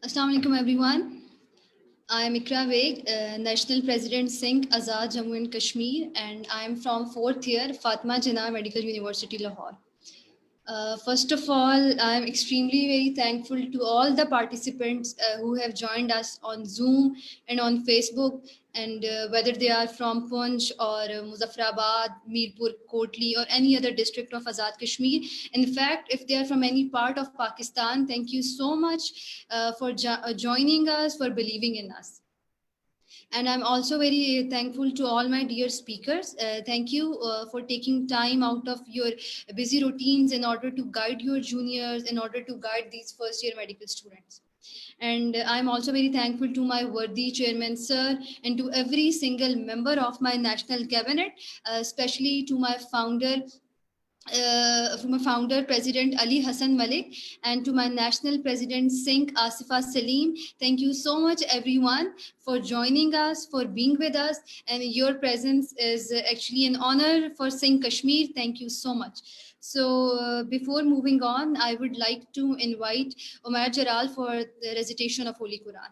Assalamu alaikum everyone. I am Ikra Beg, National President Singh Azad Jammu and Kashmir, and I am from 4th year Fatima Jinnah Medical University Lahore. First of all, I am extremely very thankful to all the participants who have joined us on Zoom and on Facebook, and whether they are from Punch or Muzaffarabad, Mirpur, Kotli, or any other district of Azad Kashmir. In fact, if they are from any part of Pakistan, thank you so much for joining us, for believing in us. And I'm also very thankful to all my dear speakers. Thank you for taking time out of your busy routines in order to guide your juniors, in order to guide these first year medical students. And I'm also very thankful to my worthy chairman, sir, and to every single member of my national cabinet, especially to my founder, from a founder, President Ali Hassan Malik, and to my national president, Singh Asifa Salim. Thank you so much, everyone, for joining us, for being with us. And your presence is actually an honor for Singh Kashmir. Thank you so much. So before moving on, I would like to invite Omar Jaral for the recitation of Holy Quran.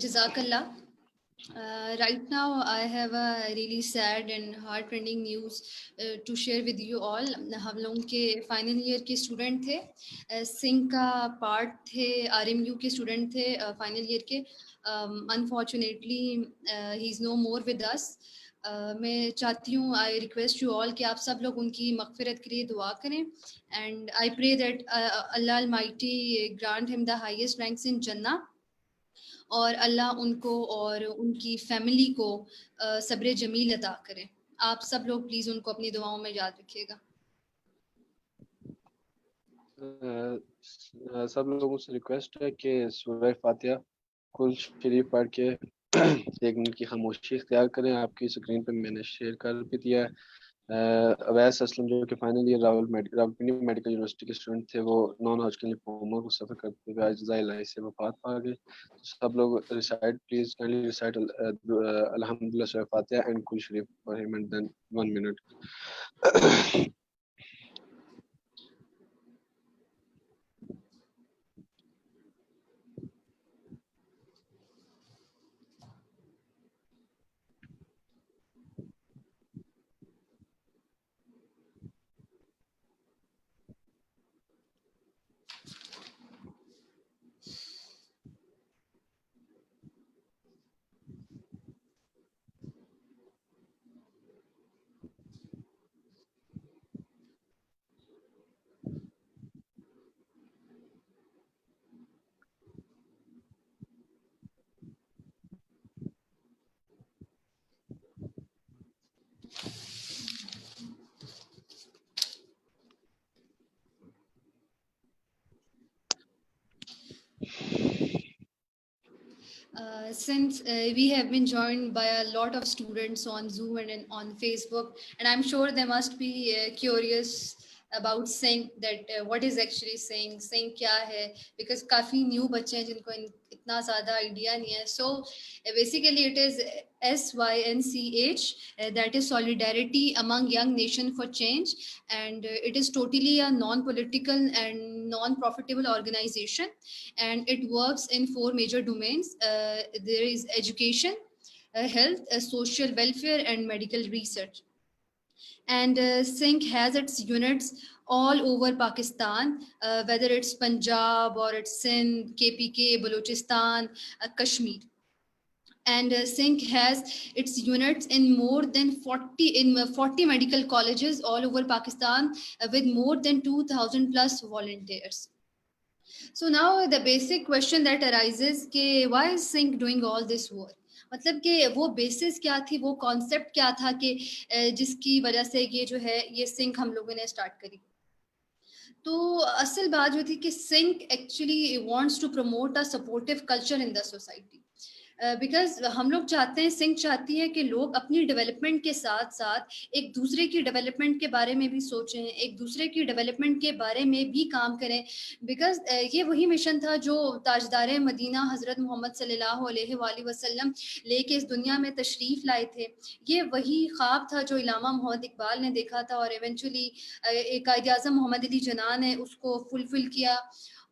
Jazakallah. Right now, I have a really sad and heart-rending news to share with you all. हम लोगों के final year के student थे, सिंह का part थे, RMU के student थे final year के. Unfortunately, he is no more with us. मैं चाहती हूँ, आई रिक्वेस्ट यू ऑल कि आप सब लोग उनकी मगफिरत के लिए दुआ करें. And I pray that Allah almighty grant him the highest ranks in Jannah, और अल्लाह उनको और उनकी फैमिली को सब्र जमील अता करे. आप सब लोग प्लीज उनको अपनी दुआओं में याद रखिएगा. सब लोगों से रिक्वेस्ट है कि सूरह फातिहा कुल शरीफ पढ़ के 1 मिनट की खामोशी इख्तियार करें. आपकी स्क्रीन पे मैंने शेयर कर भी दिया है. अवैस असलम जो कि final year Rawalpindi medical university के स्टूडेंट थे, वो नॉन हॉजकिन लिम्फोमा को सफ़र करते हुए आज ज़ाइलाही से वफात पा गए. सब लोग रिसाइट प्लीज काइंडली रिसाइट अल्हम्दुलिल्लाह सूरह Fatiha and Qul Sharif for him and then 1 minute. Since we have been joined by a lot of students on Zoom and on Facebook, and I'm sure they must be curious about Sync, that what is actually Sync क्या है, because काफी new बच्चे हैं जिनको इतना ज़्यादा idea नहीं है. So basically it is SYNCH, that is Solidarity Among Young Nation for Change, and it is totally a non-political and non-profitable organization, and it works in 4 major domains. There is education, health, social welfare, and medical research. And Sync has its units all over Pakistan, whether it's Punjab or it's Sindh, KPK, Balochistan, Kashmir. And Sync has its units in more than 40 medical colleges all over Pakistan, with more than 2,000 plus volunteers. So now the basic question that arises कि why is Sync doing all this work? मतलब कि वो basis क्या थी, वो concept क्या था कि जिसकी वजह से ये जो है ये सिंक हम लोगों ने स्टार्ट करी. तो असल बात जो थी कि Sync actually wants to promote a supportive culture in the society, because हम लोग चाहते हैं, सिंक चाहती है कि लोग अपनी डेवलपमेंट के साथ साथ एक दूसरे की डेवलपमेंट के बारे में भी सोचें, एक दूसरे की डेवलपमेंट के बारे में भी काम करें. बिकॉज ये वही मिशन था जो ताजदार मदीना हज़रत मोहम्मद सल्लल्लाहु अलैहि वसल्लम लेके इस दुनिया में तशरीफ़ लाए थे. ये वही ख्वाब था जो इलामा मोहम्मद इकबाल ने देखा था और इवेंचुअली कायद आज़म मोहम्मद अली जिन्ना ने उसको फुलफिल किया.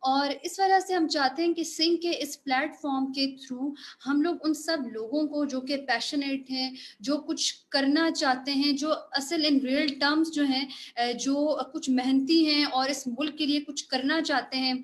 और इस वजह से हम चाहते हैं कि सिंक के इस प्लेटफॉर्म के थ्रू हम लोग उन सब लोगों को जो कि पैशनेट हैं, जो कुछ करना चाहते हैं, जो असल इन रियल टर्म्स जो हैं, जो कुछ मेहनती हैं और इस मुल्क के लिए कुछ करना चाहते हैं,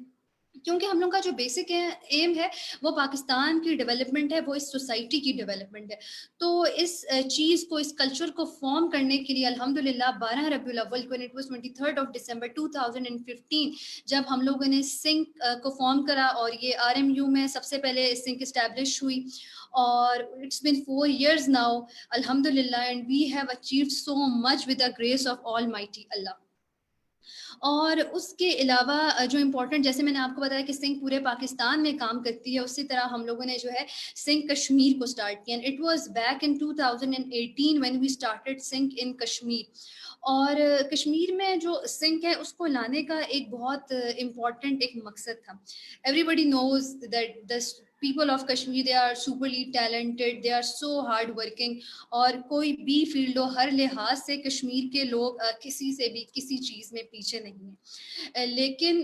क्योंकि हम लोग का जो बेसिक एम है वो पाकिस्तान की डेवलपमेंट है, वो इस सोसाइटी की डेवलपमेंट है. तो इस चीज़ को, इस कल्चर को फॉर्म करने के लिए अल्हम्दुलिल्लाह 12 रबीउल अव्वल को, इट वाज 23 ऑफ दिसंबर 2015 जब हम लोगों ने सिंक को फॉर्म करा और ये RMU में सबसे पहले सिंक इस्टेब्लिश हुई. और इट्स बिन 4 years नाउ अल्हम्दुलिल्लाह, and we have achieved so much with the grace of almighty Allah. और उसके अलावा जो इम्पोर्टेंट, जैसे मैंने आपको बताया कि सिंक पूरे पाकिस्तान में काम करती है, उसी तरह हम लोगों ने जो है सिंक कश्मीर को स्टार्ट किया. It was back in 2018 when we started Sync in Kashmir. और कश्मीर में जो सिंक है उसको लाने का एक बहुत इम्पॉर्टेंट एक मकसद था. Everybody knows that the people of Kashmir, they are superly talented, they are so hard working, और कोई भी फील्ड हो, हर लिहाज से कश्मीर के लोग किसी से भी किसी चीज़ में पीछे नहीं है. लेकिन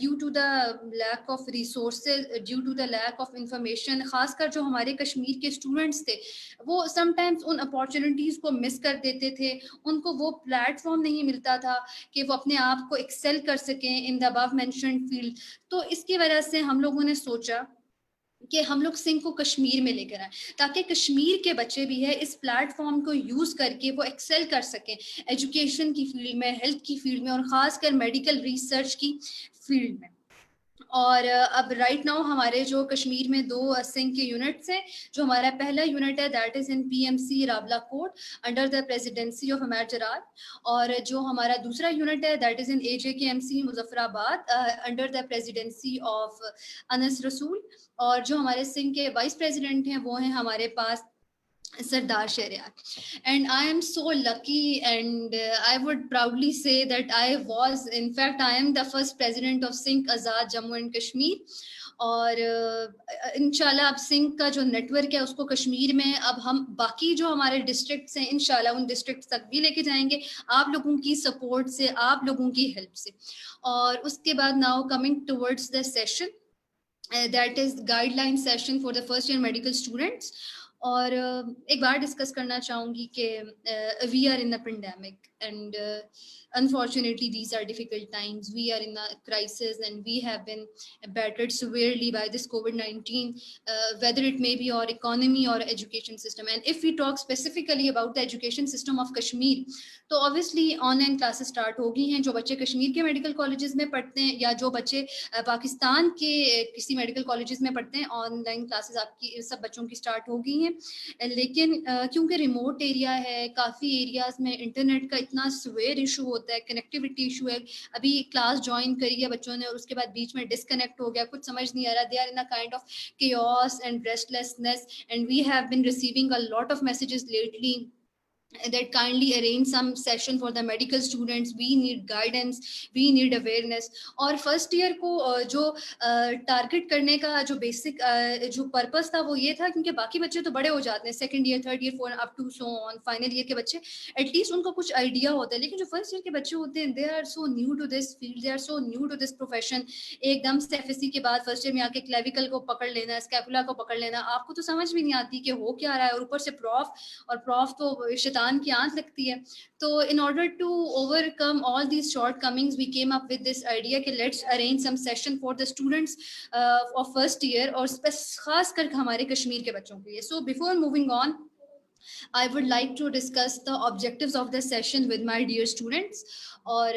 due to the lack of resources, due to the lack of information, खासकर जो हमारे कश्मीर के स्टूडेंट्स थे वो समटाइम्स उन अपॉर्चुनिटीज़ को मिस कर देते थे. उनको वो प्लेटफॉर्म नहीं मिलता था कि वो अपने आप को एक्सेल कर सकें in the above mentioned field. तो इसकी वजह से हम लोगों ने सोचा कि हम लोग सिंक को कश्मीर में लेकर आए, ताकि कश्मीर के बच्चे भी है इस प्लेटफॉर्म को यूज़ करके वो एक्सेल कर सकें एजुकेशन की फील्ड में, हेल्थ की फील्ड में और ख़ासकर मेडिकल रिसर्च की फील्ड में. और अब राइट नाउ हमारे जो कश्मीर में 2 सिंक के यूनिट्स हैं. जो हमारा पहला यूनिट है that is in PMC Rawalakot under the presidency of Amar Zarar, और जो हमारा दूसरा यूनिट है that is in AJKMC Muzaffarabad under the presidency of Anas Rasool. और जो हमारे सिंक के वाइस प्रेसिडेंट हैं वो हैं हमारे पास Sardar Shehryar. And I am so lucky, and I would proudly say that I was, in fact, I am the first president of Sync Azad Jammu and Kashmir. और इंशाल्लाह अब sink का जो network है उसको कश्मीर में अब हम बाकी जो हमारे डिस्ट्रिक्ट्स हैं इंशाल्लाह उन डिस्ट्रिक्ट्स तक भी लेके जाएंगे, आप लोगों की सपोर्ट से, आप लोगों की हेल्प से. और उसके बाद now coming towards the session, that is guideline session for the first year medical students. और एक बार डिस्कस करना चाहूँगी कि we are in the pandemic and unfortunately these are difficult times. We are in a crisis and we have been battered severely by this COVID-19, whether it may be our economy or education system. And if we talk specifically about the education system of Kashmir, तो obviously online classes start हो गई हैं. जो बच्चे कश्मीर के medical colleges में पढ़ते हैं या जो बच्चे पाकिस्तान के किसी मेडिकल कॉलेजेस में पढ़ते हैं, ऑनलाइन क्लासेस आपकी सब बच्चों की स्टार्ट हो गई हैं. लेकिन क्योंकि रिमोट एरिया है, काफ़ी एरियाज में इंटरनेट का इतना सवेयर इशू होता है, कनेक्टिविटी इशू है. अभी क्लास ज्वाइन करी है बच्चों ने और उसके बाद बीच में डिस्कनेक्ट हो गया, कुछ समझ नहीं आ रहा. They are in a kind of chaos and restlessness, and we have been receiving a lot of messages lately that kindly arrange some session for the medical students. We need guidance, we need awareness. और first year को जो target करने का जो basic जो purpose था वो ये था, क्योंकि बाकी बच्चे तो बड़े हो जाते हैं, second year, third year, four up to so on, final year के बच्चे एटलीस्ट उनको कुछ आइडिया होता है, लेकिन जो फर्स्ट ईयर के बच्चे होते हैं they are so new to this field, they are so new to this profession. एकदम से एफएससी के बाद फर्स्ट ईयर में आके क्लेविकल को पकड़ लेना, स्कैपुला को पकड़ लेना, आपको तो समझ भी नहीं आती कि हो क्या रहा है, और ऊपर से प्रॉफ, और प्रॉफ तो शैतान की आंख लगती है। तो in order to overcome all these shortcomings, we came up with this idea कि let's arrange some session for the students of first year, और खास कर हमारे कश्मीर के बच्चों के लिए। So before moving on, I would like to discuss the objectives of the session with my dear students. Or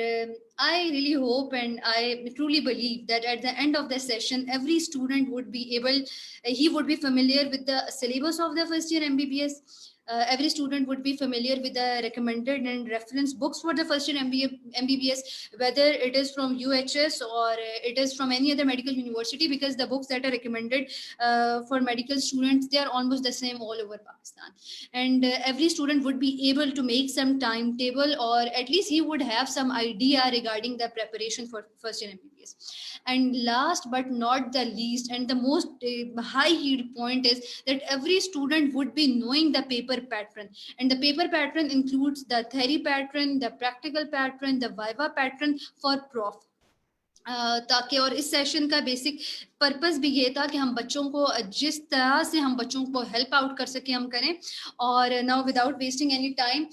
I really hope and I truly believe that at the end of the session, every student would be able, he would be familiar with the syllabus of the first year MBBS. Every student would be familiar with the recommended and reference books for the first year MBBS, whether it is from UHS or it is from any other medical university, because the books that are recommended for medical students, they are almost the same all over Pakistan. And every student would be able to make some timetable, or at least he would have some idea regarding the preparation for first year MBBS. And last but not the least, and the most high heat point is that every student would be knowing the paper pattern, and the paper pattern includes the theory pattern, the practical pattern, the viva pattern for prof. ताकि, और इस session का basic purpose भी ये था कि हम बच्चों को जिस तरह से हम बच्चों को हेल्प आउट कर सके हम करें। और now without wasting any time,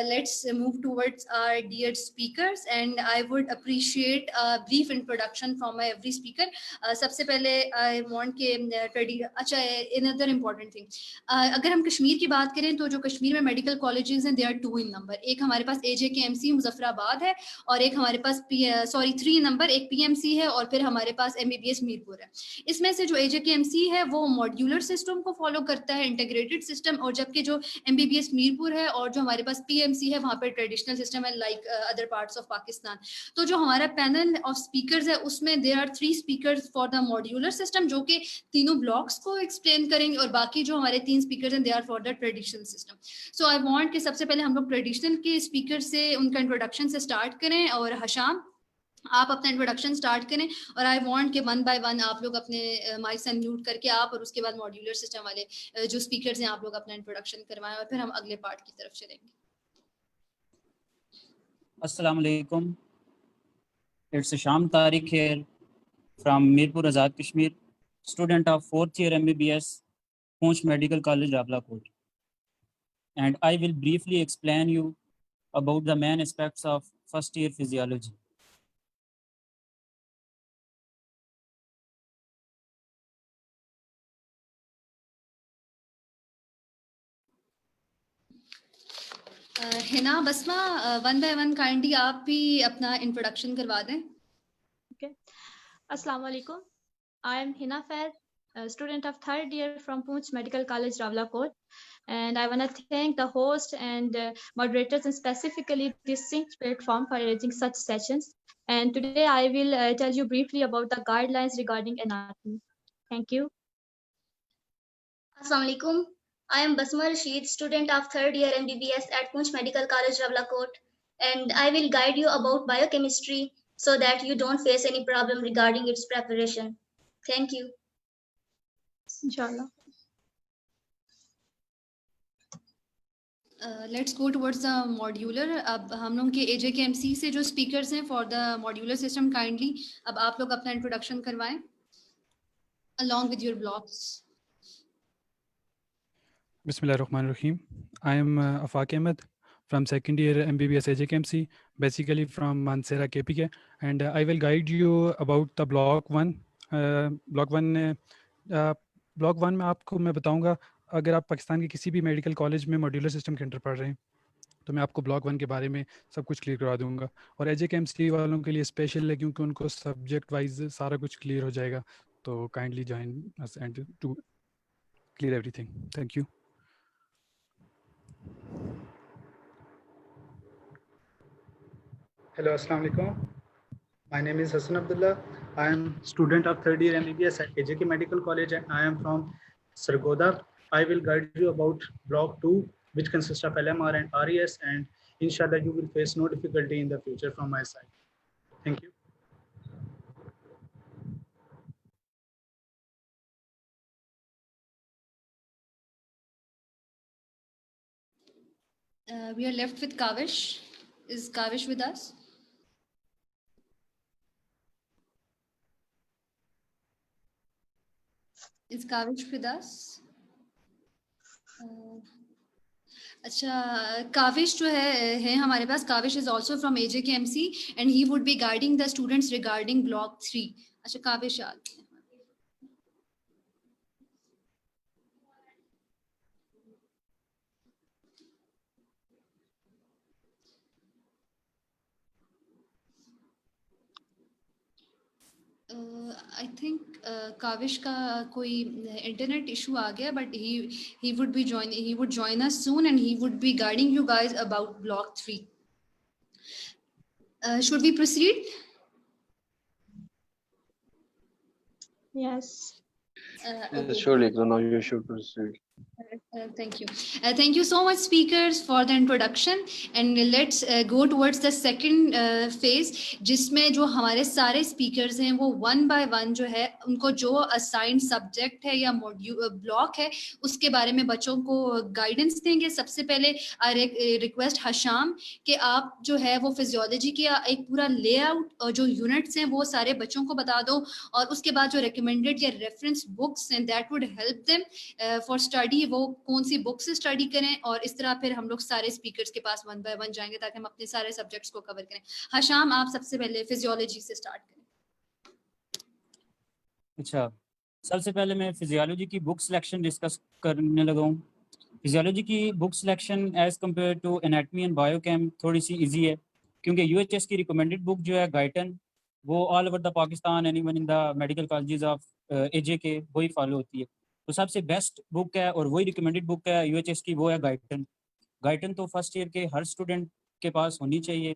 let's move towards our dear speakers, and I would appreciate a brief introduction from my every speaker. सबसे पहले आई वांट के अच्छा, अनदर इम्पॉर्टेंट थिंग, अगर हम कश्मीर की बात करें तो जो कश्मीर में मेडिकल कॉलेजेस हैं, दे आर 2 इन नंबर। एक हमारे पास AJKMC मुजफ्फराबाद है, और एक हमारे पास 3 नंबर, एक PMC है, और फिर हमारे पास MBBS मीरपुर है। इसमें से जो AJKMC है वो मॉड्यूलर सिस्टम को फॉलो करता है, इंटीग्रेटेड सिस्टम, और जबकि जो MBBS मीरपुर है और जो हमारे पास PMC है वहाँ पे ट्रेडिशनल सिस्टम है, like other parts of Pakistan. तो जो हमारा पैनल ऑफ स्पीकर्स है उसमें there are 3 speakers for the modular system, जो कि तीनों ब्लॉक्स को एक्सप्लेन करेंगे, और बाकी जो हमारे 3 स्पीकर्स हैं they are for the traditional system. So I want कि सबसे पहले हम लोग ट्रेडिशनल के स्पीकर से उनका इंट्रोडक्शन से स्टार्ट करें। और हशाम, आप अपना इंट्रोडक्शन स्टार्ट करें, और आई वांट कि 1 बाय 1 आप लोग अपने माइक्स अनम्यूट करके आप, और उसके बाद मॉड्यूलर सिस्टम वाले जो स्पीकर्स हैं आप लोग अपना इंट्रोडक्शन करवाएं, और फिर हम अगले पार्ट की तरफ चलेंगे। अस्सलाम वालेकुम, इट्स शाम Tariq here from Mirpur Azad Kashmir, student of 4th year MBBS, Poonch Medical College, Rawalakot, and I will briefly explain you about the main aspects of first year physiology. Hina बसमा, 1 बाय 1 काइंडली आप भी अपना introduction करवा दें। Okay. Assalamu alaikum. I am Hina Fair, a student of 3rd year from Poonch Medical College, Rawalakot, and I want to thank the host and moderators, and specifically this Sync platform for arranging such sessions. And today I will tell you briefly about the guidelines regarding anatomy. Thank you. Assalamu alaikum. I am Basma Rashid, student of 3rd year MBBS at Poonch Medical College, Rawalakot, and I will guide you about biochemistry so that you don't face any problem regarding its preparation. Thank you. Inshallah. Let's go towards the modular. अब हम लोग के AJKMC से जो speakers हैं for the modular system, kindly अब आप लोग अपना इंट्रोडक्शन करवाएं along with your blocks. Bismillahirrahmanirrahim. I am Afaq Ahmed from 2nd year MBBS AJKMC, basically from Mansehra KPK, and I will guide you about the block 1. Block 1 में आपको मैं बताऊंगा, अगर आप पाकिस्तान के किसी भी मेडिकल कॉलेज में मॉड्यूलर सिस्टम के अंडर पढ़ रहे हैं तो मैं आपको ब्लॉक 1 के बारे में सब कुछ क्लियर करवा दूंगा। और AJKMC वालों के लिए स्पेशल है क्योंकि उनको सब्जेक्ट वाइज सारा कुछ क्लियर हो जाएगा, तो kindly join us and to clear everything. Thank you. Hello, Assalamu alaikum. My name is Hassan Abdullah. I am student of 3rd year MBBS at AJK Medical College, and I am from Sargodha. I will guide you about block 2 which consists of LMR and RES, and inshallah you will face no difficulty in the future from my side. Thank you. We are left with Kavish. Is Kavish with us? Is Kavish with us? अच्छा, काविश जो है हमारे पास. Kaavish is also from AJKMC and he would be guiding the students regarding block 3. अच्छा, काविश आ गए. I think Kaavish का कोई internet issue आ गया, but he would join us soon and he would be guiding you guys about block 3. Should we proceed? Yes. Okay. Surely, now you should proceed. Thank you. Thank you so much, speakers, for the introduction. And let's go towards the second phase, जिसमें जो हमारे सारे speakers हैं वो one by one जो है उनको जो assigned subject है या module block है उसके बारे में बच्चों को guidance देंगे. सबसे पहले I request हशाम कि आप जो है वो physiology की एक पूरा layout और जो units हैं वो सारे बच्चों को बता दो, और उसके बाद जो recommended या reference books and that would help them for study, वो कौन सी बुक से स्टडी करें, और इस तरह फिर हम लोग सारे स्पीकर्स के पास वन बाय वन जाएंगे ताकि हम अपने सारे सब्जेक्ट्स को कवर करें. हशाम, आप सबसे पहले फिजियोलॉजी से स्टार्ट करें. अच्छा, सबसे पहले मैं फिजियोलॉजी की बुक सिलेक्शन डिस्कस करने लगा हूँ. फिजियोलॉजी की book selection as compare to anatomy and biochem थोड़ी सी इजी है, क्योंकि यूएचएस की रिकमेंडेड बुक जो है गाइटन, वो all over the Pakistan and even in the medical colleges of AJK वही फॉलो होती है. तो सबसे बेस्ट बुक है और वही रिकमेंडेड बुक है यूएचएस की, वो है गाइटन. गाइटन तो फर्स्ट ईयर के हर स्टूडेंट के पास होनी चाहिए.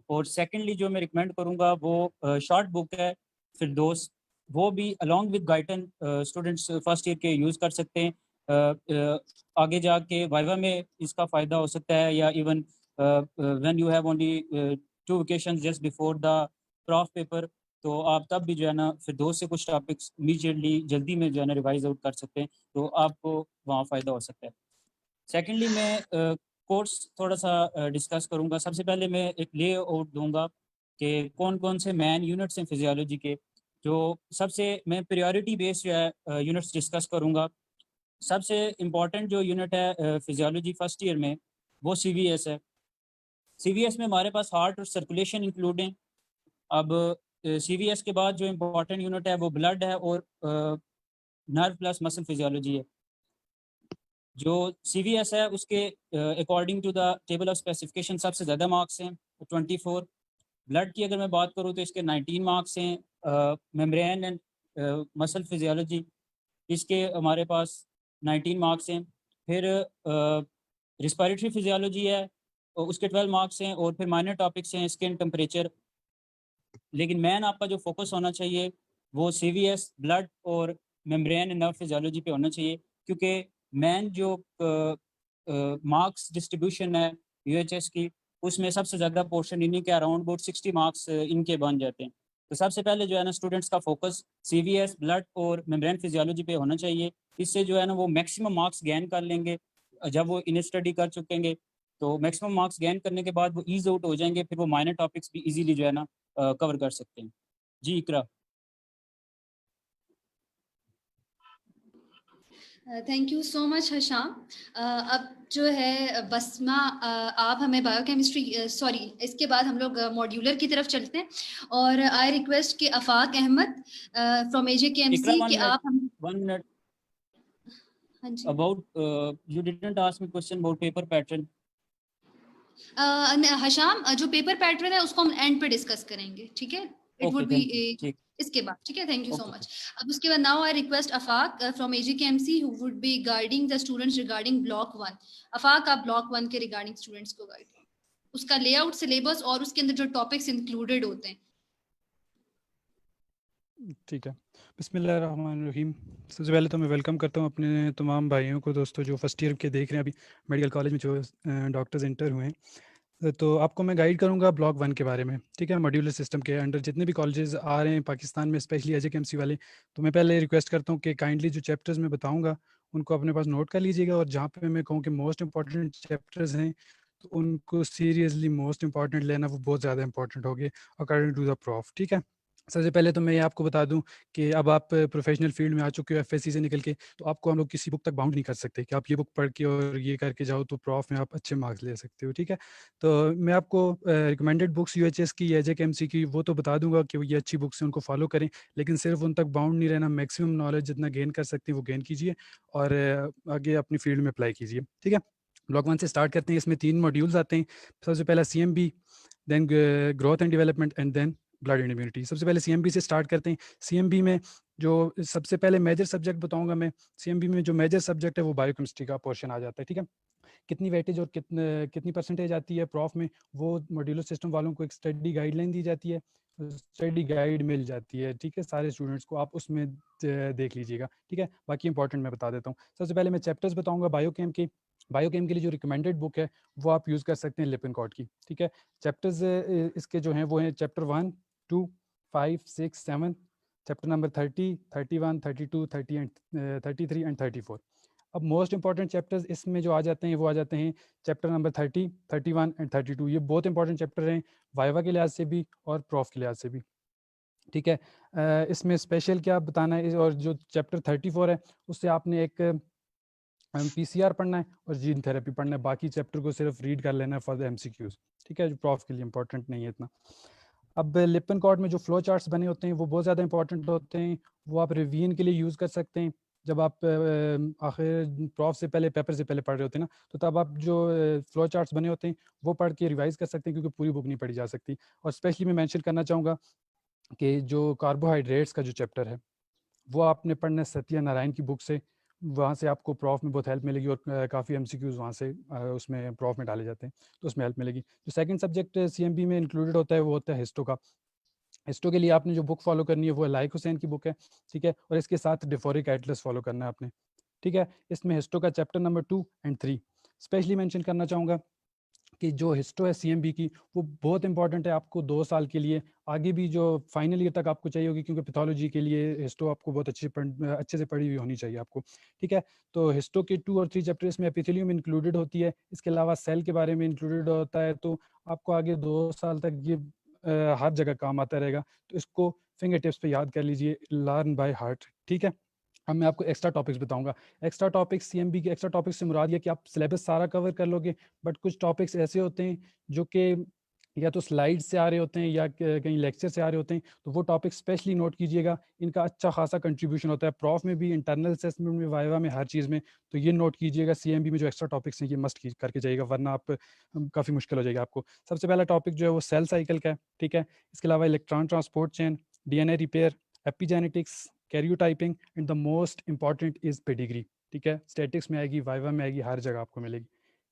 और सेकेंडली जो मैं रिकमेंड करूँगा वो शॉर्ट बुक है फिरदौस, वो भी along with Guyton students first year के यूज़ कर सकते हैं. आगे जाके वाइवा में इसका फ़ायदा हो सकता है, या even when you have only 2 vacations just before the prof paper, तो आप तब भी जो है ना फिरदौस से कुछ टॉपिक्स इमीडिएटली जल्दी में जो है ना रिवाइज आउट कर सकते हैं, तो आपको वहाँ फ़ायदा हो सकता है. सेकेंडली मैं कोर्स थोड़ा सा डिस्कस करूँगा. सबसे पहले मैं एक ले आउट दूँगा कि कौन कौन से मेन यूनिट्स हैं फिजियोलॉजी के. जो सबसे मैं प्रायोरिटी बेस्ड जो है यूनिट्स डिस्कस करूँगा. सबसे इम्पॉर्टेंट जो यूनिट है फिजियोलॉजी फर्स्ट ईयर में वो CVS है. CVS में हमारे पास हार्ट और सर्कुलेशन इंक्लूड हैं. अब CVS के बाद जो इम्पोर्टेंट यूनिट है वो ब्लड है और नर्व प्लस मसल फिजियोलॉजी है. जो CVS है उसके according to the table of specification सबसे ज़्यादा मार्क्स हैं 24. ब्लड की अगर मैं बात करूँ तो इसके 19 मार्क्स हैं. मेम्ब्रेन एंड मसल फिजियोलॉजी, इसके हमारे पास 19 मार्क्स हैं. फिर रिस्पिरेटरी फिजियोलॉजी है और उसके 12 मार्क्स हैं. और फिर माइनर टॉपिक्स हैं स्किन, टेम्परेचर. लेकिन मेन आपका जो फोकस होना चाहिए वो CVS, ब्लड और मेम्ब्रेन एंड नर्व फिजियोलॉजी पे होना चाहिए, क्योंकि मेन जो मार्क्स डिस्ट्रीब्यूशन है UHS की उसमें सबसे ज़्यादा पोर्शन इन्हीं के अराउंड अबाउट 60 मार्क्स इनके बन जाते हैं. तो सबसे पहले जो है ना स्टूडेंट्स का फोकस CVS, ब्लड और मेम्ब्रेन फिजियोलॉजी पे होना चाहिए. इससे जो है ना वो मैक्सिमम मार्क्स गेन कर लेंगे. जब वो इन स्टडी कर चुकेंगे तो मैक्सिमम मार्क्स गेन करने के बाद वो ईज आउट हो जाएंगे, फिर वो माइनर टॉपिक्स भी इजीली जो है ना कवर कर सकते हैं. Ji Iqra. Thank you so much Hasham. अब जो है बसमा, आप हमें बायोकेमिस्ट्री इसके बाद हम लोग मॉड्यूलर की तरफ चलते हैं. और आई रिक्वेस्ट कि अफाक अहमद फ्रॉम AJKMC कि आप हम 1 minute. हाँ जी. About you didn't ask me question about paper pattern. Hasham, जो पेपर पैटर्न है उसको हम एंड पे डिस्कस करेंगे, ठीक है? इट वुड बी इसके बाद, ठीक है? Thank you so much. अब उसके बाद now I request Afaq from AJKMC who would be guiding the students regarding block 1. Afaq, आप ब्लॉक 1 के रिगार्डिंग स्टूडेंट्स को गाइड करें, उसका लेआउट, सिलेबस और उसके अंदर जो टॉपिक्स इंक्लूडेड होते हैं. ठीक है. बिस्मिल्लाहिर्रहमानिर्रहीम। सबसे पहले तो मैं वेलकम करता हूँ अपने तमाम भाइयों को, दोस्तों जो फर्स्ट ईयर के देख रहे हैं अभी मेडिकल कॉलेज में जो डॉक्टर्स इंटर हुए हैं। तो आपको मैं गाइड करूँगा ब्लॉक 1 के बारे में, ठीक है। मॉड्यूलर सिस्टम के अंडर जितने भी कॉलेजेस आ रहे हैं पाकिस्तान में, स्पेशली एजेकेएमसी वाले, तो मैं पहले रिक्वेस्ट करता हूँ कि काइंडली जो चैप्टर्स मैं बताऊँगा उनको अपने पास नोट कर लीजिएगा, और जहाँ पे मैं कहूँ कि मोस्ट इंपॉर्टेंट चैप्टर्स हैं तो उनको सीरियसली मोस्ट इंपॉर्टेंट लेना, वो बहुत ज़्यादा इंपॉर्टेंट होगी अकॉर्डिंग टू द प्रॉफ, ठीक है। सबसे पहले तो मैं ये आपको बता दूं कि अब आप प्रोफेशनल फील्ड में आ चुके हो एफएससी से निकल के, तो आपको हम लोग किसी बुक तक बाउंड नहीं कर सकते कि आप ये बुक पढ़ के और ये करके जाओ तो प्रॉफ में आप अच्छे मार्क्स ले सकते हो, ठीक है। तो मैं आपको रिकमेंडेड बुक्स यूएचएस की, एजेकेएमसी की, वो तो बता दूंगा कि ये अच्छी बुक्स हैं, उनको फॉलो करें, लेकिन सिर्फ उन तक बाउंड नहीं रहना। मैक्सिमम नॉलेज जितना गेन कर सकते हैं वो गेन कीजिए और आगे अपनी फील्ड में अप्लाई कीजिए, ठीक है। ब्लॉक 1 से स्टार्ट करते हैं। इसमें 3 मॉड्यूल्स आते हैं। सबसे पहला CMB, then growth and development, and then blood and immunity. सबसे पहले सीएमबी से स्टार्ट करते हैं। सीएमबी में जो सबसे पहले मेजर सब्जेक्ट बताऊंगा मैं, सीएमबी में जो मेजर सब्जेक्ट है वो बायोकेमिस्ट्री का पोर्शन आ जाता है, ठीक है। कितनी वेटेज और कितनी परसेंटेज आती है प्रॉफ में, वो मॉड्यूलर सिस्टम वालों को एक स्टडी गाइडलाइन दी जाती है, स्टडी गाइड मिल जाती है, ठीक है, सारे स्टूडेंट्स को, आप उसमें देख लीजिएगा, ठीक है। बाकी इंपॉर्टेंट मैं बता देता हूँ। सबसे पहले मैं चैप्टर्स बताऊंगा बायोकेम के। बायोकेम के लिए जो रिकमेंडेड बुक है वो आप यूज़ कर सकते हैं लिपिनकॉट की, ठीक है। चैप्टर्स इसके जो हैं वो हैं chapter 1, 2, 5, 6, 7, chapter number 30, 31, 32, 30 and 33 and 34। अब मोस्ट इंपॉर्टेंट चैप्टर्स इसमें जो आ जाते हैं वो आ जाते हैं चैप्टर नंबर 30, 31 एंड 32। ये बहुत इंपॉर्टेंट चैप्टर हैं वाइवा के लिहाज से भी और प्रॉफ के लिहाज से भी, ठीक है। इसमें स्पेशल क्या बताना है, और जो चैप्टर 34 है उससे आपने एक पीसीआर पढ़ना है और जीन थेरेपी पढ़ना है। बाकी चैप्टर को सिर्फ रीड कर लेना है फॉर द एमसीक्यूज, ठीक है, जो प्रॉफ के लिए इंपॉर्टेंट नहीं है इतना। अब लिपिनकॉट में जो फ्लो चार्ट्स बने होते हैं वो बहुत ज़्यादा इंपॉर्टेंट होते हैं, वो आप रिवीजन के लिए यूज़ कर सकते हैं। जब आप आखिर प्रॉफ से पहले, पेपर से पहले पढ़ रहे होते हैं ना, तो तब आप जो फ्लो चार्ट्स बने होते हैं वो पढ़ के रिवाइज कर सकते हैं, क्योंकि पूरी बुक नहीं पढ़ी जा सकती। और स्पेशली मैं मेंशन करना चाहूँगा कि जो कार्बोहाइड्रेट्स का जो चैप्टर है वो आपने पढ़ना है सत्या नारायण की बुक से। वहाँ से आपको प्रॉफ में बहुत हेल्प मिलेगी, और काफ़ी एमसीक्यूज़ वहाँ से उसमें प्रॉफ में डाले जाते हैं, तो उसमें हेल्प मिलेगी। जो सेकंड सब्जेक्ट सीएमबी में इंक्लूडेड होता है वो होता है हिस्टो का। हिस्टो के लिए आपने जो बुक फॉलो करनी है वो लाइक हुसैन की बुक है, ठीक है, और इसके साथ डिफोरिक एटलस फॉलो करना है आपने, ठीक है। इसमें हिस्टो का chapter number 2 and 3 specially mention करना चाहूँगा कि जो हिस्टो है सीएमबी की वो बहुत इंपॉर्टेंट है आपको 2 साल के लिए, आगे भी जो फाइनल ईयर तक आपको चाहिए होगी, क्योंकि पैथोलॉजी के लिए हिस्टो आपको बहुत अच्छे से पढ़ी हुई होनी चाहिए आपको, ठीक है। तो हिस्टो के 2 और 3 चैप्टर इसमें एपिथेलियम इंक्लूडेड होती है, इसके अलावा सेल के बारे में इंक्लूडेड होता है, तो आपको आगे 2 साल तक ये हर जगह काम आता रहेगा। तो इसको फिंगर टिप्स पे याद कर लीजिए, लर्न बाय हार्ट, ठीक है। अब मैं आपको एक्स्ट्रा टॉपिक्स बताऊंगा। एक्स्ट्रा टॉपिक्स सीएमबी के एक्स्ट्रा टॉपिक्स से मुराद ये कि आप सिलेबस सारा कवर कर लोगे, बट कुछ टॉपिक्स ऐसे होते हैं जो कि या तो स्लाइड से आ रहे होते हैं या कहीं लेक्चर से आ रहे होते हैं, तो वो टॉपिक स्पेशली नोट कीजिएगा। इनका अच्छा खासा कंट्रीब्यूशन होता है प्रॉफ में भी, इंटरनल असेसमेंट में, वाइवा में, हर चीज़ में। तो ये नोट कीजिएगा, सीएमबी में जो एक्स्ट्रा टॉपिक्स हैं ये मस्ट करके जाइएगा, वरना आप काफ़ी मुश्किल हो जाएगा आपको। सबसे पहला टॉपिक जो है वो सेल साइकिल का है, ठीक है। इसके अलावा electron transport chain, DNA repair, epigenetics, karyotyping, and the most important is pedigree, ठीक है। स्टैटिक्स में आएगी, वाइवा में आएगी, हर जगह आपको मिलेगी,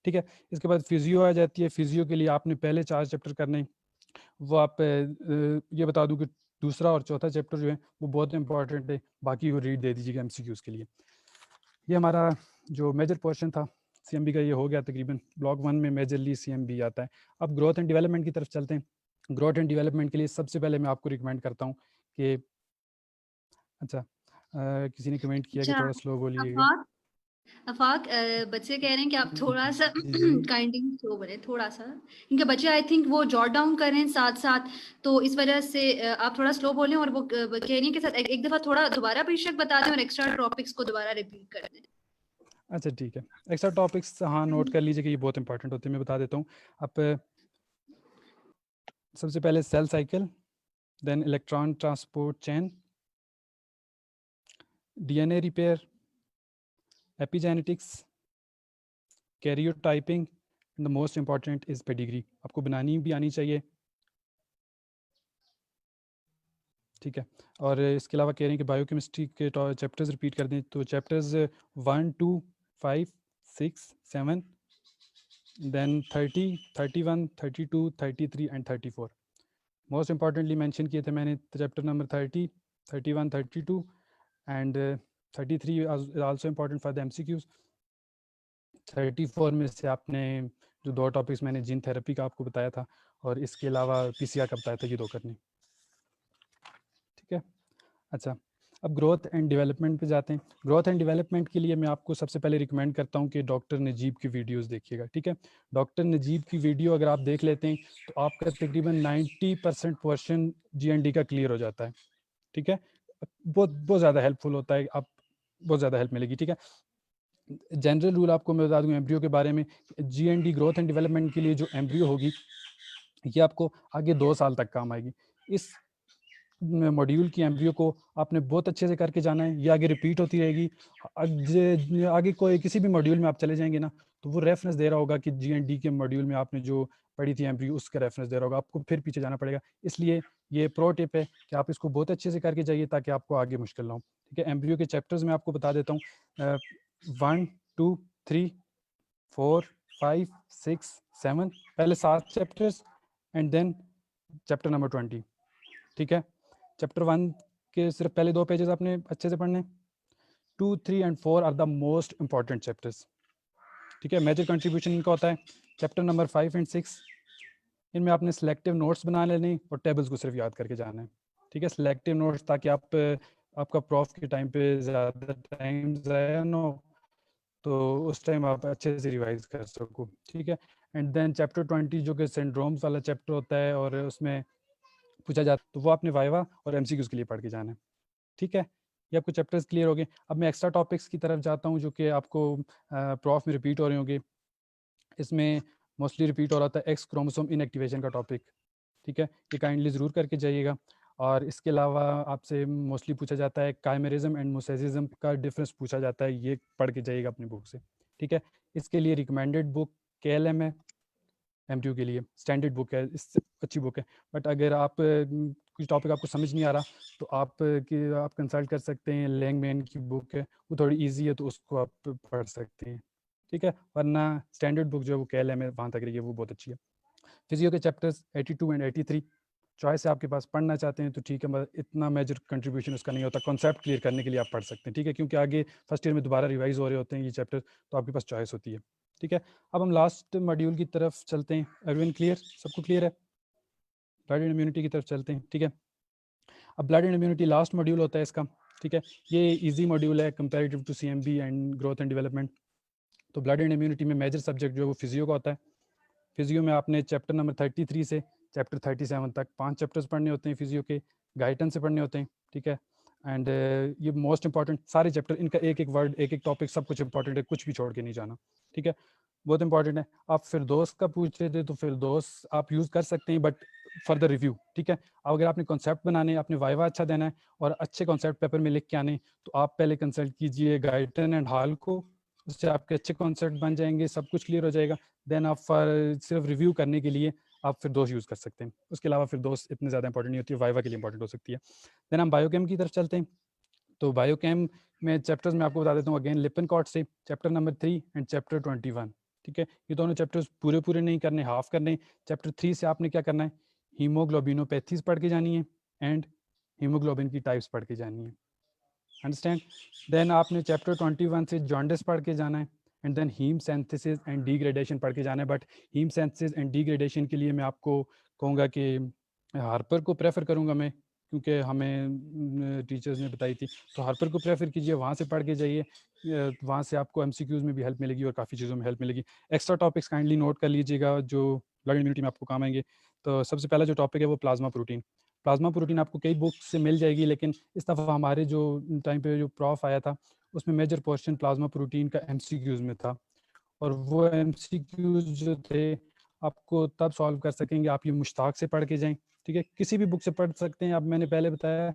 ठीक है। इसके बाद फिजियो आ जाती है। फिजियो के लिए आपने पहले 4 चैप्टर करने हैं, वो आप ये बता दूं कि दूसरा और चौथा चैप्टर जो है वो बहुत इंपॉर्टेंट है, बाकी वो रीड दे दीजिएगा एमसीक्यूज़ के लिए। ये हमारा जो मेजर पोर्शन था सीएमबी का ये हो गया तकरीबन। ब्लॉक 1 में मेजरली सीएमबी आता है। अब ग्रोथ एंड डेवलपमेंट की तरफ चलते हैं। ग्रोथ एंड डेवलपमेंट के लिए सबसे पहले मैं आपको रिकमेंड करता हूँ कि अच्छा किसी ने कमेंट किया कि अच्छा, थोड़ा स्लो बोलिएगा। आफाक आफाक, बच्चे कह रहे हैं कि आप थोड़ा सा जी जी काइंडली स्लो बोले, थोड़ा सा, क्योंकि बच्चे आई थिंक वो जॉट डाउन कर रहे हैं साथ साथ, तो इस वजह से आप थोड़ा स्लो बोलें, और वो कह रही हैं कि सर एक दफा थोड़ा दोबारा बेशक बता दें और एक्स्ट्रा टॉपिक्स को दोबारा रिपीट कर दें। अच्छा ठीक है। एक्स्ट्रा टॉपिक्स हाँ नोट कर लीजिए कि ये बहुत इंपॉर्टेंट होते हैं, मैं बता देता हूँ। अब सबसे पहले cell cycle, then electron transport chain, DNA repair, epigenetics, karyotyping, the most important is pedigree. आपको बनानी भी आनी चाहिए, ठीक है। और इसके अलावा कह रहे हैं कि बायोकेमिस्ट्री के चैप्टर्स रिपीट कर दें, तो chapters 1, 2, 5, 6, 7, then 30, 31, 32, 33 and 34। Most importantly mention किए थे मैंने chapter number 30, 31, 32 and 33 is also important for the MCQs. 34 में से आपने जो 2 टॉपिक्स मैंने जीन थेरेपी का आपको बताया था और इसके अलावा PCR का बताया था, ये 2 करने, ठीक है। अच्छा, अब ग्रोथ एंड डेवलपमेंट पे जाते हैं। ग्रोथ एंड डेवलपमेंट के लिए मैं आपको सबसे पहले रिकमेंड करता हूँ कि डॉक्टर नजीब की वीडियोस देखिएगा, ठीक है। डॉक्टर नजीब की वीडियो अगर आप देख लेते हैं तो आपका तकरीबन 90% पोर्शन GND का क्लियर हो जाता है, ठीक है। बहुत ज़्यादा हेल्पफुल होता है, आप बहुत ज़्यादा हेल्प मिलेगी, ठीक है। जनरल रूल आपको मैं बता दूँ एम्ब्रियो के बारे में, GND ग्रोथ एंड डेवलपमेंट के लिए जो एम्ब्रियो होगी ये आपको आगे 2 साल तक काम आएगी। इस मॉड्यूल की एम्ब्रियो को आपने बहुत अच्छे से करके जाना है, ये आगे रिपीट होती रहेगी। आगे कोई किसी भी मॉड्यूल में आप चले जाएंगे ना तो वो रेफरेंस दे रहा होगा कि GND के मॉड्यूल में आपने जो पढ़ी थी एम्ब्रियो उसका रेफरेंस दे रहा होगा, आपको फिर पीछे जाना पड़ेगा। इसलिए ये प्रो टिप है कि आप इसको बहुत अच्छे से करके जाइए ताकि आपको आगे मुश्किल ना हो, ठीक है। एम्ब्रियो के चैप्टर्स में आपको बता देता हूँ, 1, 2, 3, 4, 5, 6, 7, पहले 7 chapters and then chapter number 20, ठीक है। चैप्टर 1 के सिर्फ पहले 2 पेजेस आपने अच्छे से पढ़ने। 2, 3 and 4 are the most important chapters, ठीक है। मेजर कंट्रीब्यूशन इनका होता है। चैप्टर नंबर 5 एंड 6 इनमें आपने सिलेक्टिव नोट्स बना लेने और टेबल्स को सिर्फ याद करके जाना है, ठीक है। सिलेक्टिव नोट्स ताकि आपका प्रोफ के टाइम पे ज़्यादा टाइम ज़ाया ना हो, तो उस टाइम आप अच्छे से रिवाइज कर सको, ठीक है। एंड देन चैप्टर 20 जो कि सिंड्रोम्स वाला चैप्टर होता है और उसमें पूछा जाता है, तो वो आपने वाइवा और MCQs के लिए पढ़ के जाना है, ठीक है। ये आपको चैप्टर्स क्लियर हो गए। अब मैं एक्स्ट्रा टॉपिक्स की तरफ जाता हूँ जो कि आपको प्रोफ में रिपीट हो रहे होंगे। इसमें मोस्टली रिपीट हो रहा था एक्स क्रोमोसोम इनएक्टिवेशन का टॉपिक, ठीक है। ये काइंडली ज़रूर करके जाइएगा। और इसके अलावा आपसे मोस्टली पूछा जाता है काइमेरिज्म एंड मोसेसिज्म का डिफरेंस पूछा जाता है, ये पढ़ के जाइएगा अपनी बुक से, ठीक है। इसके लिए रिकमेंडेड बुक KLM है, MTU के लिए स्टैंडर्ड बुक है, इससे अच्छी बुक है। बट अगर आप कुछ टॉपिक आपको समझ नहीं आ रहा तो आप कंसल्ट कर सकते हैं, लैंगमैन की बुक है, वो थोड़ी इजी है तो उसको आप पढ़ सकते हैं, ठीक है। वरना स्टैंडर्ड बुक जो है वो KLM है, वहाँ तक रही है, वो बहुत अच्छी है। फिजियो के चैप्टर्स 82 एंड 83 चॉइस है आपके पास, पढ़ना चाहते हैं तो ठीक है, मगर इतना मेजर कंट्रीब्यूशन उसका नहीं होता। कॉन्सेप्ट क्लियर करने के लिए आप पढ़ सकते हैं, ठीक है, क्योंकि आगे फर्स्ट ईयर में दोबारा रिवाइज हो रहे होते हैं ये चैप्टर, तो आपके पास चॉइस होती है, ठीक है। अब हम लास्ट मॉड्यूल की तरफ चलते हैं। एवरीवन क्लियर, सबको क्लियर है? ब्लड एंड इम्यूनिटी की तरफ चलते हैं, ठीक है। अब blood and immunity last module होता है इसका, ठीक है। ये इजी मॉड्यूल है comparative to CMB and growth and development. तो ब्लड एंड इम्यूनिटी में मेजर सब्जेक्ट जो है वो फिजियो का होता है। फिजियो में आपने चैप्टर नंबर 33 से चैप्टर 37 तक 5 चैप्टर्स पढ़ने होते हैं फिजियो के, गाइटन से पढ़ने होते हैं, ठीक है। एंड ये मोस्ट इंपॉर्टेंट सारे चैप्टर, इनका एक एक वर्ड, एक एक टॉपिक, सब कुछ इंपॉर्टेंट है, कुछ भी छोड़ के नहीं जाना, ठीक है, बहुत इंपॉर्टेंट है। आप फिरदौस का पूछ रहे थे तो फिरदौस आप यूज़ कर सकते हैं, बट फर्दर रिव्यू, ठीक है। अगर आपने कॉन्सेप्ट बनाने, आपने वाइवा अच्छा देना है और अच्छे कॉन्सेप्ट पेपर में लिख के आने, तो आप पहले कंसल्ट कीजिए गाइटन एंड हॉल को, उससे आपके अच्छे कॉन्सेप्ट बन जाएंगे, सब कुछ क्लियर हो जाएगा। देन आप सिर्फ रिव्यू करने के लिए आप फिरदौस यूज़ कर सकते हैं। उसके अलावा फिरदौस इतनी ज़्यादा इंपॉर्टेंट नहीं होती है, वाइवा के लिए इंपॉर्टेंट हो सकती है। देन हम बायोकेम की तरफ चलते हैं। तो बायोकेम में चैप्टर्स में आपको बता देता हूँ अगेन, लिपनकॉट से चैप्टर नंबर 3 एंड चैप्टर 21, ठीक है। ये दोनों चैप्टर्स पूरे नहीं करने, हाफ करने। चैप्टर 3 से आपने क्या करना है, हीमोग्लोबिनोपैथीज पढ़ के जानी है एंड हीमोग्लोबिन की टाइप्स पढ़ के जानी है, अंडरस्टैंड। देन आपने चैप्टर 21 से जॉन्डिस पढ़ के जाना है and then heme synthesis and degradation पढ़ के जाना है। But heme synthesis and degradation के लिए मैं आपको कहूँगा कि हार्पर को प्रेफर करूँगा मैं, क्योंकि हमें टीचर्स ने बताई थी, तो हार्पर को प्रेफर कीजिए, वहाँ से पढ़ के जाइए, वहाँ से आपको MCQs में भी हेल्प मिलेगी और काफ़ी चीज़ों में हेल्प मिलेगी। एक्स्ट्रा टॉपिक्स काइंडली नोट कर लीजिएगा जो ब्लड इम्यूनिटी में आपको काम आएंगे। तो सबसे पहला जो टॉपिक है वो प्लाज्मा प्रोटीन। प्लाज्मा प्रोटीन आपको कई बुक्स से मिल जाएगी, लेकिन इस दफ़ा हमारे जो टाइम पे जो प्रॉफ आया था उसमें मेजर पोर्शन प्लाज्मा प्रोटीन का MCQs में था, और वो MCQs जो थे आपको तब सॉल्व कर सकेंगे आप ये मुश्ताक से पढ़ के जाएं, ठीक है। किसी भी बुक से पढ़ सकते हैं, अब मैंने पहले बताया,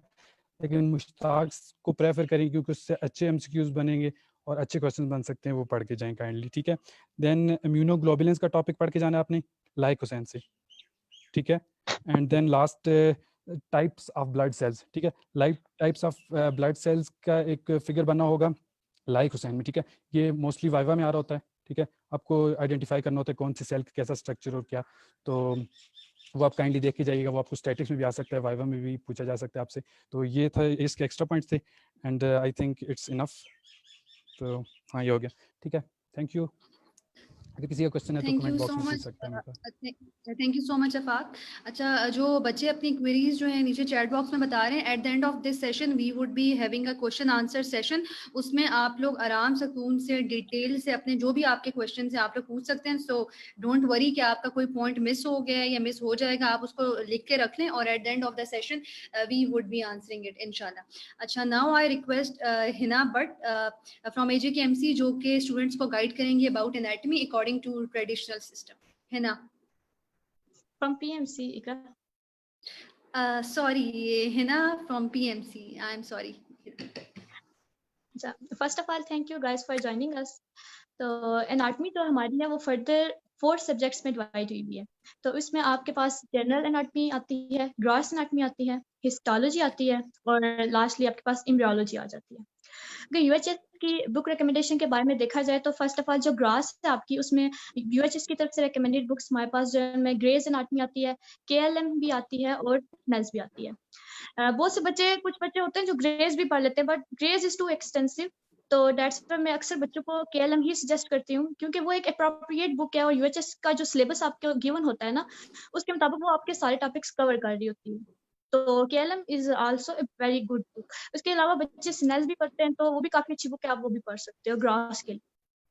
लेकिन मुश्ताक को प्रेफर करें क्योंकि उससे अच्छे MCQs बनेंगे और अच्छे क्वेश्चन बन सकते हैं, वो पढ़ के जाएं काइंडली, ठीक है। देन इम्यूनोग्लोबुलिन्स का टॉपिक पढ़ के जाना है आपने लाइक हुसैन से, ठीक है। And then last types of blood cells, ठीक है। Like types of blood cells का एक फिगर बना होगा लाइक हुसैन में, ठीक है। ये मोस्टली वाइवा में आ रहा होता है, ठीक है। आपको आइडेंटिफाई करना होता है कौन सी सेल का कैसा स्ट्रक्चर और क्या। तो वो आप काइंडली देख के जाइएगा। वो आपको स्टैटिक्स में भी आ सकता है, वाइवा में भी पूछा जा सकता है आपसे। तो ये था, इसके एक्स्ट्रा पॉइंट्स थे and I think it's enough. तो हाँ, ये हो गया, ठीक है, थैंक यू। अगर किसी का क्वेश्चन है तो thank comment you box so में पूछ मच। सकता है मेरे पास। Thank you so much Afaq. अच्छा, जो बच्चे अपनी क्वेरीज जो है नीचे चैट बॉक्स में बता रहे हैं, at the end of this session we would be having a question answer session. उसमें आप लोग आराम सुकून से डिटेल से अपने जो भी आपके क्वेश्चन हैं आप लोग पूछ सकते हैं। सो डोंट वरी कि आपका कोई पॉइंट मिस हो गया है या मिस हो जाएगा, आप उसको लिख के रख लें और at the end of the session we would be answering it इंशाल्लाह। अच्छा, now I request Hina Butt from AJKMC, जो कि स्टूडेंट्स को गाइड करेंगे about anatomy according to traditional system. Hina. From PMC, Ikra. Sorry, Hina from PMC. I'm sorry. First of all, thank you guys for joining us. तो anatomy जो हमारी है वो further 4 subjects में डिवाइड हुई हुई है। तो इसमें आपके पास जनरल एनाटमी आती है, ग्रॉस एनाटमी आती है, हिस्टोलॉजी आती है और लास्टली आपके पास एम्ब्रियोलॉजी आ जाती है। अगर यूएचएस की बुक रिकमेंडेशन के बारे में देखा जाए तो फर्स्ट ऑफ ऑल जो ग्रॉस है आपकी, उसमें यूएचएस की तरफ से रिकमेंडेड बुक्स हमारे पास जो है ग्रेज एनाटमी आती है, KLM भी आती है और नेल्स भी आती है। बहुत से बच्चे, कुछ बच्चे होते हैं जो ग्रेज भी पढ़ लेते हैं, but Gray's is too extensive. तो डेट्स पर मैं अक्सर बच्चों को KLM ही सजेस्ट करती हूँ, क्योंकि वो एक अप्रोप्रिएट बुक है और यूएचएस का जो सिलेबस आपको गिवन होता है ना, उसके मुताबिक वो आपके सारे टॉपिक्स कवर कर रही होती है। तो KLM is also a very good book. उसके अलावा बच्चे स्नेल्स भी पढ़ते हैं तो वो भी काफी अच्छी बुक है, आप वो भी पढ़ सकते हो ग्रॉस के लिए।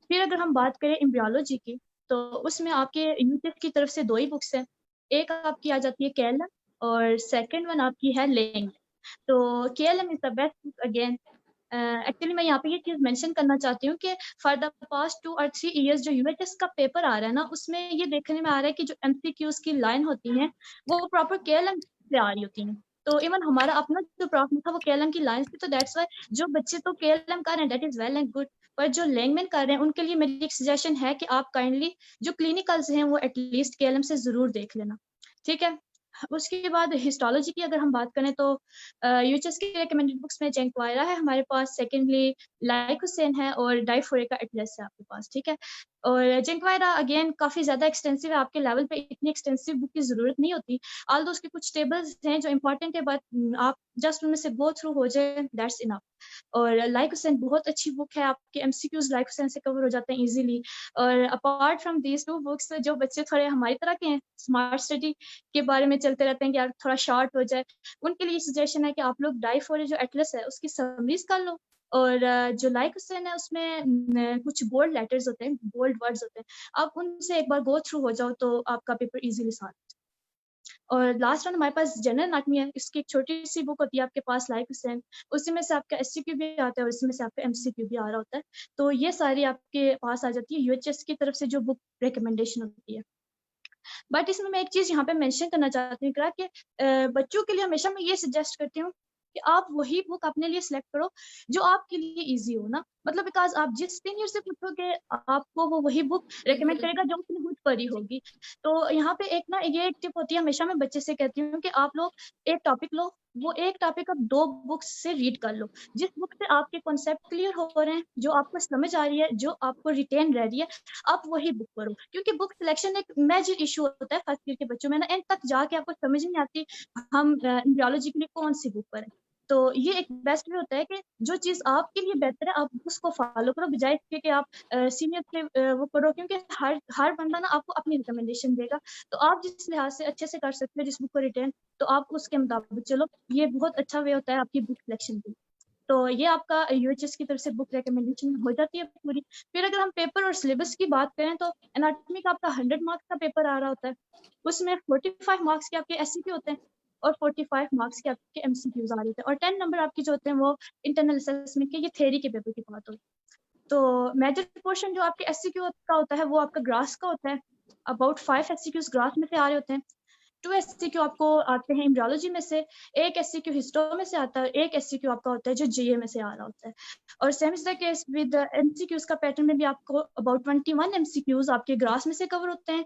फिर अगर हम बात करें एम्ब्रियोलॉजी की, तो उसमें आपके यूएचएस की तरफ से 2 ही बुक्स हैं। एक आपकी आ जाती है KLM और सेकंड वन आपकी है लिंक। तो KLM is the best book again. Actually मैं यहाँ पे ये चीज मेंशन करना चाहती हूँ कि फॉर द पास्ट 2 और 3 इयर्स जो यूएचएस का पेपर आ रहा है ना, उसमें ये देखने में आ रहा है कि जो MCQs की लाइन होती है वो प्रॉपर KLM से आ रही होती है। तो इवन हमारा अपना जो प्रॉब्लम था वो KLM की लाइन थी। तो दैट्स वाई जो बच्चे तो KLM कर रहे हैं that is well and good, पर जो लैंगमैन कर रहे हैं उनके लिए मेरी एक सजेशन है कि आप काइंडली जो क्लिनिकल्स हैं वो एटलीस्ट KLM से जरूर देख लेना, ठीक है। उसके बाद हिस्टोलॉजी की अगर हम बात करें तो यूएचएस की रिकमेंडेड बुक्स में जेंक्वायरा है हमारे पास, सेकेंडली लाइक हुसैन है और डाइफोरे का एटलस है आपके पास, ठीक है। और जेंक्वायरा अगेन काफी ज्यादा एक्सटेंसिव है, आपके लेवल पे इतनी एक्सटेंसिव बुक की जरूरत नहीं होती। ऑल्दो उसके कुछ टेबल्स हैं जो इंपॉर्टेंट है, बट आप जस्ट उनमें से गो थ्रू हो जाए, दैट्स इनफ। और लाइक हुसैन बहुत अच्छी बुक है, आपके MCQs लाइक हुसैन से कवर हो जाते हैं इजीली। और अपार्ट फ्रॉम दीज 2 बुक्स, जो बच्चे थोड़े हमारी तरह के हैं, स्मार्ट स्टडी के बारे में चलते रहते हैं कि यार थोड़ा शॉर्ट हो जाए, उनके लिए सजेशन है कि आप लोग डाइफोरे जो एटलस है उसकी समरीज कर लो। और जो लाइक हुसैन है उसमें कुछ बोल्ड लेटर्स होते हैं, बोल्ड वर्ड्स होते हैं, आप उनसे एक बार गो थ्रू हो जाओ तो आपका पेपर इजीली सॉल्व। और लास्ट वन हमारे पास जनरल एनाटमी है, इसकी एक छोटी सी बुक होती है आपके पास लाइक हुसैन, उसी में से आपका SCQ भी आता है और इसमें से आपका MCQ भी आ रहा होता है। तो ये सारी आपके पास आ जाती है यूएचएस की तरफ से जो बुक रिकमेंडेशन होती है। बट इसमें मैं एक चीज यहाँ पे मेंशन करना चाहती हूँ कि बच्चों के लिए हमेशा मैं ये सजेस्ट करती हूँ कि आप वही बुक अपने लिए सिलेक्ट करो जो आपके लिए इजी हो ना, मतलब बिकॉज आप जिस सीनियर से पूछोगे आपको वो वही बुक रेकमेंड करेगा जो उसने खुद पढ़ी होगी। तो यहाँ पे एक ना ये एक टिप होती है, हमेशा मैं बच्चे से कहती हूँ कि आप लोग एक टॉपिक लो, वो एक टॉपिक आप 2 बुक्स से रीड कर लो, जिस बुक से आपके कॉन्सेप्ट क्लियर हो रहे हैं, जो आपको समझ आ रही है, जो आपको रिटेन रह रही है, आप वही बुक करो। क्योंकि बुक सिलेक्शन एक मेजर इशू होता है फर्स्ट ईयर के बच्चों में ना, एंड तक जाके आपको समझ नहीं आती हम एम्ब्रियोलॉजी के लिए कौन सी बुक करें। तो ये एक बेस्ट वे होता है कि जो चीज आपके लिए बेहतर है आप उसको फॉलो करो, बजाय इसके कि आप सीनियर से वो करो, क्योंकि हर बंदा ना आपको अपनी रिकमेंडेशन देगा। तो आप जिस लिहाज से अच्छे से कर सकते हो जिस बुक को रिटेन, तो आप उसके मुताबिक चलो, ये बहुत अच्छा वे होता है आपकी बुक सिलेक्शन के। तो ये आपका यूएचएस की तरफ से बुक रिकमेंडेशन हो जाती है पूरी। फिर अगर हम पेपर और सिलेबस की बात करें तो एनाटॉमी का आपका 100 मार्क्स का पेपर आ रहा होता है, उसमें 45 मार्क्स के आपके SCQ होते हैं और 45 मार्क्स के आपके MCQs आ रहे थे, और 10 नंबर आपके जो होते हैं वो इंटरनल असेसमेंट के, ये थ्योरी के पेपर की बात होती है। तो मेजर पोर्शन जो आपके SCQ का होता है वो आपका ग्रास का होता है, अबाउट 5 SCQs ग्रास में से आ रहे होते हैं, 2 SCQ आपको आते हैं एम्ब्रियोलॉजी में से, 1 SCQ हिस्टो में से आता है, 1 SCQ आपका होता है जो GA में से आ रहा होता है। और same is the case with MCQs का पैटर्न में भी आपको अबाउट 21 MCQs आपके ग्रास में से कवर होते हैं,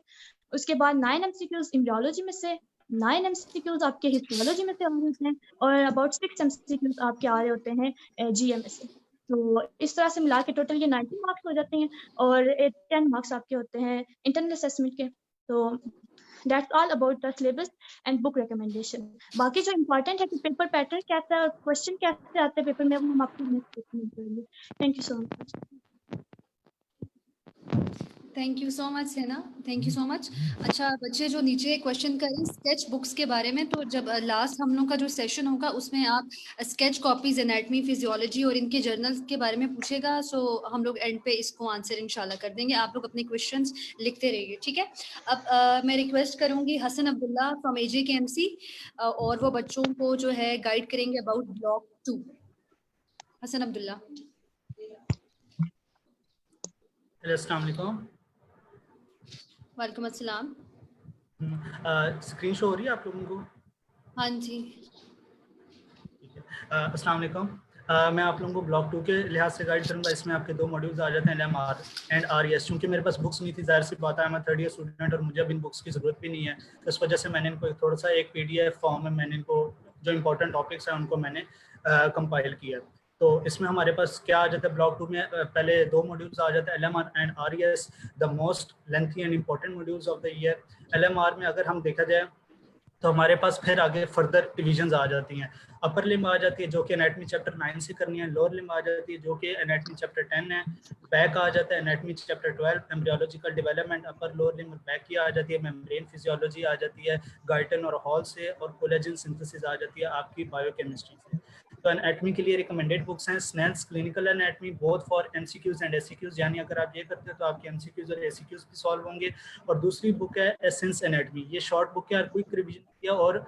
उसके बाद 9 MCQs एम्ब्रियोलॉजी में से, 9 MCQs आपके हिस्टोलॉजी में से आ रहे होते हैं, और अबाउट 6 MCQs आपके आ रहे होते हैं GA में से। तो इस तरह से मिला के टोटल ये 90 मार्क्स हो जाते हैं, और 10 मार्क्स आपके होते हैं इंटरनल असेसमेंट के। तो That's all about the syllabus and book recommendation. बाकी जो important है कि पेपर पैटर्न कैसा है और क्वेश्चन कैसे आते हैं पेपर में, वो हम आपको नेक्स्ट में करेंगे. Thank you so much. Thank you so much Hina, thank you so much. अच्छा बच्चे जो नीचे क्वेश्चन करें स्केच बुक्स के बारे में, तो जब लास्ट हम लोग का जो सेशन होगा उसमें आप स्केच कॉपीज एनाटमी फिजियोलॉजी और इनके जर्नल्स के बारे में पूछेगा. सो हम लोग एंड पे इसको आंसर इंशाल्लाह कर देंगे. आप लोग अपने क्वेश्चंस लिखते रहिए, ठीक है. अब मैं रिक्वेस्ट करूंगी हसन अब्दुल्ला फ्रॉम AJKMC और वो बच्चों को जो है गाइड करेंगे about block 2. Hassan Abdullah. Hello, अस्सलाम वालेकुम. वालेकुम अस्सलाम. स्क्रीन शो हो रही है आप लोगों को? हाँ जी. ठीक है. अस्सलाम वालेकुम. मैं आप लोगों को ब्लॉक 2 के लिहाज से गाइड करूंगा. इसमें आपके 2 मॉड्यूल्स आ जाते हैं, LMR एंड RES. क्योंकि मेरे पास बुक्स नहीं थी, जाहिर सी बात है, मैं 3rd ईयर स्टूडेंट और मुझे अब इन बुक्स की ज़रूरत भी नहीं है. तो इस वजह से मैंने इनको थोड़ा सा एक PDF फॉर्म में मैंने इनको जो इंपॉर्टेंट टॉपिक्स हैं उनको मैंने कंपाइल किया. तो इसमें हमारे पास क्या आ जाता है ब्लॉक 2 में, पहले 2 मॉड्यूल्स आ जाते हैं, LMR and RES, the most lengthy and important modules of the year. LMR में अगर हम देखा जाए तो हमारे पास फिर आगे फर्दर डिविजन्स आ जाती हैं. अपर लिम्ब आ जाती है जो कि एनाटमी चैप्टर 9 से करनी है. लोअर लिम्ब आ जाती है जो कि एनाटमी चैप्टर 10 है. बैक आ जाता है anatomy chapter 12, embryological development. Upper lower limb back की आ जाती है. मेम्ब्रेन फिजियोलॉजी आ जाती है गाइटन और हॉल से, और कोलेजन सिंथेसिस आ जाती है आपकी बायोकेमिस्ट्री से. तो एनाटमी के लिए रिकमेंडेड बुक्स हैं Snell's clinical anatomy, both for MCQs and SCQs. यानी अगर आप ये करते हो तो आपके MCQs और SCQs भी सॉल्व होंगे. और दूसरी बुक है एसेंस एनाटमी. ये शॉर्ट बुक है और क्विक रिवीजन किया और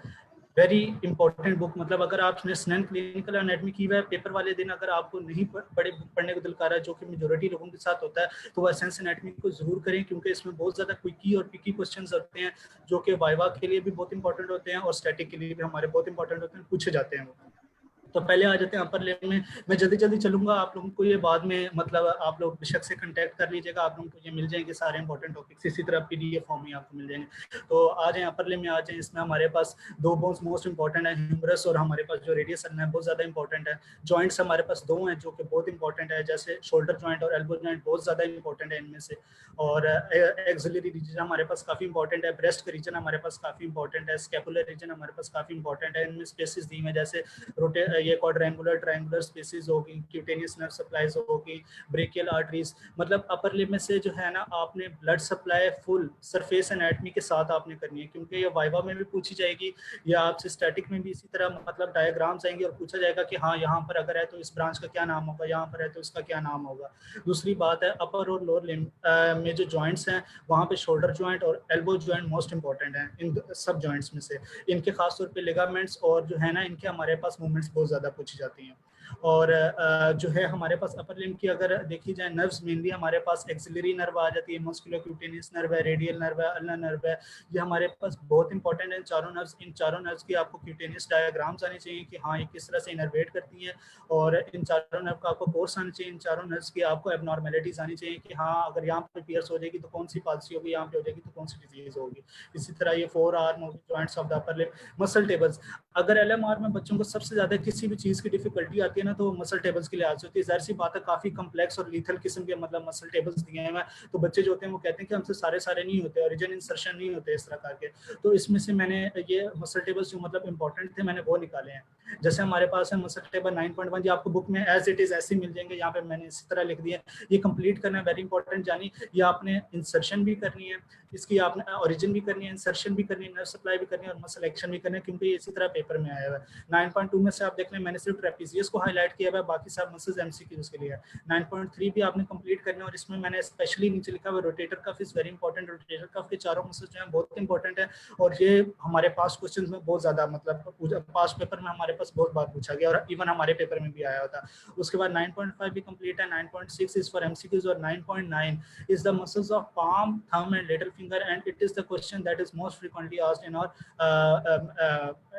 वेरी इंपॉर्टेंट बुक. मतलब अगर आपने स्नेल क्लिनिकल एनाटमी की हुआ है, पेपर वाले दिन अगर आपको नहीं पढ़ने को दिल कर रहा है, जो कि मेजोरिटी लोगों के साथ होता है, तो वो एसेंस एनाटमी को जरूर करें. क्योंकि इसमें बहुत ज़्यादा क्विकी और पिकी क्वेश्चंस होते हैं जो कि वाइवा के लिए भी बहुत इंपॉर्टेंट होते हैं और स्टैटिक के लिए भी हमारे बहुत इंपॉर्टेंट होते हैं, पूछे जाते हैं वो. तो पहले आ जाते हैं अपर लेवल में. मैं जल्दी चलूंगा, आप लोगों को ये बाद में मतलब आप लोग बेशक से कांटेक्ट कर लीजिएगा, आप लोगों को ये मिल जाएंगे सारे इंपॉर्टेंट टॉपिक्स. इसी तरह PDF फॉर्म में आपको मिल जाएंगे. तो आ जाए अपर लेवल में आ जाए. इसमें हमारे पास 2 बोन्स मोस्ट इंपॉर्टेंट है, ह्यूमरस और हमारे पास जो रेडियस है बहुत ज़्यादा इंपॉर्टेंट है. जॉइंट्स हमारे पास 2 हैं जो कि बहुत इंपॉर्टेंट है, जैसे शोल्डर जॉइंट और एल्बो जॉइंट बहुत ज़्यादा इंपॉर्टेंट है इनमें से. और एक्सिलरी रीजन हमारे पास काफ़ी इंपॉर्टेंट है. ब्रेस्ट का रीजन हमारे पास काफ़ी इंपॉर्टेंट है. स्कैपुलर रीजन हमारे पास काफ़ी इंपॉर्टेंट है. इनमें स्पेसिस दी हैं जैसे ये क्वाड्रेंगुलर ट्रायंगुलर स्पेसिस होगी, क्यूटेनियस नर्व सप्लाईज होगी, ब्रेकियल आर्टरीज. मतलब अपर लिम्ब में से जो है ना आपने blood supply full surface anatomy के साथ आपने करनी है. क्योंकि ये वाइवा में भी पूछी जाएगी या आपसे स्टैटिक में भी इसी तरह मतलब डायग्राम्स आएंगे और पूछा जाएगा कि हाँ यहाँ पर अगर है तो इस ब्रांच का क्या नाम होगा, यहाँ पर है तो इसका क्या नाम होगा. दूसरी बात है अपर और लोअर लिम्ब में जो जॉइंट्स हैं वहाँ पे शोल्डर जॉइंट और एल्बो जॉइंट मोस्ट इंपॉर्टेंट हैं इन सब जॉइंट्स में से. इनके खासतौर पे लिगामेंट्स और जो है ना इनके हमारे पास मूवमेंट्स बहुत ज़्यादा पूछी जाती हैं. और जो है हमारे पास अपर लिम्ब की अगर देखी जाए नर्व्स मेनली हमारे पास एक्सिलरी नर्व आ जाती है, मस्कुलोक्यूटेनियस नर्व है, रेडियल नर्व है, अल्नर नर्व है. ये हमारे पास बहुत इंपॉर्टेंट है इन चारों नर्व्स. इन चारों नर्व्स की आपको क्यूटेनियस डायग्राम्स आनी चाहिए कि हाँ ये किस तरह से इनर्वेट करती हैं. और इन चारों नर्व का आपको कोर्स आना चाहिए. इन चारों नर्व्स की आपको एबनॉर्मेलिटीज आनी चाहिए कि हाँ अगर यहाँ पे पियर्स हो जाएगी तो कौन सी पाल्सी होगी, यहाँ पे हो जाएगी तो कौन सी डिजीज होगी. इसी तरह ये 4 arm joints of the upper limb. Muscle tables, अगर LMR में बच्चों को सबसे ज्यादा किसी भी चीज की डिफिकल्टी आती है ना तो मसल टेबल्स के लिहाज से होती है. जाहिर सी बात है काफी कम्प्लेक्स और लीथल किस्म के मतलब मसल टेबल्स दिए हैं. तो बच्चे जो होते हैं वो कहते हैं कि हमसे सारे नहीं होते, ओरिजिन इंसर्शन नहीं होते इस तरह करके. तो इसमें से मैंने ये मसल टेबल्स जो मतलब इंपॉर्टेंट थे मैंने वो निकाले हैं. जैसे हमारे पास है मसल टेबल 9.1, ये आपको बुक में एज इट इज ऐसे मिल जाएंगे. यहाँ पे मैंने इसी तरह लिख दिया. ये कंप्लीट करना है वेरी इंपॉर्टेंट. जानी ये आपने इंसर्शन भी करनी है, इसकी आपने ओरिजिन भी करनी है, इंसर्शन भी करनी है, नर्व सप्लाई भी करनी है और मसल एक्शन भी करनी है, क्योंकि इसी तरह पेपर में आया हुआ है. 9.2 में से आप देख लें मैंने सिर्फ ट्रेपेजियस को हाईलाइट किया हुआ है, बाकी सब मसल्स MCQs के लिए है. 9.3 भी आपने कंप्लीट करना है और इसमें मैंने स्पेशली नीचे लिखा हुआ rotator cuff is very important. Rotator cuff के चारों मसल्स जो हैं बहुत इंपॉर्टेंट है और ये हमारे पास्ट क्वेश्चंस में बहुत ज्यादा मतलब पास्ट पेपर में हमारे पास बहुत बार पूछा गया और इवन हमारे पेपर में भी आया होता. उसके बाद 9.5 भी कंप्लीट है. 9.6 इज फॉर MCQs और 9.9 is the muscles of palm, thumb and little finger, and it is the question that is most frequently asked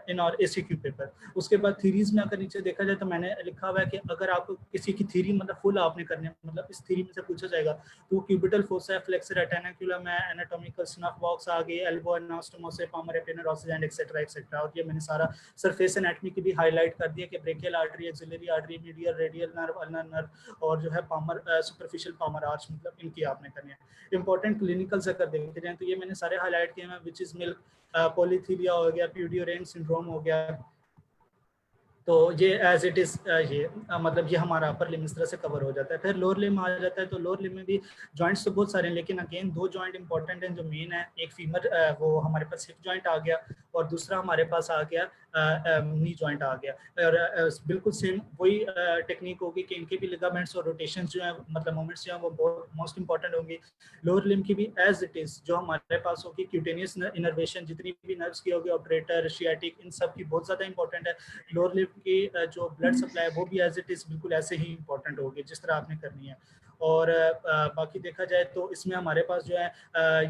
in our ACQ paper. उसके बाद थीरीज में अगर नीचे देखा जाए तो मैंने इसमें लिखा हुआ है कि अगर आपको किसी की थ्योरी मतलब फुल आपने करनी है, मतलब इस थ्योरी में से पूछा जाएगा तो क्यूबिटल फोसा, फ्लेक्सर रेटिकुलम है, एनाटॉमिकल स्नफ बॉक्स आ गई, elbow anastomosis, palmar aponeurosis and etcetera etcetera. और ये मैंने सारा सरफेस एनाटॉमी की भी हाईलाइट कर दिया कि brachial artery, axillary artery, medial radial nerve, ulnar nerve और जो है पामर सुपरफिशियल पामर आर्च, मतलब इनकी आपने करनी है। इंपॉर्टेंट क्लिनिकल्स अगर देखे जाए तो ये मैंने सारे हाईलाइट किए हैं, विच इज मिल्क, पॉलीथीलिया हो गया, प्यूडियोरेन सिंड्रोम हो गया। तो ये एज इट इज ये मतलब ये हमारा अपर लिम इस तरह से कवर हो जाता है। फिर लोअर लिम आ जाता है, तो लोअर लिम में भी जॉइंट्स तो बहुत सारे हैं, लेकिन अगेन दो जॉइंट इंपॉर्टेंट हैं जो मेन है। एक फीमर वो हमारे पास हिप जॉइंट आ गया और दूसरा हमारे पास आ गया नी जॉइंट आ गया। और बिल्कुल सेम वही टेक्निक होगी कि इनके भी लिगामेंट्स और रोटेशन जो है मतलब मूवमेंट्स जो है वो बहुत मोस्ट इंपॉर्टेंट होंगी। लोअर लिम की भी एज इट इज जो हमारे पास होगी क्यूटेनियस इनर्वेशन, जितनी भी नर्व्स की होगी, ऑपरेटर, शियाटिक, इन सब की बहुत ज़्यादा इंपॉर्टेंट है। लोअर लिम की जो ब्लड सप्लाई है वो भी एज इट इज बिल्कुल ऐसे ही इंपॉर्टेंट होगी जिस तरह आपने करनी है। और बाकी देखा जाए तो इसमें हमारे पास जो है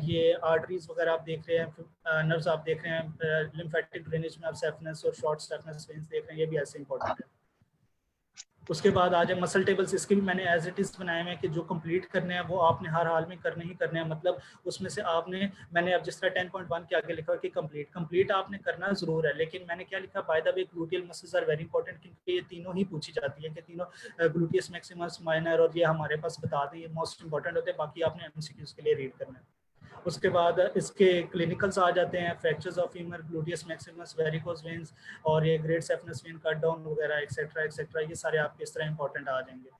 ये आर्टरीज वगैरह आप देख रहे हैं, नर्व्स आप देख रहे हैं, लिम्फेटिक ड्रेनेज में आप सेफनेस और शॉर्ट स्टेफनेस वेन्स देख रहे हैं, ये भी ऐसे इंपॉर्टेंट है। उसके बाद आ जाए मसल टेबल्स, इसके भी मैंने एज इट इज बनाए हैं कि जो कंप्लीट करने हैं वो आपने हर हाल में करने ही करने हैं। मतलब उसमें से आपने, मैंने अब जिस तरह 10.1 के आगे लिखा है कि कंप्लीट आपने करना जरूर है, लेकिन मैंने क्या लिखा, by the way gluteal muscles are very important, क्योंकि ये तीनों ही पूछी जाती है कि तीनों ग्लूटियस मैक्सिमस, माइनर और ये हमारे पास बता दें, ये मोस्ट इंपॉर्टेंट होते हैं। बाकी आपने एमसीक्यूज के लिए रीड करना है। उसके बाद इसके क्लिनिकल्स आ जाते हैं, fractures of femur, gluteus Maximus, varicose veins और ये great safeness when cut down वगैरह एक्सेट्रा एक्सेट्रा, ये सारे आपके इस तरह इंपॉर्टेंट आ जाएंगे।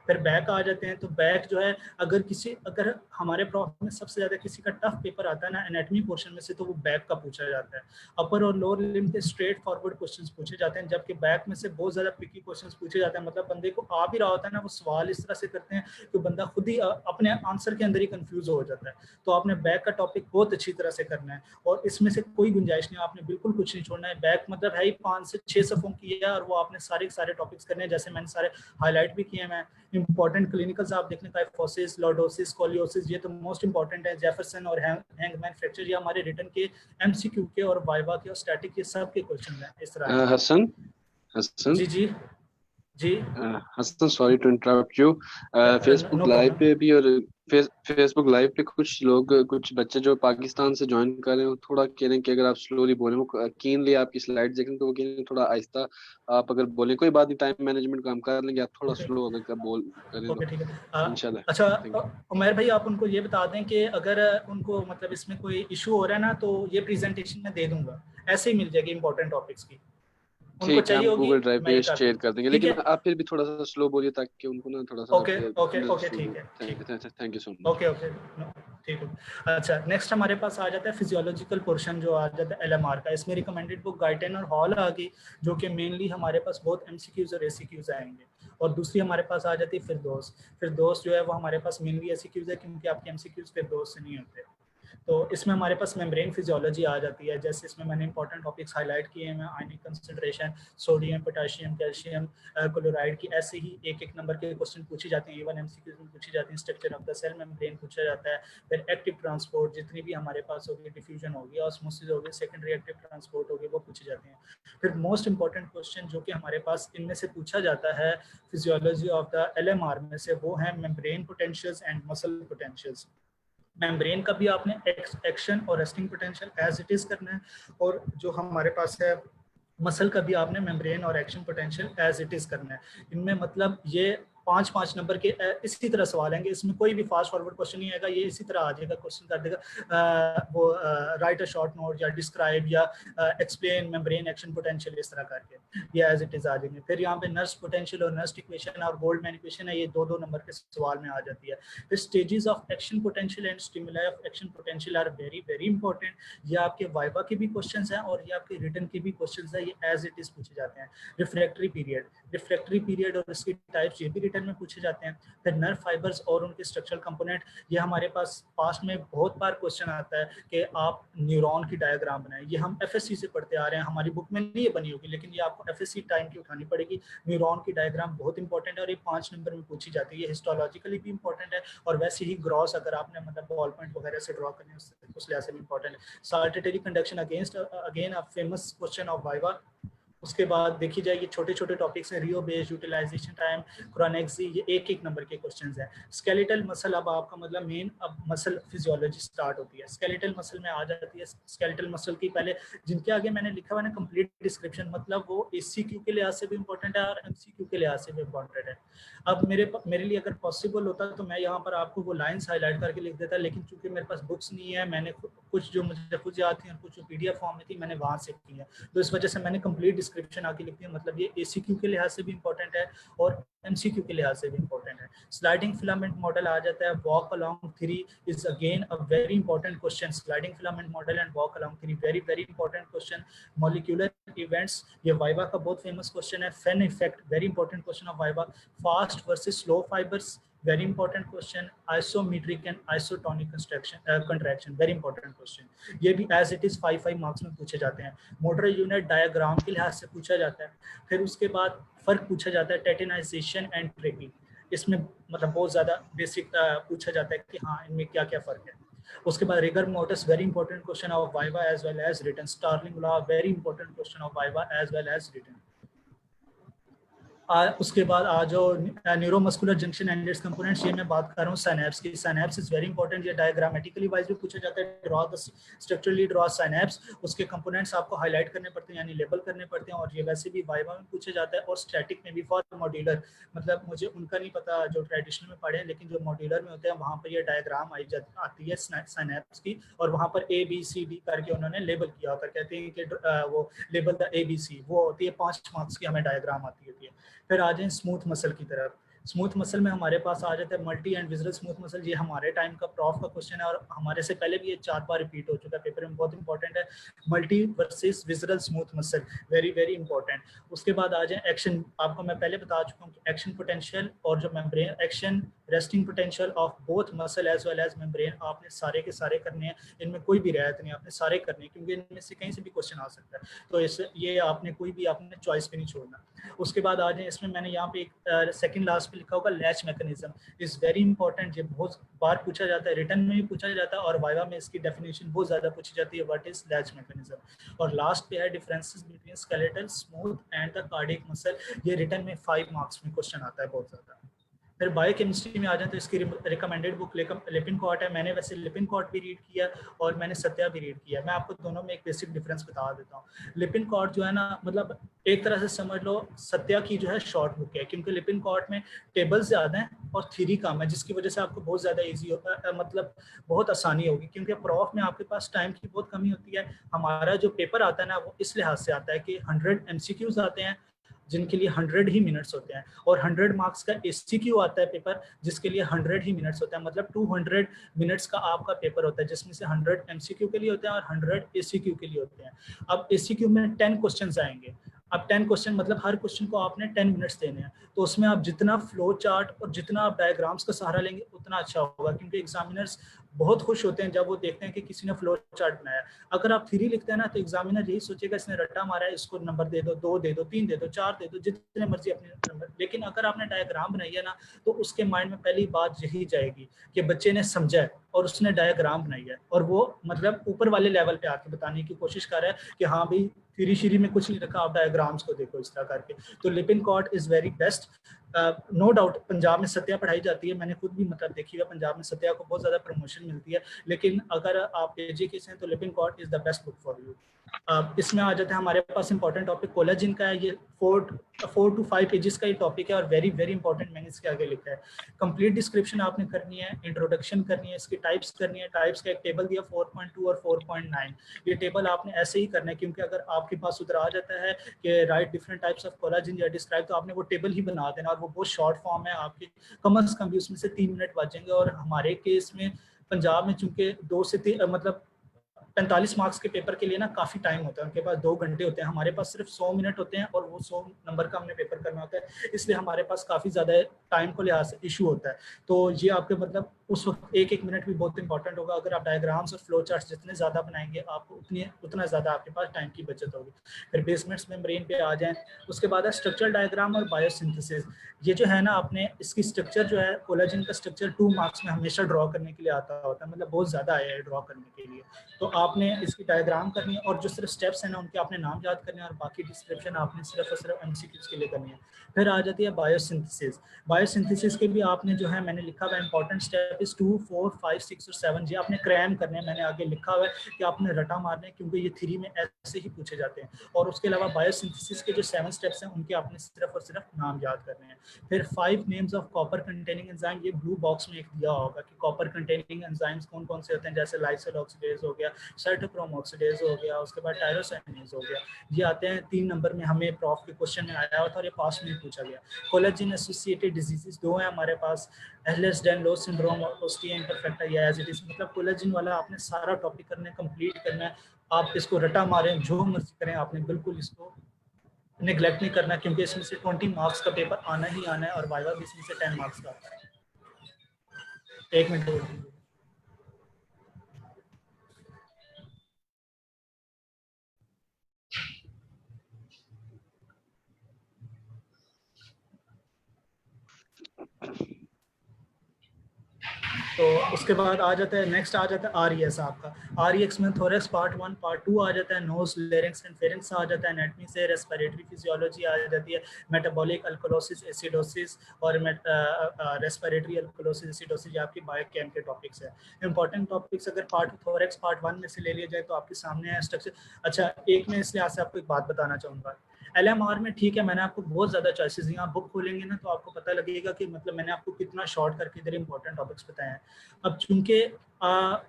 फिर बैक आ जाते हैं, तो बैक जो है अगर हमारे प्रॉब्लम में सबसे ज़्यादा किसी का टफ पेपर आता है ना एनाटॉमी पोर्शन में से, तो वो बैक का पूछा जाता है। अपर और लोअर लिम्ब के स्ट्रेट फॉरवर्ड क्वेश्चंस पूछे जाते हैं, जबकि बैक में से बहुत ज़्यादा पिकी क्वेश्चंस पूछे जाते हैं। मतलब बंदे को आ भी रहा होता है ना, वो सवाल इस तरह से करते हैं कि बंदा खुद ही अपने आंसर के अंदर ही कंफ्यूज हो जाता है। तो आपने बैक का टॉपिक बहुत अच्छी तरह से करना है और इसमें से कोई गुंजाइश नहीं, आपने बिल्कुल कुछ नहीं छोड़ना है। बैक मतलब है ही 5 से 6 सफ़ों की है और वो आपने सारे टॉपिक्स करने हैं, जैसे मैंने सारे हाईलाइट भी किए हैं। मैं इंपॉर्टेंट क्लिनिकल्स आप देखने का, फोसिस, लॉर्डोसिस, स्कोलियोसिस, ये तो मोस्ट इंपॉर्टेंट है। जेफरसन और हैंगमैन फ्रैक्चर, ये हमारे रिटन के, एमसीक्यू के और वाइवा के और स्टैटिक के सब के क्वेश्चन हैं इस तरह। Hasan ji Hasan, sorry to interrupt you. Facebook live पे भी और फेसबुक लाइव पे कुछ बच्चे जो पाकिस्तान से ज्वाइन कर रहे हैं, थोड़ा कह रहे हैं कि अगर आप स्लोली बोलें, वो कीनली आपकी स्लाइड्स देखें तो वो कह रहे हैं थोड़ा आहिस्ता आप अगर बोलें। कोई बात नहीं, टाइम मैनेजमेंट काम कर लेंगे, आप थोड़ा स्लो अगर बोल करें तो ठीक है इंशाल्लाह। अच्छा उमर भाई, आप उनको ये बता दें कि अगर उनको मतलब इसमें कोई इशू हो रहा है ना, तो ये प्रेजेंटेशन में दे दूंगा, ऐसे ही मिल जाएगी इंपॉर्टेंट टॉपिक्स की, उनको चाहिए होगी गूगल ड्राइव मैं पे ये कर शेयर कर देंगे, लेकिन आप फिर भी थोड़ा सा स्लो बोलिए ताकि उनको ना थोड़ा सा ओके ठीक है thank you so much. Okay ठीक है। अच्छा नेक्स्ट हमारे पास आ जाता है फिजियोलॉजिकल पोर्शन, जो आ जाता है एलएमआर का। इसमें रिकमेंडेड बुक गाइटेन और हॉल आ गई, जो कि मेनली हमारे पास बहुत एमसीक्यूज और एसीक्यूज आएंगे। और दूसरी हमारे पास आ जाती है फिरदौस जो है वो हमारे पास मेनली एसीक्यूज है, क्योंकि आपके एमसीक्यूज फिरदौस से नहीं होते। तो इसमें हमारे पास मेम्ब्रेन फिजियोलॉजी आ जाती है, जैसे इसमें मैंने इंपॉर्टेंट टॉपिक्स हाईलाइट किए हैं, ionic concentration, sodium, potassium, calcium, chloride की, ऐसे ही एक नंबर के क्वेश्चन पूछे जाते हैं, इवन एमसीक्यूज में पूछी जाती हैं। Structure of the cell membrane पूछा जाता है। फिर एक्टिव ट्रांसपोर्ट, जितनी भी हमारे पास होगी, डिफ्यूजन होगी, ऑस्मोसिस होगी, सेकेंडरी एक्टिव ट्रांसपोर्ट होगी, वो पूछे जाते हैं। फिर मोस्ट इंपॉर्टेंट क्वेश्चन जो कि हमारे पास इनमें से पूछा जाता है फिजियोलॉजी ऑफ द एलएमआर में से, वो है membrane potentials and muscle potentials. Membrane का भी आपने एक्शन और resting potential as it is करना है, और जो हमारे पास है मसल का भी आपने मेम्ब्रेन और action potential as it is करना है। इनमें मतलब ये 5 नंबर के इसी तरह सवाल आएंगे, इसमें कोई भी फास्ट फॉरवर्ड क्वेश्चन नहीं आएगा, ये इसी तरह आ जाएगा, क्वेश्चन कर देगा वो राइट अ शॉर्ट नोट या डिस्क्राइब या एक्सप्लेन मेम्ब्रेन एक्शन पोटेंशियल, इस तरह करके ये एज इट इज आ जाएंगे। फिर यहाँ पे नर्स पोटेंशियल और नर्स इक्वेशन और गोल्डमैन इक्वेशन है, ये 2 नंबर के सवाल में आ जाती है। फिर stages of action potential and stimuli of action potential are very very important. ये आपके वाइवा के भी क्वेश्चन हैं और ये आपके रिटन के भी क्वेश्चन है, ये एज इट इज पूछे जाते हैं। रिफ्रैक्टरी पीरियड और इसकी टाइप्स, ये भी रिटन में पूछे जाते हैं। फिर नर्व फाइबर्स और उनके स्ट्रक्चरल कंपोनेंट, ये हमारे पास पास्ट में बहुत बार क्वेश्चन आता है कि आप न्यूरॉन की डायग्राम बनाएं। ये हम एफएससी से पढ़ते आ रहे हैं, हमारी बुक में नहीं ये बनी होगी, लेकिन ये आपको एफएससी टाइम की उठानी पड़ेगी। न्यूरॉन की डायग्राम बहुत इंपॉर्टेंट है और ये 5 नंबर में पूछी जाती है। ये हिस्टोलॉजिकली भी इंपॉर्टेंट है और वैसे ही ग्रॉस अगर आपने मतलब बॉल पॉइंट वगैरह से ड्रॉ करने उस लिहाज से भी इंपॉर्टेंट है। Saltatory conduction again a famous question of viva. उसके बाद देखी जाए ये छोटे छोटे टॉपिक्स हैं, रियो बेस, यूटिलाइजेशन टाइम, क्रोनेक्सी, ये एक एक नंबर के क्वेश्चंस हैं। स्केलेटल मसल, अब आपका मतलब मेन अब मसल फिजियोलॉजी स्टार्ट होती है। स्केलेटल मसल में आ जाती है, स्केलेटल मसल की पहले जिनके आगे मैंने लिखा हुआ है ना कंप्लीट डिस्क्रिप्शन, मतलब वो एसीक्यू के लिहाज से भी इंपॉर्टेंट है और एमसीक्यू के लिहाज से भी इंपॉर्टेंट है। अब मेरे लिए अगर पॉसिबल होता तो मैं यहाँ पर आपको वो लाइंस हाईलाइट करके लिख देता, लेकिन चूंकि मेरे पास बुक्स नहीं है, मैंने कुछ जो मुझे खुद याद थी और कुछ जो पीडीएफ फॉर्म में थी मैंने वहाँ से की है, तो इस वजह से मैंने कंप्लीट डिस्क्रिप्शन आके लिख दी। मतलब ये एसीक्यू के लिहाज से भी इंपॉर्टेंट है और एमसीक्यू के लिहाज से भी इंपॉर्टेंट है। स्लाइडिंग फिलामेंट मॉडल आ जाता है। Walk along theory is again a very important question. Sliding filament model and walk along theory very very important question. Molecular events, ये वाइवा का बहुत फेमस क्वेश्चन है। Fenn effect, very important question of viva. Fast versus slow fibres, very important question. Isometric and isotonic contraction, very important question. ये भी as it is 5 marks में पूछे जाते हैं। मोटर यूनिट डायग्राम के लिहाज से पूछा जाता है। फिर उसके बाद फर्क पूछा जाता है टेटेनाइजेशन एंड ट्रेकिंग, इसमें मतलब बहुत ज़्यादा बेसिक पूछा जाता है कि हाँ इनमें क्या क्या फ़र्क है। उसके बाद rigor mortis, very important question of viva as well as written. Starling law, very important question of viva as well as written. उसके बाद आज जो neuromuscular junction and its components, ये मैं बात कर रहा हूँ साइनेप्स की। साइनेप्स इज वेरी इंपॉर्टेंट, ये डायग्रामेटिकली वाइज भी पूछा जाता है। Draw the structurally draw synapse, उसके कंपोनेंट्स आपको हाईलाइट करने पड़ते हैं यानी लेबल करने पड़ते हैं, और ये वैसे भी वाइवा में पूछा जाता है। और स्टैटिक में भी फॉर मॉड्यूलर, मतलब मुझे उनका नहीं पता जो ट्रेडिशनल में पढ़े हैं, लेकिन जो मॉड्यूलर में होते हैं वहाँ पर ये डायग्राम आती है साइनेप्स की, और वहाँ पर ABCD करके उन्होंने लेबल किया होता है। कहते हैं कि वो लेबल द ABC, वो होती है 5 मार्क्स की हमें डायग्राम आती होती है। फिर आ जाए स्मूथ मसल की तरफ। स्मूथ मसल में हमारे पास आ जाता है multi and visceral smooth muscle. ये हमारे टाइम का प्रॉफ का क्वेश्चन है और हमारे से पहले भी ये 4 बार रिपीट हो चुका है पेपर में, बहुत इंपॉर्टेंट है। Multi versus visceral smooth muscle, very very important. उसके बाद आ जाए एक्शन, आपको मैं पहले बता चुका हूँ कि एक्शन पोटेंशियल और जो membrane action resting potential of both muscle as well as membrane, आपने सारे के सारे करने हैं, इनमें कोई भी रियायत नहीं, आपने सारे करने हैं, क्योंकि इनमें से कहीं से भी क्वेश्चन आ सकता है, तो इससे ये आपने कोई भी आपने चॉइस पे नहीं छोड़ना। उसके बाद आ जाए, इसमें मैंने यहाँ पे एक सेकंड लास्ट पे लिखा होगा latch mechanism is very important. ये बहुत बार पूछा जाता है, रिटर्न में भी पूछा जाता है और वाइवा में इसकी डेफिनेशन बहुत ज़्यादा पूछी जाती है, व्हाट इज लैच मैकेनिज्म। और लास्ट पे है differences between skeletal, smooth and the cardiac muscle. ये रिटर्न में 5 मार्क्स में क्वेश्चन आता है बहुत ज़्यादा। फिर बायोकेमिस्ट्री में आ जाए तो इसकी रिकमेंडेड बुक लिपिनकॉट है। मैंने वैसे लिपिनकॉट भी रीड किया और मैंने सत्या भी रीड किया। मैं आपको दोनों में एक बेसिक डिफरेंस बता देता हूँ। लिपिनकॉट जो है ना, मतलब एक तरह से समझ लो सत्या की जो है शॉर्ट बुक है, क्योंकि लिपिनकॉट में टेबल्स ज़्यादा हैं और थ्योरी कम है, जिसकी वजह से आपको बहुत ज़्यादा ईजी होता है, मतलब बहुत आसानी होगी, क्योंकि प्रॉफ में आपके पास टाइम की बहुत कमी होती है। हमारा जो पेपर आता है ना, वो इस लिहाज से आता है कि 100 MCQs आते हैं जिनके लिए 100 ही मिनट्स होते हैं, और 100 मार्क्स का SCQ आता है पेपर जिसके लिए 100 ही मिनट्स होता है, मतलब 200 मिनट्स का आपका पेपर होता है, जिसमें से 100 MCQ के लिए होते हैं और 100 SCQ के लिए होते हैं। अब SCQ में 10 क्वेश्चन आएंगे। अब 10 क्वेश्चन मतलब हर क्वेश्चन को आपने 10 मिनट्स देने हैं, तो उसमें आप जितना फ्लो चार्ट और जितना आप डायग्राम्स का सहारा लेंगे उतना अच्छा होगा, क्योंकि एग्जामिनर्स बहुत खुश होते हैं जब वो देखते हैं कि किसी ने फ्लो चार्ट बनाया। अगर आप थ्योरी लिखते हैं ना, तो एग्जामिनर यही सोचेगा इसने रट्टा मारा है, इसको नंबर दे दो, 2 दे दो, 3 दे दो, 4 दे दो, जितने मर्जी अपने नंबर। लेकिन अगर आपने डायग्राम बनाई है ना, तो उसके माइंड में पहली बात यही जाएगी कि बच्चे ने समझा है और उसने डायग्राम बनाई है, और वो मतलब ऊपर वाले लेवल पे आके बताने की कोशिश कर रहा है कि हाँ भाई थ्योरी शीरी में कुछ नहीं रखा, आप डायग्राम्स को देखो इस तरह करके। तो Lippincott is very best. No doubt Punjab में सत्या पढ़ाई जाती है, मैंने खुद भी मतलब देखी है, पंजाब में सत्या को बहुत ज़्यादा प्रमोशन मिलती है, लेकिन अगर आप AJ से हैं तो Lippincott is the best book for you. इसमें आ जाता है हमारे पास इंपॉर्टेंट टॉपिक कोलेजन का है। ये 4 to 5 पेजेस का ये टॉपिक है और वेरी वेरी इंपॉर्टेंट, मैंने इसके आगे लिखा है। कंप्लीट डिस्क्रिप्शन आपने करनी है, इंट्रोडक्शन करनी है, इसकी टाइप्स करनी है। टाइप्स का एक टेबल दिया 4.2 और 4.9, ये टेबल आपने ऐसे ही करना है, क्योंकि अगर आपके पास उधर आ जाता है कि right different types of collagen या डिस्क्राइब, तो आपने वो टेबल ही बना देना, और वो बहुत शॉर्ट फॉर्म है, आपके कम अज कम भी उसमें से 3 मिनट बचेंगे। और हमारे केस में पंजाब में चूंकि 2 से 3 मतलब 45 मार्क्स के पेपर के लिए ना काफ़ी टाइम होता है, उनके पास 2 घंटे होते हैं, हमारे पास सिर्फ 100 मिनट होते हैं, और वो 100 नंबर का हमने पेपर करना होता है, इसलिए हमारे पास काफ़ी ज़्यादा टाइम को लिहाज से इशू होता है। तो ये आपके मतलब उस वक्त एक एक मिनट भी बहुत इंपॉर्टेंट होगा। अगर आप डायग्राम्स और फ्लो चार्ट्स जितने ज़्यादा बनाएंगे आपको उतना ज़्यादा आपके पास टाइम की बचत होगी। फिर बेसमेंट्स मेम्ब्रेन पे आ जाएं, उसके बाद है स्ट्रक्चरल डायग्राम और बायोसिंथेसिस। ये जो है ना, आपने इसकी स्ट्रक्चर जो है, कोलेजन का स्ट्रक्चर 2 मार्क्स में हमेशा ड्रॉ करने के लिए आता होता है, मतलब बहुत ज़्यादा आया है ड्रॉ करने के लिए। तो आपने इसकी डायग्राम करनी है और जो सिर्फ स्टेप्स हैं ना उनके आपने नाम याद करने हैं और बाकी डिस्क्रिप्शन आपने सिर्फ और सिर्फ MCQs के लिए करनी है। फिर आ जाती है बायोसिंथेसिस। बायोसिंथेसिस के भी आपने जो है, मैंने लिखा हुआ इंपॉर्टेंट स्टेप इस 2, 4, 5, 6 और 7 ये आपने क्रैम करने हैं। मैंने आगे लिखा हुआ है कि आपने रटा मारने, क्योंकि ये थ्री में ऐसे ही पूछे जाते हैं। और उसके अलावा बायोसिंथेसिस के जो 7 स्टेप्स हैं उनके आपने सिर्फ और सिर्फ नाम याद करने हैं। फिर 5 names of copper containing enzyme, ये ब्लू बॉक्स में एक दिया होगा कि कॉपर कंटेनिंग एंजाइम्स कौन कौन से होते हैं, जैसे लाइसिल ऑक्सीडेज हो गया, साइटोक्रोम ऑक्सीडेज हो गया, उसके बाद टायरोसाइनेज हो गया। ये आते हैं 3 नंबर में, हमें प्रॉफ के क्वेश्चन में आया हुआ था और ये पास में पूछा गया। कोलेजन एसोसिएटेड डिजीजेस 2 हैं हमारे पास, एहलेस-डायन-लोस सिंड्रोम और ओस्टिया इम्परफेक्टा, या एज इट इज। मतलब कोलेजन वाला आपने सारा टॉपिक करना है, कंप्लीट करना है। आप इसको रटा मारें, जो मर्जी करें, आपने बिल्कुल इसको नेग्लेक्ट नहीं करना, क्योंकि इसमें से 20 मार्क्स का पेपर आना ही आना है और वाइवा भी इसमें से 10 मार्क्स का आता है। 1 मिनट। तो उसके बाद आ जाता है, नेक्स्ट आ जाता है RES आपका। REX में थोरेक्स पार्ट 1, पार्ट 2 आ जाता है, नोज, लेरिंक्स एंड फेरिंक्स आ जाता है, एनाटमी से रेस्पिरेटरी फिजियोलॉजी आ जाती है, मेटाबॉलिक अल्कोलोसिस, एसिडोसिस और रेस्पिरेटरी अल्कोलोसिस, एसिडोसिस, ये आपकी बायोकेम के टॉपिक्स है। इंपॉर्टेंट टॉपिक्स अगर थोरेक्स पार्ट 1 में से ले लिया जाए तो आपके सामने है स्ट्रक्चर। अच्छा, एक मैं इस लिहाज से आपको एक बात बताना चाहूँगा, LMR में ठीक है मैंने आपको बहुत ज़्यादा चॉइसेस दी, आप बुक खोलेंगे ना तो आपको पता लगेगा कि मतलब मैंने आपको कितना शॉर्ट करके इधर इंपॉर्टेंट टॉपिक्स बताए हैं। अब चूंकि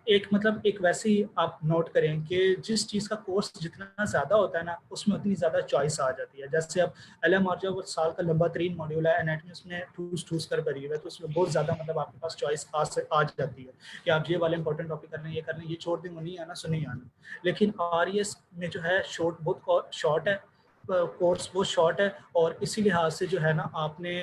एक वैसे ही आप नोट करें कि जिस चीज़ का कोर्स जितना ज़्यादा होता है ना उसमें उतनी ज़्यादा चॉइस आ जाती है। जैसे अब LMR जो साल का लंबा 3 मॉड्यूल है, एनाटमी उसमें ठूस कर भरी हुई है, तो उसमें बहुत ज़्यादा मतलब आपके पास चॉइस आ जाती है कि आप ये वाले इंपॉर्टेंट टॉपिक करने, ये करने, ये छोड़ दें, वो नहीं आना, सो नहीं आना। लेकिन RES में जो है बहुत शॉर्ट है, कोर्स बहुत शॉर्ट है, और इसी लिहाज से जो है ना आपने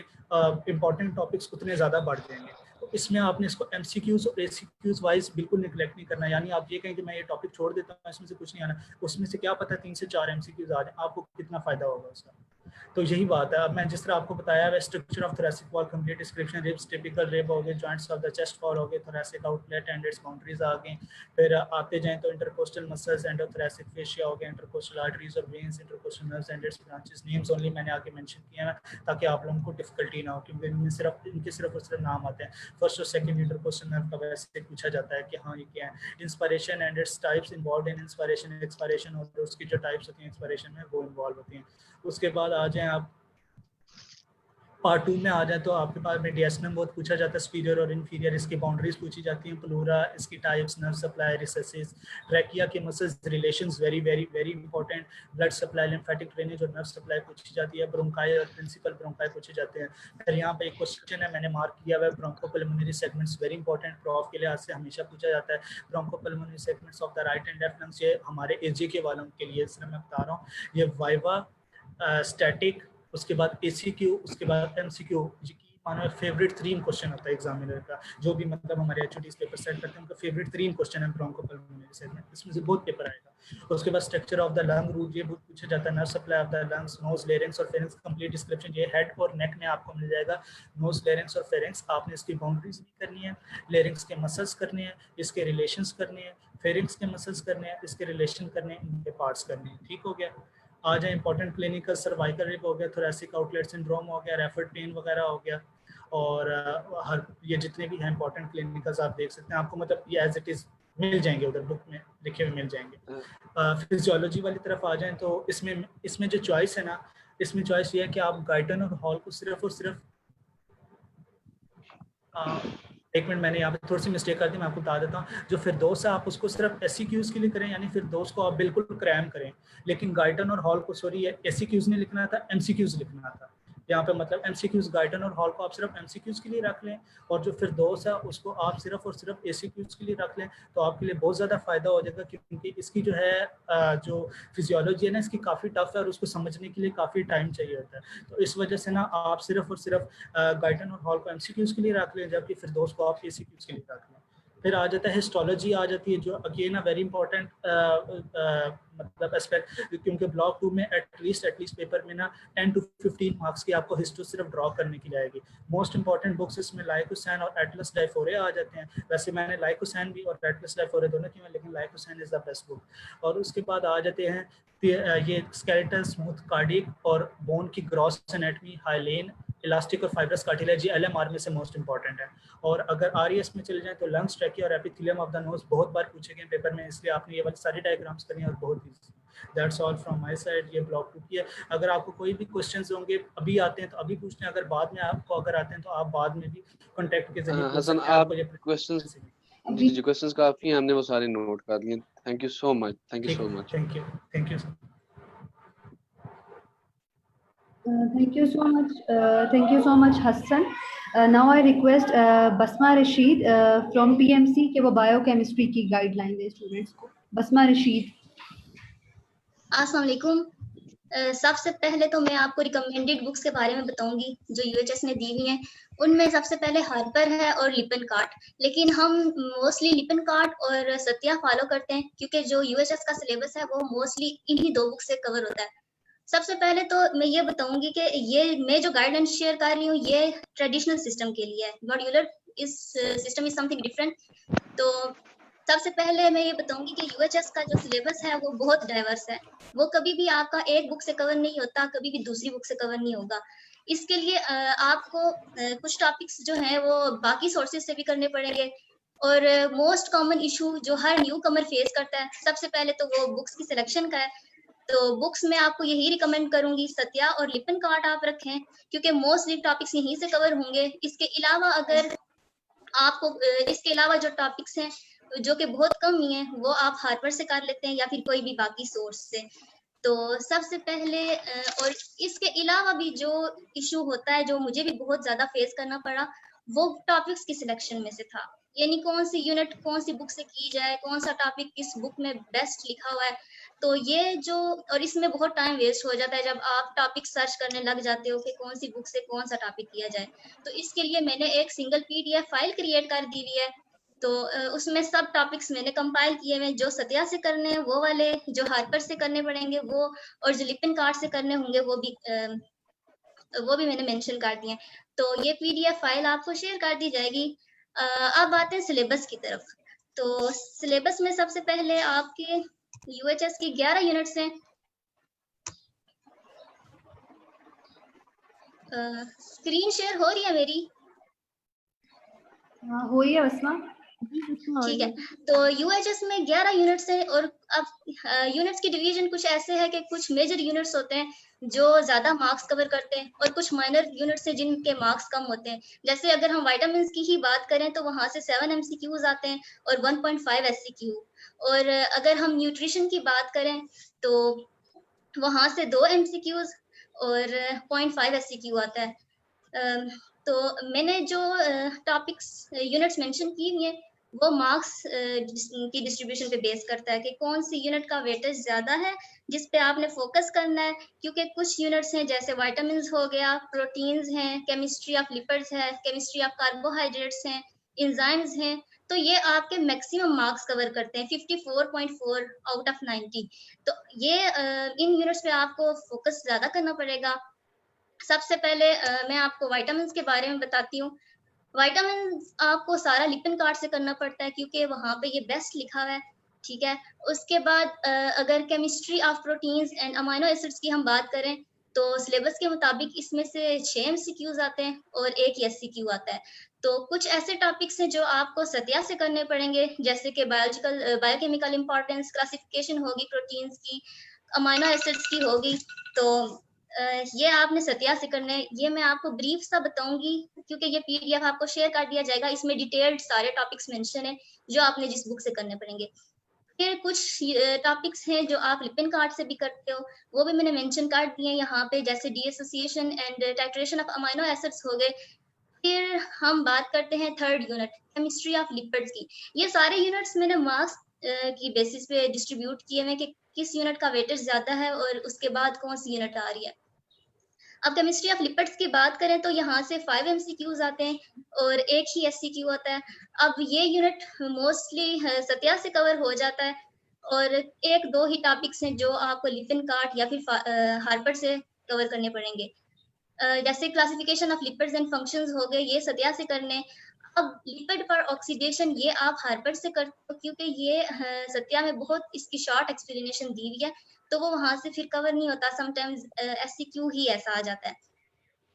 इंपॉर्टेंट टॉपिक्स उतने ज़्यादा बढ़ जाएंगे। तो इसमें आपने इसको MCQs और ACQs वाइज बिल्कुल निगलेक्ट नहीं करना। यानी आप ये कहें कि मैं ये टॉपिक छोड़ देता हूँ, इसमें से कुछ नहीं आना, उसमें से क्या पता 3 से 4 MCQs आ जाए, आपको कितना फ़ायदा होगा उसका। तो यही बात है। अब मैं जिस तरह आपको बताया है, structure of thoracic wall, complete description, ribs, typical rib हो गए, joints of the chest wall हो गए, thoracic outlet and its boundaries आ गई। फिर आते जाएं तो इंटरकोस्टल मसल्स, एंडोथोरेसिक फेशिया हो गए, इंटरकोस्टल आर्टरीज और veins, intercostal nerves and it's branches. Names only मैंने आगे मेंशन किया है ताकि आप लोगों को डिफिकल्टी ना हो, क्योंकि इनके सिर्फ और सिर्फ नाम आते हैं। फर्स्ट और सेकंड इंटरकोस्टल नर्व का वैसे पूछा जाता है कि हाँ ये क्या है। Inspiration and its types involve in inspiration, expiration और उसकी जो टाइप्स होती हैं इंस्पिरेशन में वो इन्वॉल्व होती हैं। उसके बाद आ जाएं आप पार्ट 2 में आ जाए तो आपके पास में डिएसनम बहुत पूछा जाता है, सुपीरियर और इन्फीरियर, इसकी बाउंड्रीज पूछी जाती हैं, प्लूरा, इसकी टाइप्स, नर्व सप्लाई, रिसेसिस, ट्रैकिया के muscles relations, very very very important, blood supply, lymphatic drainage और नर्व सप्लाई पूछी जाती है, ब्रोंकाई और प्रिंसिपल ब्रोंकाई पूछे जाते हैं। फिर यहाँ पे एक क्वेश्चन है मैंने मार्क किया हुआ है, bronchopulmonary segments, very important, prof के लिहाज से हमेशा पूछा जाता है। Bronchopulmonary segments of the right and left lungs, ये हमारे एजी के वालों के लिए सिर्फ मैं बता रहा हूँ, ये वाइवा, स्टैटिक, उसके बाद ACQ, उसके बाद MCQ, मानो फेवरेट 3 क्वेश्चन होता है एग्जामिनर का, जो भी मतलब हमारे HODs पेपर सेट करते हैं उनका फेवरेट 3 क्वेश्चन है ब्रोंकोपल्मोनरी सेगमेंट, इसमें से बहुत पेपर आएगा। उसके बाद structure of the lung root, ये बहुत पूछा जाता है, nerve supply of the lungs, nose, larynx और फेरिंक्स, कंप्लीट डिस्क्रिप्शन ये हेड और नेक में आपको मिल जाएगा। नोज, लेरिंक्स और फेरिंक्स, आपने इसकी बाउंड्रीज भी करनी है, लेरिंक्स के मसल्स करने हैं, इसके रिलेशंस करने हैं, फेरिंक्स के मसल्स करने हैं, इसके रिलेशन करने हैं, इनके पार्ट्स करने हैं। ठीक हो गया। आ जाए इंपॉर्टेंट क्लिनिकल, सर्वाइकल रिब हो गया, थोरेसिक आउटलेट सिंड्रोम हो गया, रेफर्ड पेन वगैरह हो गया, और हर ये जितने भी हैं इंपॉर्टेंट क्लिनिकल्स आप देख सकते हैं, आपको मतलब ये एज इट इज मिल जाएंगे, उधर बुक में लिखे हुए मिल जाएंगे। फिजियोलॉजी वाली तरफ आ जाएं तो इसमें जो चॉइस है ना, इसमें चॉइस ये है कि आप गाइटन और हॉल को सिर्फ और सिर्फ एक मिनट, मैंने यहाँ पे थोड़ी सी मिस्टेक कर दी, मैं आपको बता देता हूँ। जो फिरदौस है आप उसको सिर्फ SCQs के लिए करें, यानी फिरदौस को आप बिल्कुल क्रैम करें, लेकिन गाइटन और हॉल को सॉरी SCQs नहीं लिखना था, MCQs लिखना था। यहाँ पे मतलब MCQs गाइडन और हॉल को आप सिर्फ MCQs के लिए रख लें, और जो फिरदौस है उसको आप सिर्फ और सिर्फ ACQs के लिए रख लें, तो आपके लिए बहुत ज़्यादा फ़ायदा हो जाएगा, क्योंकि इसकी जो है जो फिजियोलॉजी है ना, इसकी काफ़ी टफ है और उसको समझने के लिए काफ़ी टाइम चाहिए होता है। तो इस वजह से ना आप सिर्फ और सिर्फ गाइडन और हॉल को MCQs के लिए रख लें, जबकि फिरदौस को आप ACQs के लिए रख लें। फिर आ जाता है हिस्टोलॉजी आ जाती है, जो अगेन वेरी इंपॉर्टेंट मतलब एस्पेक्ट, क्योंकि ब्लॉक 2 में एटलीस्ट पेपर में ना 10 to 15 मार्क्स की आपको हिस्ट्री सिर्फ ड्रॉ करने की आएगी। मोस्ट इंपॉर्टेंट बुक्स इसमें लाइक हुसैन और एटलस डायफोरे आ जाते हैं। वैसे मैंने लाइक हुसैन भी और एटलस डायफोरे दोनों की, लेकिन like Hussain is the best book. और उसके बाद आ जाते हैं ये स्केलेटल स्मूथ कार्डिक और बोन की ग्रॉस एनाटमी, हाइलेन, इलास्टिक और फाइब्रस कार्टिलेज, LMR में से मोस्ट इंपॉर्टेंट है। और अगर RES में चले जाएं तो लंग्स, ट्रैकिया और एपिथेलियम ऑफ द नोज बहुत बार पूछे गए पेपर में, इसलिए आपने ये वाली सारी डायग्राम्स करनी है और बहुत easy. That's all from my side. ये ब्लॉक 2 की है। अगर आपको कोई भी क्वेश्चंस होंगे अभी आते हैं तो अभी पूछते हैं, अगर बाद में आपको अगर आते हैं तो आप बाद में भी कॉन्टैक्ट के जरिए पूछ हसन सकते हैं। आप आपको ये क्वेश्चंस जी क्वेश्चंस काफी हैं, हमने वो सारे नोट कर लिए। Thank you so much. Thank you so much. Thank you sir. Thank you so much. Thank you so much, Hassan. Now I request Basma Rashid from PMC कि वो बायोकेमिस्ट्री की गाइडलाइन दे स्टूडेंट्स को। बसमा रशीद। अस्सलाम वालेकुम। सबसे पहले तो मैं आपको रिकमेंडेड बुक्स के बारे में बताऊंगी जो UHS ने दी हुई हैं। उनमें सबसे पहले हार्पर है और लिपनकार्ट, लेकिन हम मोस्टली लिपनकार्ट और सत्या फॉलो करते हैं, क्योंकि जो UHS का सिलेबस है वो मोस्टली इन्हीं दो बुक से कवर होता है। सबसे पहले तो मैं ये बताऊंगी कि ये मैं जो गाइडलाइन शेयर कर रही हूँ ये ट्रेडिशनल सिस्टम के लिए है। मॉड्यूलर इस सिस्टम इज समथिंग डिफरेंट। तो सबसे पहले मैं ये बताऊंगी कि UHS का जो सिलेबस है वो बहुत डाइवर्स है। वो कभी भी आपका एक बुक से कवर नहीं होता, कभी भी दूसरी बुक से कवर नहीं होगा। इसके लिए आपको कुछ टॉपिक्स जो हैं वो बाकी सोर्सेज से भी करने पड़ेंगे। और मोस्ट कॉमन इशू जो हर न्यू कमर फेस करता है, सबसे पहले तो वो बुक्स की सिलेक्शन का है। तो बुक्स में आपको यही रिकमेंड करूंगी सत्या और लिपनकार्ट आप रखें, क्योंकि मोस्टली टॉपिक्स यहीं से कवर होंगे। इसके अलावा अगर आपको इसके अलावा जो टॉपिक्स हैं जो कि बहुत कम ही हैं वो आप हार्पर से कर लेते हैं या फिर कोई भी बाकी सोर्स से। तो सबसे पहले और इसके अलावा भी जो इशू होता है जो मुझे भी बहुत ज्यादा फेस करना पड़ा वो टॉपिक्स की सिलेक्शन में से था, यानी कौन सी यूनिट कौन सी बुक से की जाए, कौन सा टॉपिक किस बुक में बेस्ट लिखा हुआ है। तो ये जो और इसमें बहुत टाइम वेस्ट हो जाता है जब आप टॉपिक सर्च करने लग जाते हो कि कौन सी बुक से कौन सा टॉपिक किया जाए। तो इसके लिए मैंने एक सिंगल PDF फाइल क्रिएट कर दी हुई है। तो उसमें सब टॉपिक्स मैंने कंपाइल किए हुए, जो सत्या से करने हैं वो वाले, जो हार्पर से करने पड़ेंगे वो, और जो लिपनकार्ट से करने होंगे वो भी मैंने मेंशन कर दिए। तो ये PDF फाइल आपको शेयर कर दी जाएगी। अब आते हैं सिलेबस की तरफ। तो सिलेबस में सबसे पहले आपके UHS की 11 यूनिट्स हैं। स्क्रीन शेयर हो रही है मेरी? हाँ हो रही है बसमा। ठीक है। तो UHS में 11 यूनिट्स हैं, और अब यूनिट्स की डिवीजन कुछ ऐसे है कि कुछ मेजर यूनिट्स होते हैं जो ज्यादा मार्क्स कवर करते हैं और कुछ माइनर यूनिट्स हैं जिनके मार्क्स कम होते हैं। जैसे अगर हम विटामिन्स की ही बात करें तो वहां से 7 MCQs आते हैं और 1.5 SCQ। और अगर हम न्यूट्रिशन की बात करें तो वहां से 2 MCQs और 0.5 SCQ आता है। तो मैंने जो टॉपिक्स यूनिट्स मेंशन की हुई हैं वो मार्क्स की डिस्ट्रीब्यूशन पे बेस करता है कि कौन सी यूनिट का वेटेज ज्यादा है जिस पे आपने फोकस करना है। क्योंकि कुछ यूनिट्स हैं जैसे विटामिन्स हो गया, प्रोटीन्स हैं, केमिस्ट्री ऑफ लिपिड्स है, केमिस्ट्री ऑफ कार्बोहाइड्रेट्स हैं, एंजाइम्स हैं। तो ये आपके मैक्सिमम मार्क्स कवर करते हैं 54.4 आउट ऑफ 90। तो ये इन यूनिट्स पे आपको फोकस ज्यादा करना पड़ेगा। सबसे पहले मैं आपको विटामिन्स के बारे में बताती हूँ। विटामिन्स आपको सारा लिपनकार्ट से करना पड़ता है क्योंकि वहाँ पे ये बेस्ट लिखा हुआ है। ठीक है। उसके बाद अगर chemistry of proteins and amino acids की हम बात करें तो सिलेबस के मुताबिक इसमें से 6 MCQs आते हैं और 1 SCQ आता है। तो कुछ ऐसे टॉपिक्स हैं जो आपको सत्या से करने पड़ेंगे, जैसे कि बायोकेमिकल इंपॉर्टेंस क्लासिफिकेशन होगी प्रोटीन्स की, अमाइनो एसिड्स की होगी। तो ये आपने सत्या से करना है। ये मैं आपको ब्रीफ सा बताऊंगी क्योंकि ये PDF आपको शेयर कर दिया जाएगा। इसमें डिटेल्ड सारे टॉपिक्स मेंशन है जो आपने जिस बुक से करने पड़ेंगे। फिर कुछ टॉपिक्स हैं जो आप लिपिन कार्ड से भी करते हो, वो भी मैंने मेंशन कर दिए यहाँ पे, जैसे dissociation and titration of amino acids हो गए। फिर हम बात करते हैं third unit, chemistry of lipids की। ये सारे यूनिट्स मैंने मार्क्स की बेसिस पे डिस्ट्रीब्यूट किए हैं कि किस यूनिट का वेटेज ज्यादा है और उसके बाद कौन सी यूनिट आ रही है। अब केमिस्ट्री ऑफ लिपिड्स की बात करें तो यहाँ से 5 MCQs आते हैं और एक ही SCQ होता है। अब ये यूनिट मोस्टली सत्या से कवर हो जाता है और एक दो ही टॉपिक्स हैं जो आपको लिपिन कार्ट या फिर हार्पर से कवर करने पड़ेंगे। जैसे classification of lipids and functions हो गए, ये सत्या से करने। अब लिपिड पर ऑक्सीडेशन ये आप हार्पर से करते हो क्योंकि ये सत्या में बहुत इसकी शॉर्ट एक्सप्लेनेशन दी हुई है, तो वो वहां से फिर कवर नहीं होता, समटाइम्स SCQ ही ऐसा आ जाता है।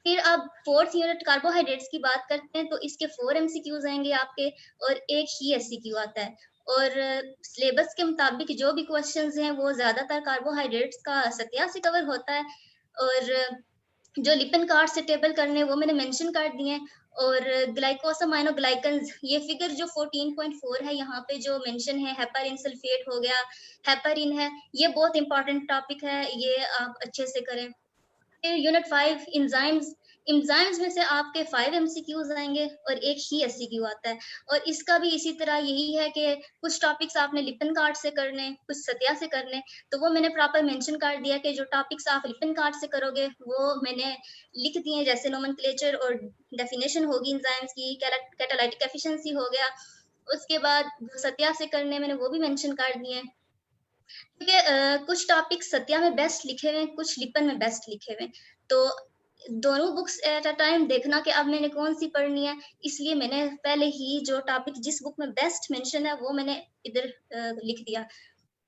फिर अब फोर्थ यूनिट कार्बोहाइड्रेट्स की बात करते हैं तो इसके 4 MCQs आएंगे आपके और एक ही SCQ आता है। और सिलेबस के मुताबिक जो भी क्वेश्चंस हैं वो ज्यादातर कार्बोहाइड्रेट्स का सत्या से कवर होता है और जो लिपिन कार्ड से टेबल करने वो मैंने मेंशन कर दिए हैं। और ग्लाइकोसामाइनोग्लाइकन्स, ये फिगर जो 14.4 है यहाँ पे जो मेंशन है, हेपारिन सल्फेट हो गया, हेपारिन है, ये बहुत इंपॉर्टेंट टॉपिक है, ये आप अच्छे से करें। फिर यूनिट 5 एंजाइम्स, एंजाइम्स में से आपके 5 MCQs आएंगे और एक ही SCQ आता है। और इसका भी इसी तरह यही है कि कुछ टॉपिक्स आपने लिपिन कार्ड से करने, कुछ सत्या से करने, तो वो मैंने प्रॉपर मेंशन कर दिया कि जो टॉपिक्स आप लिपिन कार्ड से करोगे वो मैंने लिख दिए, जैसे नोमेनक्लेचर और डेफिनेशन होगी एंजाइम्स की, कैटालाइटिक एफिशिएंसी हो गया। उसके बाद जो सत्या से करने मैंने वो भी मेंशन कर दिए, क्योंकि कुछ टॉपिक सत्या में बेस्ट लिखे हुए हैं, कुछ लिपन में बेस्ट लिखे हुए हैं, तो दोनों बुक्स एट अ टाइम देखना कि अब मैंने कौन सी पढ़नी है, इसलिए मैंने पहले ही जो टॉपिक जिस बुक में बेस्ट मेंशन है वो मैंने इधर लिख दिया।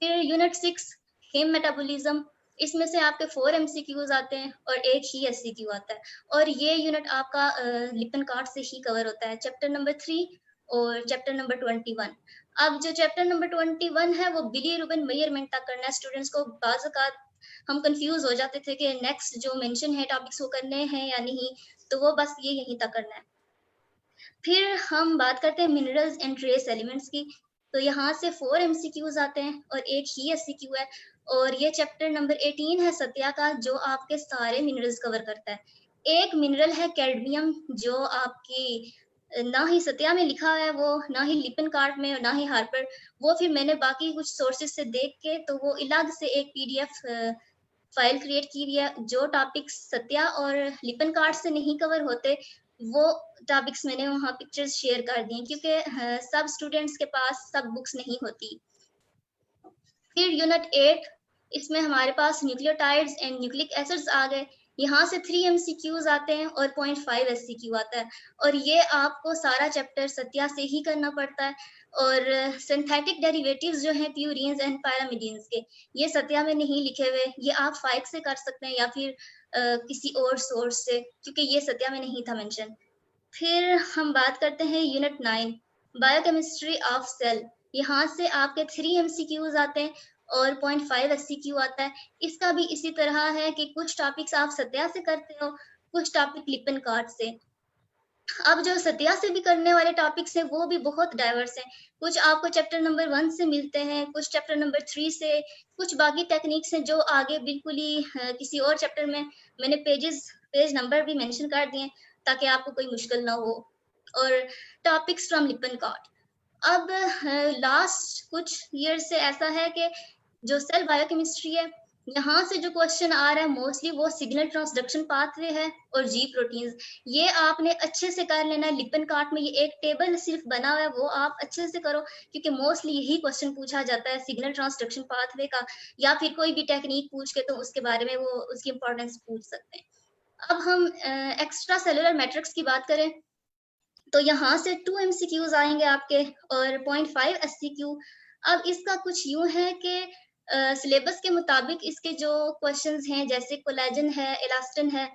फिर यूनिट 6 हेम मेटाबॉलिज्म, इसमें से आपके 4 MCQs आते हैं और एक ही SCQ आता है और ये यूनिट आपका लिपिन कार्ड से ही कवर होता है, चैप्टर नंबर 3 और चैप्टर नंबर 21। अब जो चैप्टर नंबर 21 है वो बिलीरुबिन मेजरमेंट तक करना है। स्टूडेंट्स को बाज़ औक़ात हम कंफ्यूज हो जाते थे कि नेक्स्ट जो मेंशन है टॉपिक्स वो करने हैं या नहीं, तो वो बस ये यहीं तक करना है। फिर हम बात करते हैं मिनरल्स एंड ट्रेस एलिमेंट्स की, तो यहाँ से 4 MCQs आते हैं और एक ही SCQ है और ये चैप्टर नंबर 18 है सत्या का, जो आपके सारे मिनरल्स कवर करता है। एक मिनरल है कैडमियम, जो आपकी ना ही सत्या में लिखा है वो, ना ही लिपिन कार्ड में और ना ही हार्पर, वो फिर मैंने बाकी कुछ सोर्सेज से देख के तो वो अलग से एक PDF फाइल क्रिएट की हुई है। जो टॉपिक्स सत्या और लिपिन कार्ड से नहीं कवर होते वो टॉपिक्स मैंने वहाँ पिक्चर्स शेयर कर दी, क्योंकि सब स्टूडेंट्स के पास सब बुक्स नहीं होती। फिर यूनिट 8, इसमें हमारे पास न्यूक्लियोटाइड्स एंड न्यूक्लिक एसिड्स आ गए। यहाँ से 3 MCQs आते हैं और 0.5 SCQ आता है और ये आपको सारा चैप्टर सत्या से ही करना पड़ता है। और सिंथेटिक डेरिवेटिव्स जो हैं प्यूरीन्स एंड पैरामिडीन्स के, ये सत्या में नहीं लिखे हुए, ये आप फाइक से कर सकते हैं या फिर किसी और सोर्स से, क्योंकि ये सत्या में नहीं था मेंशन। फिर हम बात करते हैं यूनिट 9 बायोकेमिस्ट्री ऑफ सेल, यहाँ से आपके 3 MCQs आते हैं और 0.5 SCQ आता है। इसका भी इसी तरह है कि कुछ टॉपिक्स आप सत्या से करते हो, कुछ टॉपिक लिपिन कार्ड से। अब जो सत्या से भी करने वाले टॉपिक्स हैं वो भी बहुत डाइवर्स हैं, कुछ आपको चैप्टर नंबर 1 से मिलते हैं, कुछ चैप्टर नंबर 3 से, कुछ बाकी टेक्निक्स हैं जो आगे बिल्कुल ही किसी और चैप्टर में मैंने पेज नंबर भी मेंशन कर दिए ताकि आपको कोई मुश्किल ना हो। और टॉपिक्स फ्रॉम लिपिन कार्ड, अब लास्ट कुछ ईयर से ऐसा है कि जो सेल बायोकेमिस्ट्री है, यहाँ से जो क्वेश्चन आ रहा है मोस्टली वो सिग्नल ट्रांसडक्शन पाथवे है और G प्रोटीन्स, ये आपने अच्छे से कर लेना है। लिपिन कार्ड में ये एक टेबल सिर्फ बना हुआ है, वो आप अच्छे से करो, क्योंकि मोस्टली यही क्वेश्चन पूछा जाता है सिग्नल ट्रांसडक्शन पाथवे का, या फिर कोई भी टेक्निक पूछ के तो उसके बारे में वो उसकी इंपॉर्टेंस पूछ सकते हैं। अब हम एक्स्ट्रा सेलुलर मैट्रिक्स की बात करें तो यहाँ से 2 MCQs आएंगे आपके और 0.5 SCQ। अब इसका कुछ यूं है कि सिलेबस के मुताबिक इसके जो क्वेश्चंस हैं जैसे कोलेजन है, इलास्टिन है,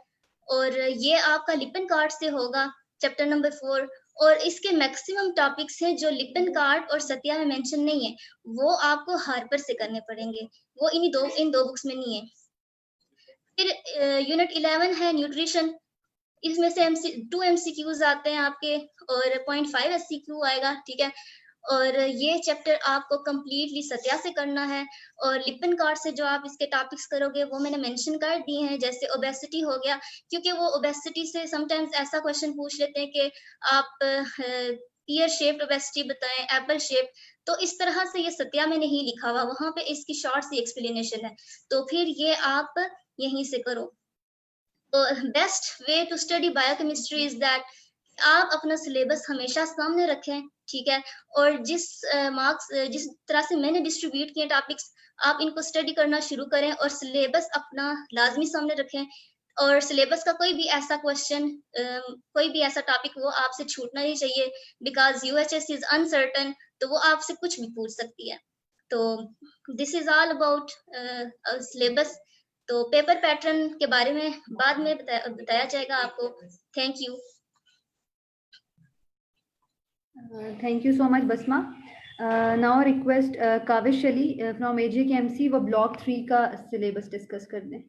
और ये आपका लिपिन कार्ड से होगा चैप्टर नंबर 4, और इसके मैक्सिमम टॉपिक्स हैं जो लिपिन कार्ड और सत्या में मेंशन नहीं है, वो आपको हार्पर से करने पड़ेंगे, वो इन दो बुक्स में नहीं है। फिर यूनिट 11 है न्यूट्रिशन, इसमें से 2 MCQs आते हैं आपके और 0.5 SCQ आएगा, ठीक है। और ये चैप्टर आपको कंप्लीटली सत्या से करना है। और लिपन कार्ड से जो आप इसके टॉपिक्स करोगे वो मैंने मेंशन कर दिए हैं, जैसे ओबेसिटी हो गया, क्योंकि वो ओबेसिटी से समटाइम्स ऐसा क्वेश्चन पूछ लेते हैं कि आप पीयर शेप्ड ओबेसिटी बताएं, एप्पल शेप। तो इस तरह से ये सत्या में नहीं लिखा हुआ, वहां पे इसकी शॉर्ट सी एक्सप्लेनेशन है, तो फिर ये आप यहीं से करो। तो best way to study biochemistry is that आप अपना सिलेबस हमेशा सामने रखें, ठीक है, और जिस जिस तरह से मैंने डिस्ट्रीब्यूट किए टॉपिक्स, आप इनको स्टडी करना शुरू करें और सिलेबस अपना लाजमी सामने रखें। और सिलेबस का कोई भी ऐसा क्वेश्चन, कोई भी ऐसा टॉपिक वो आपसे छूटना नहीं चाहिए, बिकॉज यूएचएस इज अनसर्टन, तो वो आपसे कुछ भी पूछ सकती है। तो this is all about syllabus. तो पेपर पैटर्न के बारे में बाद में बताया जाएगा आपको। Thank you. Thank you so much, Basma. Now I request Kavish Ali from AJKMC वो block 3 का syllabus discuss कर दें।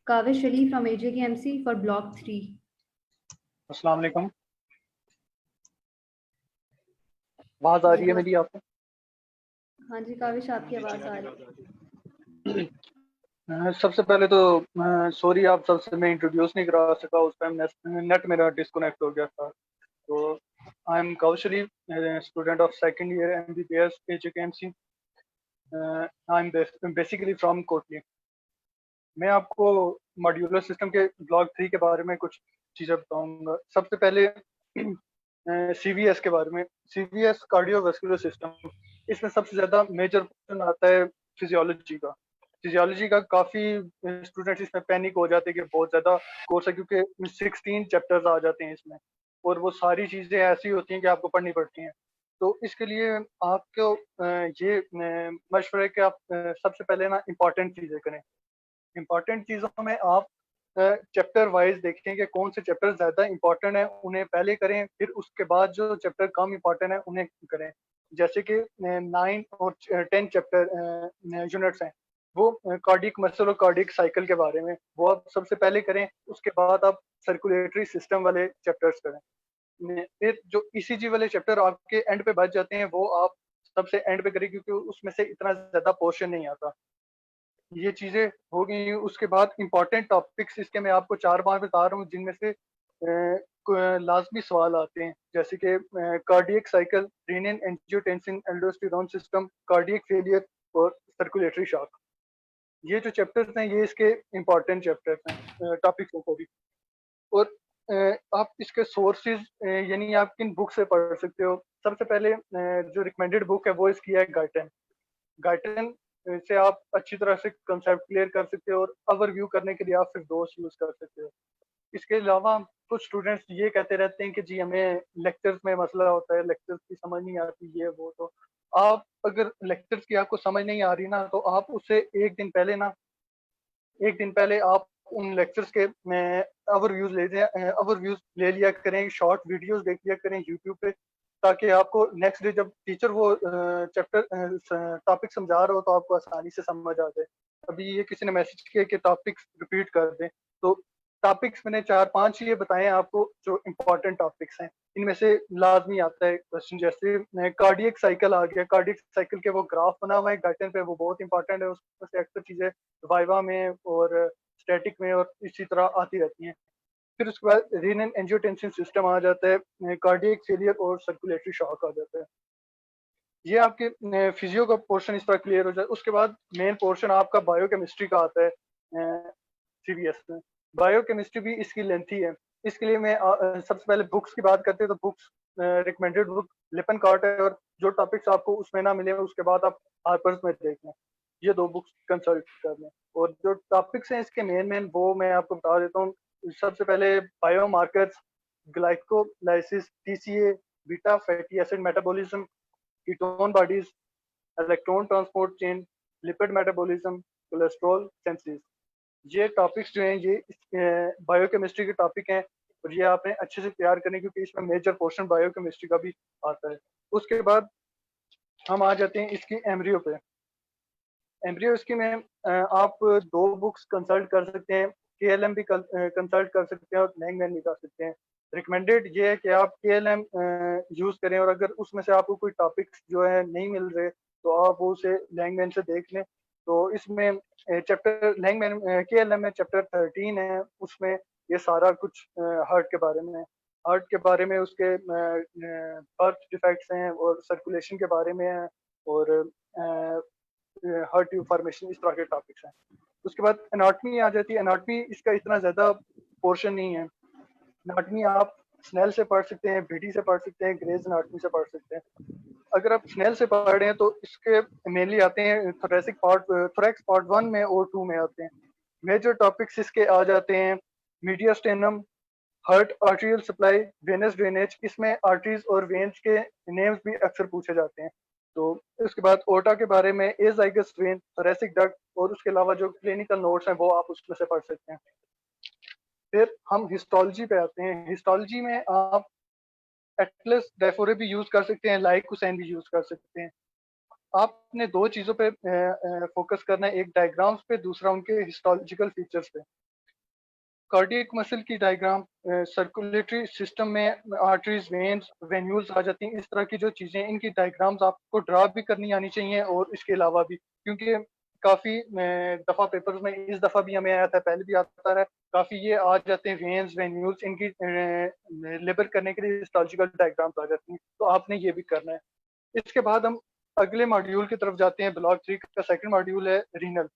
Kavish Ali from AJKMC for block 3. अस्सलाम वालेकुम। आवाज आ रही है मेरी आपको? हाँ जी काविश, आपकी आवाज आ रही है। सबसे पहले तो सॉरी आप सबसे मैं इंट्रोड्यूस नहीं करा सका, उस टाइम नेट मेरा डिस्कनेक्ट हो गया था। तो I am Kavish Ali, student of second year MBBS AJKMC। I am basically from Kotli. मैं आपको मॉड्यूलर सिस्टम के ब्लॉक 3 के बारे में कुछ चीज़ें बताऊंगा। सबसे पहले CVS के बारे में। CVS कार्डियोवास्कुलर सिस्टम, इसमें सबसे ज़्यादा मेजर क्वेश्चन आता है फिजियोलॉजी का। फिजियोलॉजी का काफ़ी स्टूडेंट्स इसमें पैनिक हो जाते हैं कि बहुत ज़्यादा कोर्स है, क्योंकि 16 चैप्टर्स आ जाते हैं इसमें, और वो सारी चीज़ें ऐसी होती हैं कि आपको पढ़नी पड़ती हैं। तो इसके लिए आपको ये मशवरा है कि आप सबसे पहले ना इम्पॉर्टेंट चीज़ें करें। इम्पॉर्टेंट चीज़ों में आप चैप्टर वाइज देखें कि कौन से चैप्टर ज़्यादा इंपॉर्टेंट है, उन्हें पहले करें, फिर उसके बाद जो चैप्टर कम इंपॉर्टेंट है उन्हें करें। जैसे कि 9 और 10 चैप्टर यूनिट्स हैं, वो कार्डियक मसल और कार्डियक साइकिल के बारे में, वो आप सबसे पहले करें। उसके बाद आप सर्कुलेटरी सिस्टम वाले चैप्टर्स करें। फिर जो ECG वाले चैप्टर आपके एंड पे बच जाते हैं वो आप सबसे एंड पे करें, क्योंकि उसमें से इतना ज़्यादा पोर्शन नहीं आता। ये चीज़ें हो गई। उसके बाद इंपॉर्टेंट टॉपिक्स इसके मैं आपको 4-5 बता रहा हूँ, जिनमें से लाजमी सवाल आते हैं, जैसे कि cardiac cycle, renin angiotensin aldosterone system, cardiac failure और सर्कुलेटरी शॉक। ये जो चैप्टर्स हैं ये इसके इंपॉर्टेंट चैप्टर्स हैं, टॉपिक्स हैं सॉरी। और आप इसके सोर्सेज यानी आप किन बुक से पढ़ सकते हो। सबसे पहले जो रिकमेंडेड बुक है वो इसकी है गाइटन। गाइटन से आप अच्छी तरह से कंसेप्ट क्लियर कर सकते हो, और ओवरव्यू करने के लिए आप फिर दोस्त यूज कर सकते हो। इसके अलावा कुछ स्टूडेंट्स ये कहते रहते हैं कि जी हमें लेक्चर्स में मसला होता है, लेक्चर्स की समझ नहीं आती, ये वो। तो आप अगर लेक्चर्स की आपको समझ नहीं आ रही ना, तो आप उससे एक दिन पहले आप उन लेक्चर्स के ओवरव्यूज ले लिया करें, शॉर्ट वीडियोस देख लिया करें यूट्यूब पे, ताकि आपको नेक्स्ट डे जब टीचर वो चैप्टर टॉपिक समझा रहा हो तो आपको आसानी से समझ आ जाए। अभी ये किसी ने मैसेज किया कि टॉपिक्स रिपीट कर दें, तो टॉपिक्स मैंने 4-5 ये बताए हैं आपको जो इम्पोर्टेंट टॉपिक्स हैं। इनमें से लाजमी आता है क्वेश्चन, जैसे कार्डियक साइकिल आ गया। कार्डियक साइकिल के वो ग्राफ बना हुआ है गाइटन पे, वो बहुत इंपॉर्टेंट है। उसमें से अक्सर चीज़ें वाइवा में और स्टैटिक में और इसी तरह आती रहती हैं। फिर उसके बाद रेनिन एंजियोटेंसिन सिस्टम आ जाता है, कार्डियक फेलियर और सर्कुलेटरी शॉक आ जाता है। ये आपके फिजियो का पोर्शन इस तरह क्लियर हो जाए। उसके बाद मेन पोर्शन आपका बायोकेमिस्ट्री का आता है CVS में। बायोकेमिस्ट्री भी इसकी लेंथी है, इसके लिए मैं सबसे पहले बुक्स की बात करते हैं तो बुक्स रिकमेंडेड बुक लिपन कार्ट है, और जो टॉपिक्स आपको उसमें ना मिले उसके बाद आप हार्पर्स में देख लें, ये 2 बुक्स कंसल्ट कर लें। और जो टॉपिक्स हैं इसके मेन वो मैं आपको बता देता हूँ। सबसे पहले biomarkers, glycolysis, TCA, beta fatty acid metabolism, ketone bodies, electron transport chain, lipid metabolism, cholesterol synthesis. ये टॉपिक्स जो हैं ये बायोकेमिस्ट्री के टॉपिक हैं, और ये आपने अच्छे से तैयार करने, क्योंकि इसमें मेजर पोर्शन बायोकेमिस्ट्री का भी आता है। उसके बाद हम आ जाते हैं इसकी एम्ब्रियो पे। एम्ब्रियो इसकी में आप 2 बुक्स कंसल्ट कर सकते हैं, KLM भी कंसल्ट कर सकते हैं और लैंगमैन भी कर सकते हैं। रिकमेंडेड ये है कि आप KLM यूज़ करें, और अगर उसमें से आपको कोई टॉपिक्स जो है नहीं मिल रहे तो आप वो उसे लैंग्वेज से देख लें। तो इसमें चैप्टर लैंग्वेज KLM में चैप्टर 13 है, उसमें ये सारा कुछ हार्ट के बारे में है। हार्ट के बारे में उसके बर्थ डिफेक्ट्स हैं और सर्कुलेशन के बारे में है, और हार्ट ट्यूब फॉर्मेशन, इस तरह के टॉपिक्स हैं। उसके बाद एनाटमी आ जाती है। एनाटमी इसका इतना ज़्यादा पोर्शन नहीं है। एनाटमी आप स्नेल से पढ़ सकते हैं, बीटी से पढ़ सकते हैं, ग्रेज एनाटमी से पढ़ सकते हैं। अगर आप स्नेल से पढ़ रहे हैं तो इसके मेनली आते हैं थोरेसिक पार्ट, थोरेक्स पार्ट 1 में और 2 में आते हैं। मेजर टॉपिक्स इसके आ जाते हैं mediastinum, heart arterial supply, venous drainage. इसमें आर्टरीज और वेन्स के नेम्स भी अक्सर पूछे जाते हैं। तो उसके बाद ओटा के बारे में, एजाइगस वेन, थोरेसिक डक्ट, और उसके अलावा जो क्लिनिकल नोट्स हैं वो आप उसमें से पढ़ सकते हैं। फिर हम हिस्टोलॉजी पे आते हैं। हिस्टोलॉजी में आप एटलस डायफोरे भी यूज कर सकते हैं, लाइकोसाइन भी यूज कर सकते हैं। आपने दो चीजों पे फोकस करना है, एक डायग्राम्स पे, दूसरा उनके हिस्टोलॉजिकल फीचर्स पे। कार्डियक मसल की डायग्राम, सर्कुलेटरी सिस्टम में आर्टरीज, वेन्स, वेन्यूल्स आ जाती हैं। इस तरह की जो चीजें, इनकी डायग्राम्स आपको ड्रा भी करनी आनी चाहिए, और इसके अलावा भी, क्योंकि काफी दफा पेपर्स में, इस दफा भी हमें आया था, पहले भी आता है, काफी ये आ जाते हैं वेन्स, वेन्यूल्स, इनकी लेबर करने के लिए हिस्टोलॉजिकल डायग्राम्स आ जाती हैं, तो आपने ये भी करना है। इसके बाद हम अगले मॉड्यूल की तरफ जाते हैं। ब्लॉक 3 का सेकंड मॉड्यूल है रीनल।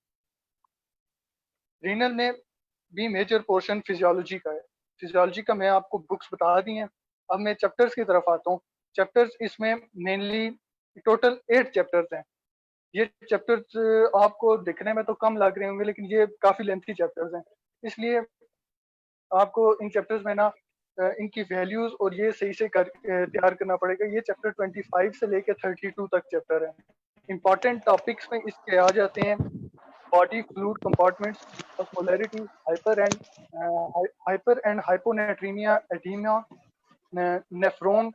रीनल में भी मेजर पोर्शन फिजियोलॉजी का है। फिजियोलॉजी का मैं आपको बुक्स बता दी हैं। अब मैं चैप्टर्स की तरफ आता हूँ। चैप्टर्स इसमें मेनली टोटल 8 चैप्टर्स हैं। ये चैप्टर्स आपको दिखने में तो कम लग रहे होंगे, लेकिन ये काफ़ी लेंथी चैप्टर्स हैं, इसलिए आपको इन चैप्टर्स में ना इनकी वैल्यूज और ये सही से तैयार करना पड़ेगा। ये चैप्टर 25 से लेके 32 तक चैप्टर है। इंपॉर्टेंट टॉपिक्स में इसके आ जाते हैं body fluid compartments, osmolarity, hyper and hyponatraemia, oedema, nephron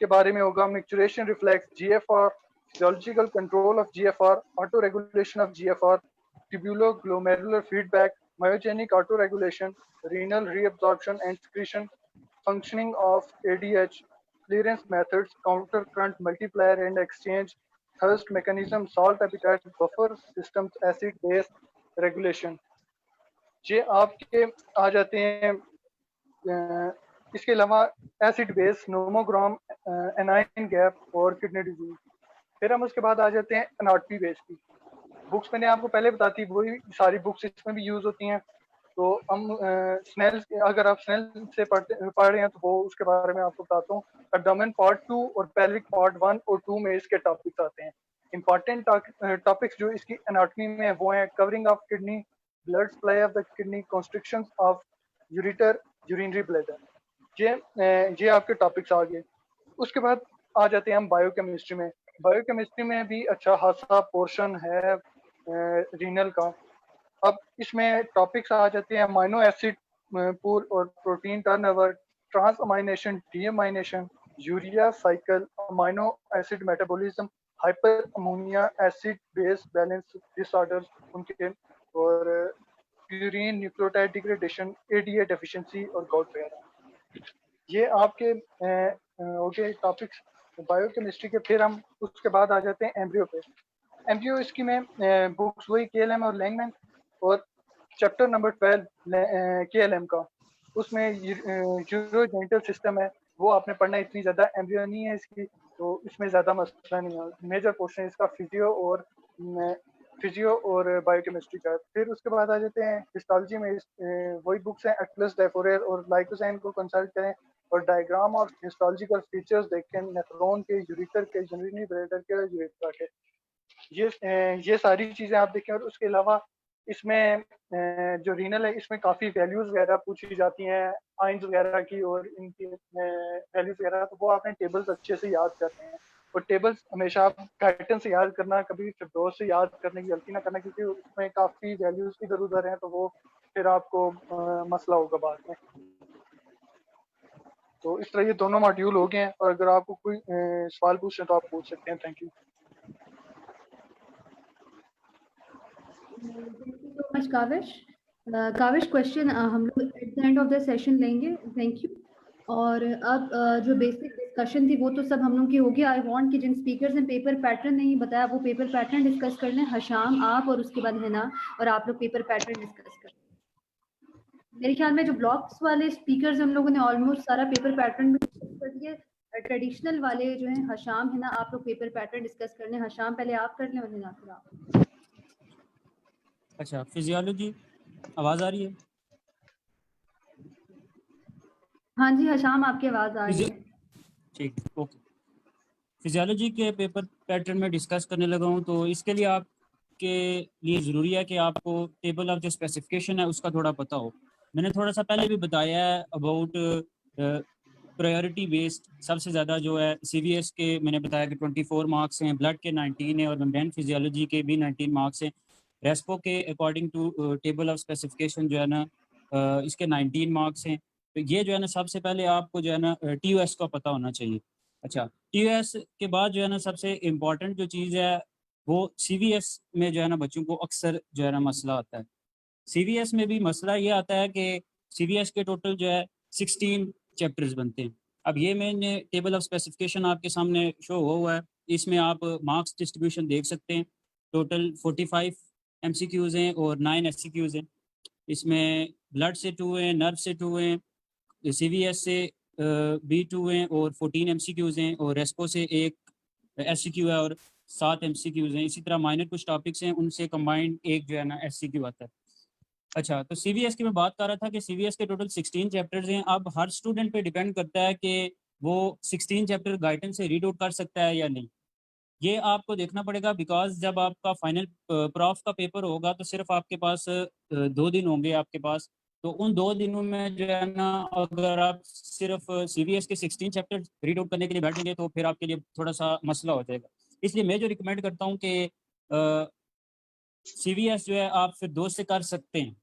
के बारे में होगा, micturition reflex, GFR, physiological control of GFR, autoregulation of GFR, tubuloglomerular feedback, myogenic autoregulation, renal reabsorption and secretion, functioning of ADH, clearance methods, counter current multiplier and exchange, thirst mechanism, salt appetite, buffer systems, acid base regulation। ये आपके आ जाते हैं। इसके अलावा acid base, nomogram, anion gap और kidney disease. फिर हम उसके बाद आ जाते हैं एनाटमी बेस की बुक्स। मैंने आपको पहले बता दी, वही सारी बुक्स इसमें भी यूज होती हैं। तो हम स्नेल, अगर आप स्नेल से पढ़ रहे हैं तो वो उसके बारे में आपको बताता हूँ। एब्डोमेन पार्ट 2 और पेल्विक पार्ट 1 और 2 में इसके टॉपिक्स आते हैं। इंपॉर्टेंट टॉपिक्स जो इसकी एनाटमी में है वो हैं covering of kidney, blood supply of the kidney, construction of ureter, urinary bladder. ये आपके टॉपिक्स आ गए। उसके बाद आ जाते हैं हम बायोकेमिस्ट्री में। बायोकेमिस्ट्री में भी अच्छा खासा पोर्शन है रीनल का। अब इसमें टॉपिक्स आ जाते हैं अमाइनो एसिड पूल और protein turnover, transamination, deamination, urea cycle, amino acid metabolism, hyper ammonia acid base balance disorders उनके, और purine nucleotide degradation, ADA deficiency और गॉट फेयर। ये आपके ओके टॉपिक्स बायोकेमिस्ट्री के। फिर हम उसके बाद आ जाते हैं एम्ब्रियो पे। एम्ब्रियो इसकी में बुक्स वही KLM और लैंगमैन, और चैप्टर नंबर 12 KLM का, उसमें यूरोजेनिटल सिस्टम है, वो आपने पढ़ना। इतनी ज़्यादा एम्ब्रियो नहीं है इसकी, तो इसमें ज़्यादा मसला नहीं है। मेजर पोर्शन इसका फिजियो और बायोकेमिस्ट्री का। फिर उसके बाद आ जाते हैं हिस्टोलॉजी में। वही बुक्स हैं एटलस, डायफोरेल और लाइकोसाइन को कंसल्ट करें, और डायग्राम और हिस्टोलॉजिकल फीचर्स देखें, नेफ्रॉन के, यूरिटर के, यूरिनरी ब्लैडर के, यूरेथ्रा के। ये सारी चीज़ें आप देखें। और उसके अलावा इसमें जो रीनल है, इसमें काफ़ी वैल्यूज़ वगैरह पूछी जाती हैं आइंस वगैरह की, और इनकी वैल्यूज़ वगैरह, तो वो आपने टेबल्स अच्छे से याद करते हैं। और टेबल्स हमेशा आप पैटर्न से याद करना, कभी फिरदौस से याद करने की गलती ना करना, क्योंकि उसमें काफ़ी वैल्यूज़ इधर उधर हैं, तो वो फिर आपको मसला होगा बाद में। तो इस तरह ये दोनों मॉड्यूल हो गए हैं, और अगर आपको कोई सवाल पूछना तो आप पूछ सकते हैं। Thank you. Thank you so much, Kavish. Kavish, question हम लोग at the end of the session लेंगे. Thank you. और अब जो बेसिक डिस्कशन थी वो तो सब हम लोग की हो गया। आई वांट कि जिन स्पीकर्स ने पेपर पैटर्न नहीं बताया वो पेपर पैटर्न डिस्कस कर लें, हशाम आप, और उसके बाद हिना, और आप लोग पेपर पैटर्न डिस्कस कर। मेरे ख्याल में जो ब्लॉक्स वाले स्पीकर्स हम लोगों ने ऑलमोस्ट सारा पेपर पैटर्न भी डिस्कस कर दिया। ट्रेडिशनल वाले जो हैं हशाम, हिना, आप लोग पेपर पैटर्न डिस्कस कर लें। हशाम पहले आप कर लें और हिना फिर आप। अच्छा, फिजियोलॉजी आवाज़ आ रही है? हाँ जी हशाम, आपकी आवाज़ आ रही है। ठीक, ओके। फिजियोलॉजी के पेपर पैटर्न में डिस्कस करने लगा हूँ, तो इसके लिए आपके लिए ज़रूरी है कि आपको टेबल ऑफ जो स्पेसिफिकेशन है उसका थोड़ा पता हो। मैंने थोड़ा सा पहले भी बताया है अबाउट प्रायोरिटी बेस्ड। सबसे ज़्यादा जो है CVS के मैंने बताया कि 24 मार्क्स हैं, ब्लड के 19 हैं और मेम्ब्रेन फिजियोलॉजी के भी 19 मार्क्स हैं। रेस्पो के according to table of specification जो है ना इसके 19 मार्क्स हैं। तो ये जो है ना सबसे पहले आपको जो है ना TOS का पता होना चाहिए। अच्छा, TOS के बाद जो है ना सबसे इम्पॉर्टेंट जो चीज़ है वो CVS में जो है ना बच्चों को अक्सर जो है ना मसला आता है। CVS में भी मसला ये आता है कि CVS के टोटल जो है 16 चैप्टर्स बनते हैं। अब ये मैंने टेबल ऑफ स्पेसिफिकेशन आपके सामने शो हुआ है, इसमें आप मार्क्स डिस्ट्रीब्यूशन देख सकते हैं। टोटल 45 MCQs हैं और 9 SCQs हैं। इसमें ब्लड से 2 हैं, नर्व से 2 हैं, CVS से B2 हैं और 14 MCQs हैं, और रेस्पो से एक SCQ है और 7 MCQs हैं। इसी तरह माइनर कुछ टॉपिक्स हैं, उनसे कंबाइंड एक जो है ना SCQ आता है। अच्छा, तो CVS की मैं बात कर रहा था कि CVS के टोटल 16 चैप्टर्स हैं। अब हर स्टूडेंट पे डिपेंड करता है कि वो 16 चैप्टर गाइडेंस से रीड आउट कर सकता है या नहीं। ये आपको देखना पड़ेगा, बिकॉज जब आपका फाइनल प्रॉफ का पेपर होगा तो सिर्फ आपके पास 2 दिन होंगे आपके पास। तो उन 2 दिनों में जो है ना अगर आप सिर्फ CVS के 16 चैप्टर रीड आउट करने के लिए बैठेंगे तो फिर आपके लिए थोड़ा सा मसला हो जाएगा। इसलिए मैं जो रिकमेंड करता हूँ कि CVS जो है आप फिर 2 से कर सकते हैं,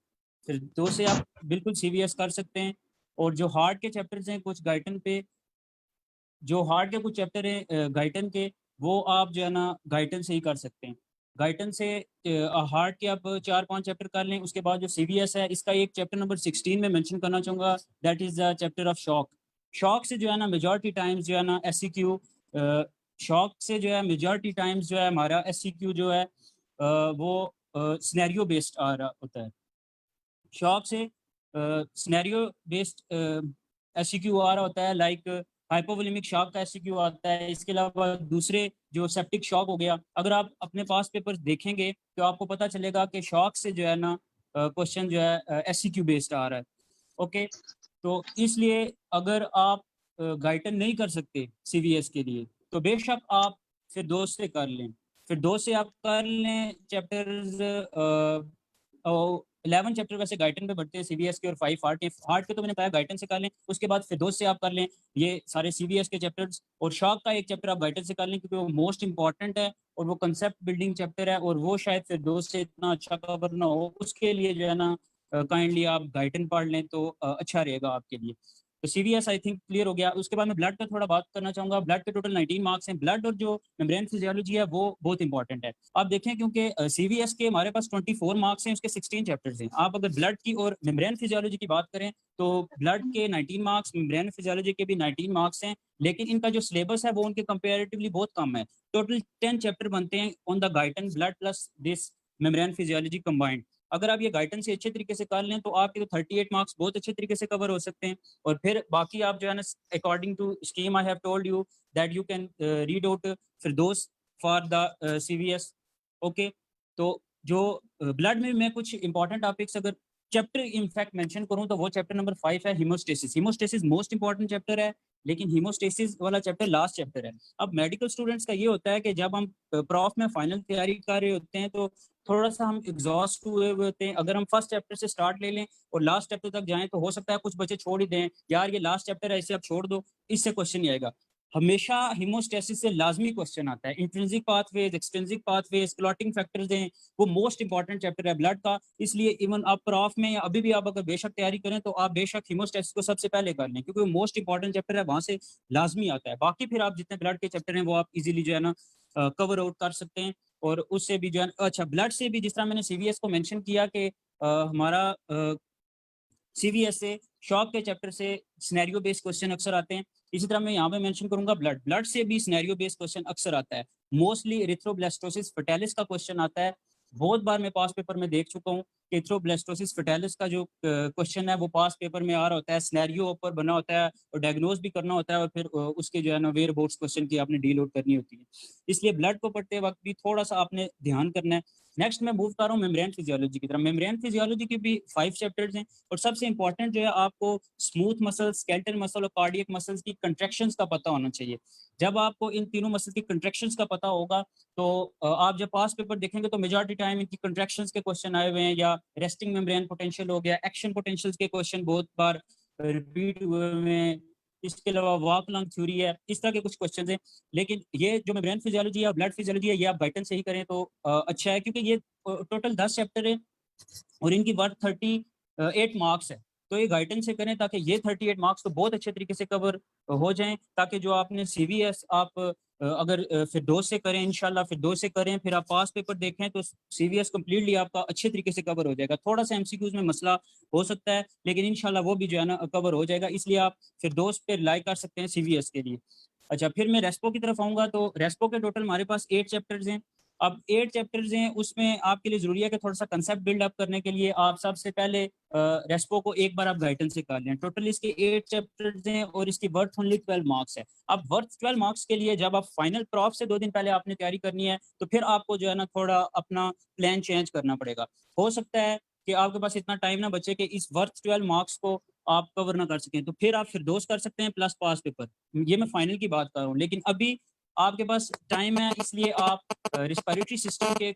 फिर 2 से आप बिल्कुल CVS कर सकते हैं। और जो हार्ड के चैप्टर्स हैं कुछ गाइटन पे, जो हार्ड के कुछ चैप्टर हैं गाइटन के, वो आप जो है ना गाइटन से ही कर सकते हैं। गाइटन से हार्ड के आप 4-5 चैप्टर कर लें। उसके बाद जो CVS है इसका एक चैप्टर नंबर 16 में मेंशन करना चाहूँगा, that is the chapter of shock. Shock से जो है ना मेजॉरिटी टाइम्स जो है ना SCQ, शॉक से जो है मेजॉरिटी टाइम्स जो है हमारा SCQ जो है वो सिनेरियो बेस्ड आ रहा होता है। शॉक से सिनेरियो बेस्ड SCQ आ रहा होता है, लाइक हाइपोवोलेमिक शॉक का SCQ आता है। इसके अलावा दूसरे जो सेप्टिक शॉक हो गया, अगर आप अपने पास पेपर देखेंगे तो आपको पता चलेगा कि शॉक से जो है ना क्वेश्चन जो है SCQ बेस्ड आ रहा है। ओके, तो इसलिए अगर आप गाइडन नहीं कर सकते CVS के लिए तो बेशक आप फिर 2 से कर लें। फिर 2 से आप कर लें चैप्टर्स 11 चैप्टर वैसे गाइटन पे बढ़ते हैं CVS के, और 5 हार्ट के तो मैंने कहा गाइटन से कर लें। उसके बाद फिर 2 से आप कर लें ये सारे CVS के चैप्टर्स, और शॉक का एक चैप्टर आप गाइटन से कर लें क्योंकि वो मोस्ट इंपॉर्टेंट है और वो कंसेप्ट बिल्डिंग चैप्टर है, और वो शायद फिर 2 से इतना अच्छा कवर ना हो। उसके लिए जो है ना काइंडली आप गाइटन पढ़ लें तो अच्छा रहेगा आपके लिए। तो CVS आई थिंक क्लियर हो गया। उसके बाद मैं ब्लड का थोड़ा बात करना चाहूँगा। ब्लड के टोटल 19 मार्क्स हैं। ब्लड और जो मेम्ब्रेन फिजियोलॉजी है वो बहुत इंपॉर्टेंट है। आप देखें क्योंकि CVS के हमारे पास 24 मार्क्स हैं, उसके 16 चैप्टर्स हैं। आप अगर ब्लड की और मेम्ब्रेन फिजियोलॉजी की बात करें तो ब्लड के 19 मार्क्स, मेम्ब्रेन फिजियोलॉजी के भी 19 मार्क्स हैं, लेकिन इनका जो सिलेबस है वो उनके कंपेरेटिवली बहुत कम है। टोटल 10 चैप्टर बनते हैं on the Guyton blood plus this membrane physiology combined. अगर आप ये गाइडेंस से अच्छे तरीके से कर लें तो आपके तो 38 मार्क्स बहुत अच्छे तरीके से कवर हो सकते हैं। और फिर बाकी आप जो है ना according to scheme I have told you that you can read out फिर those for the CVS। Okay, तो जो ब्लड में मैं कुछ इंपॉर्टेंट टॉपिक्स अगर चैप्टर इनफैक्ट मेंशन करूं तो वो चैप्टर नंबर 5 है haemostasis. Haemostasis most important chapter है, लेकिन हीमोस्टेसिस वाला चैप्टर लास्ट चैप्टर है। अब मेडिकल स्टूडेंट्स का ये होता है कि जब हम प्रॉफ में फाइनल तैयारी कर रहे होते हैं तो थोड़ा सा हम एग्जॉस्ट हुए होते हैं। अगर हम फर्स्ट चैप्टर से स्टार्ट ले लें और लास्ट चैप्टर तक जाएं तो हो सकता है कुछ बच्चे छोड़ ही दें, यार ये लास्ट चैप्टर है इसे आप छोड़ दो, इससे क्वेश्चन नहीं आएगा। हमेशा हीमोस्टेसिस से लाजमी क्वेश्चन आता है। Intrinsic pathways, extrinsic pathways, clotting factors हैं, वो मोस्ट इंपॉर्टेंट चैप्टर है ब्लड का। इसलिए इवन आप प्रॉफ में या अभी भी आप अगर बेशक तैयारी करें तो आप बेशक हीमोस्टेसिस को सबसे पहले कर लें क्योंकि वो मोस्ट इंपॉर्टेंट चैप्टर है, वहां से लाजमी आता है। बाकी फिर आप जितने ब्लड के चैप्टर हैं वो आप इजीली जो है ना कवर आउट कर सकते हैं। और उससे भी जो है अच्छा ब्लड से भी जिस तरह मैंने CVS को मेंशन किया कि हमारा CVS से शॉक के चैप्टर से सिनेरियो बेस्ड क्वेश्चन अक्सर आते हैं। इसी तरह मैं यहाँ पे मेंशन करूंगा ब्लड से भी सिनेरियो बेस्ड क्वेश्चन अक्सर आता है। मोस्टली एरिथ्रोब्लास्टोसिस फर्टाइलिस का क्वेश्चन आता है। बहुत बार मैं पास पेपर में देख चुका हूँ कि एरिथ्रोब्लास्टोसिस फर्टाइलिस का जो क्वेश्चन है वो पास पेपर में आ रहा होता है, सिनेरियो ऊपर बना होता है और डायग्नोज भी करना होता है और फिर उसके जो है ना वेयर अबाउट्स क्वेश्चन की आपने डील आउट करनी होती है। इसलिए ब्लड को पढ़ते वक्त भी थोड़ा सा आपने ध्यान करना है। नेक्स्ट मैं मूव कर रहा हूँ मेम्ब्रेन फिजियोलॉजी की तरफ। मेम्ब्रेन फिजियोलॉजी के भी 5 चैप्टर्स हैं और सबसे इंपॉर्टेंट जो है आपको स्मूथ मसल, स्केलेटल मसल और कार्डियक मसल्स की कंट्रैक्शंस का पता होना चाहिए। जब आपको इन तीनों मसल की कंट्रैक्शंस का पता होगा तो आप जब पास पेपर देखेंगे तो मेजॉरिटी टाइम इनकी कंट्रैक्शंस के क्वेश्चन आए हुए हैं, या रेस्टिंग मेम्ब्रेन पोटेंशियल हो गया, एक्शन पोटेंशियल्स के क्वेश्चन बहुत बार रिपीट हुए हैं। इसके अलावा वॉक लंग थ्योरी है, इस तरह के कुछ क्वेश्चन हैं। लेकिन ये जो मेम्ब्रेन फिजियोलॉजी या ब्लड फिजियोलॉजी है ये आप गाइडेंस से ही करें तो अच्छा है, क्योंकि ये टोटल 10 चैप्टर है और इनकी वर्थ 38 मार्क्स है। तो ये गाइडेंस से करें ताकि ये 38 मार्क्स तो बहुत अच्छे तरीके से कवर हो जाएं, ताकि जो आपने सीवीएस आप अगर फिरदौस से करें, इंशाल्लाह फिरदौस से करें, फिर आप पास पेपर देखें तो सीवीएस कंप्लीटली आपका अच्छे तरीके से कवर हो जाएगा। थोड़ा सा एमसीक्यूज में मसला हो सकता है लेकिन इंशाल्लाह वो भी जो है ना कवर हो जाएगा। इसलिए आप फिरदौस पे रिलाई कर सकते हैं सीवीएस के लिए। अच्छा, फिर मैं रेस्पो की तरफ आऊँगा। तो रेस्पो के टोटल हमारे पास 8 चैप्टर्स हैं। अब 8 चैप्टर्स हैं, उसमें आपके लिए ज़रूरी है कि थोड़ा सा कंसेप्ट बिल्ड अप करने के लिए आप सबसे पहले रेस्पो को एक बार आप गाइडेंस से कर लें। टोटल इसके 8 चैप्टर्स हैं और इसकी वर्थ ओनली 12 मार्क्स है। अब वर्थ 12 मार्क्स के लिए जब आप फाइनल प्रॉफ से 2 दिन पहले आपने तैयारी करनी है तो फिर आपको जो है ना थोड़ा अपना प्लान चेंज करना पड़ेगा। हो सकता है कि आपके पास इतना टाइम ना बचे कि इस वर्थ 12 मार्क्स को आप कवर ना कर सकें, तो फिर आप फिरदौस कर सकते हैं प्लस पास पेपर। ये मैं फाइनल की बात कर रहा हूँ, लेकिन अभी आपके पास टाइम है, इसलिए आप रिस्पिरेटरी सिस्टम के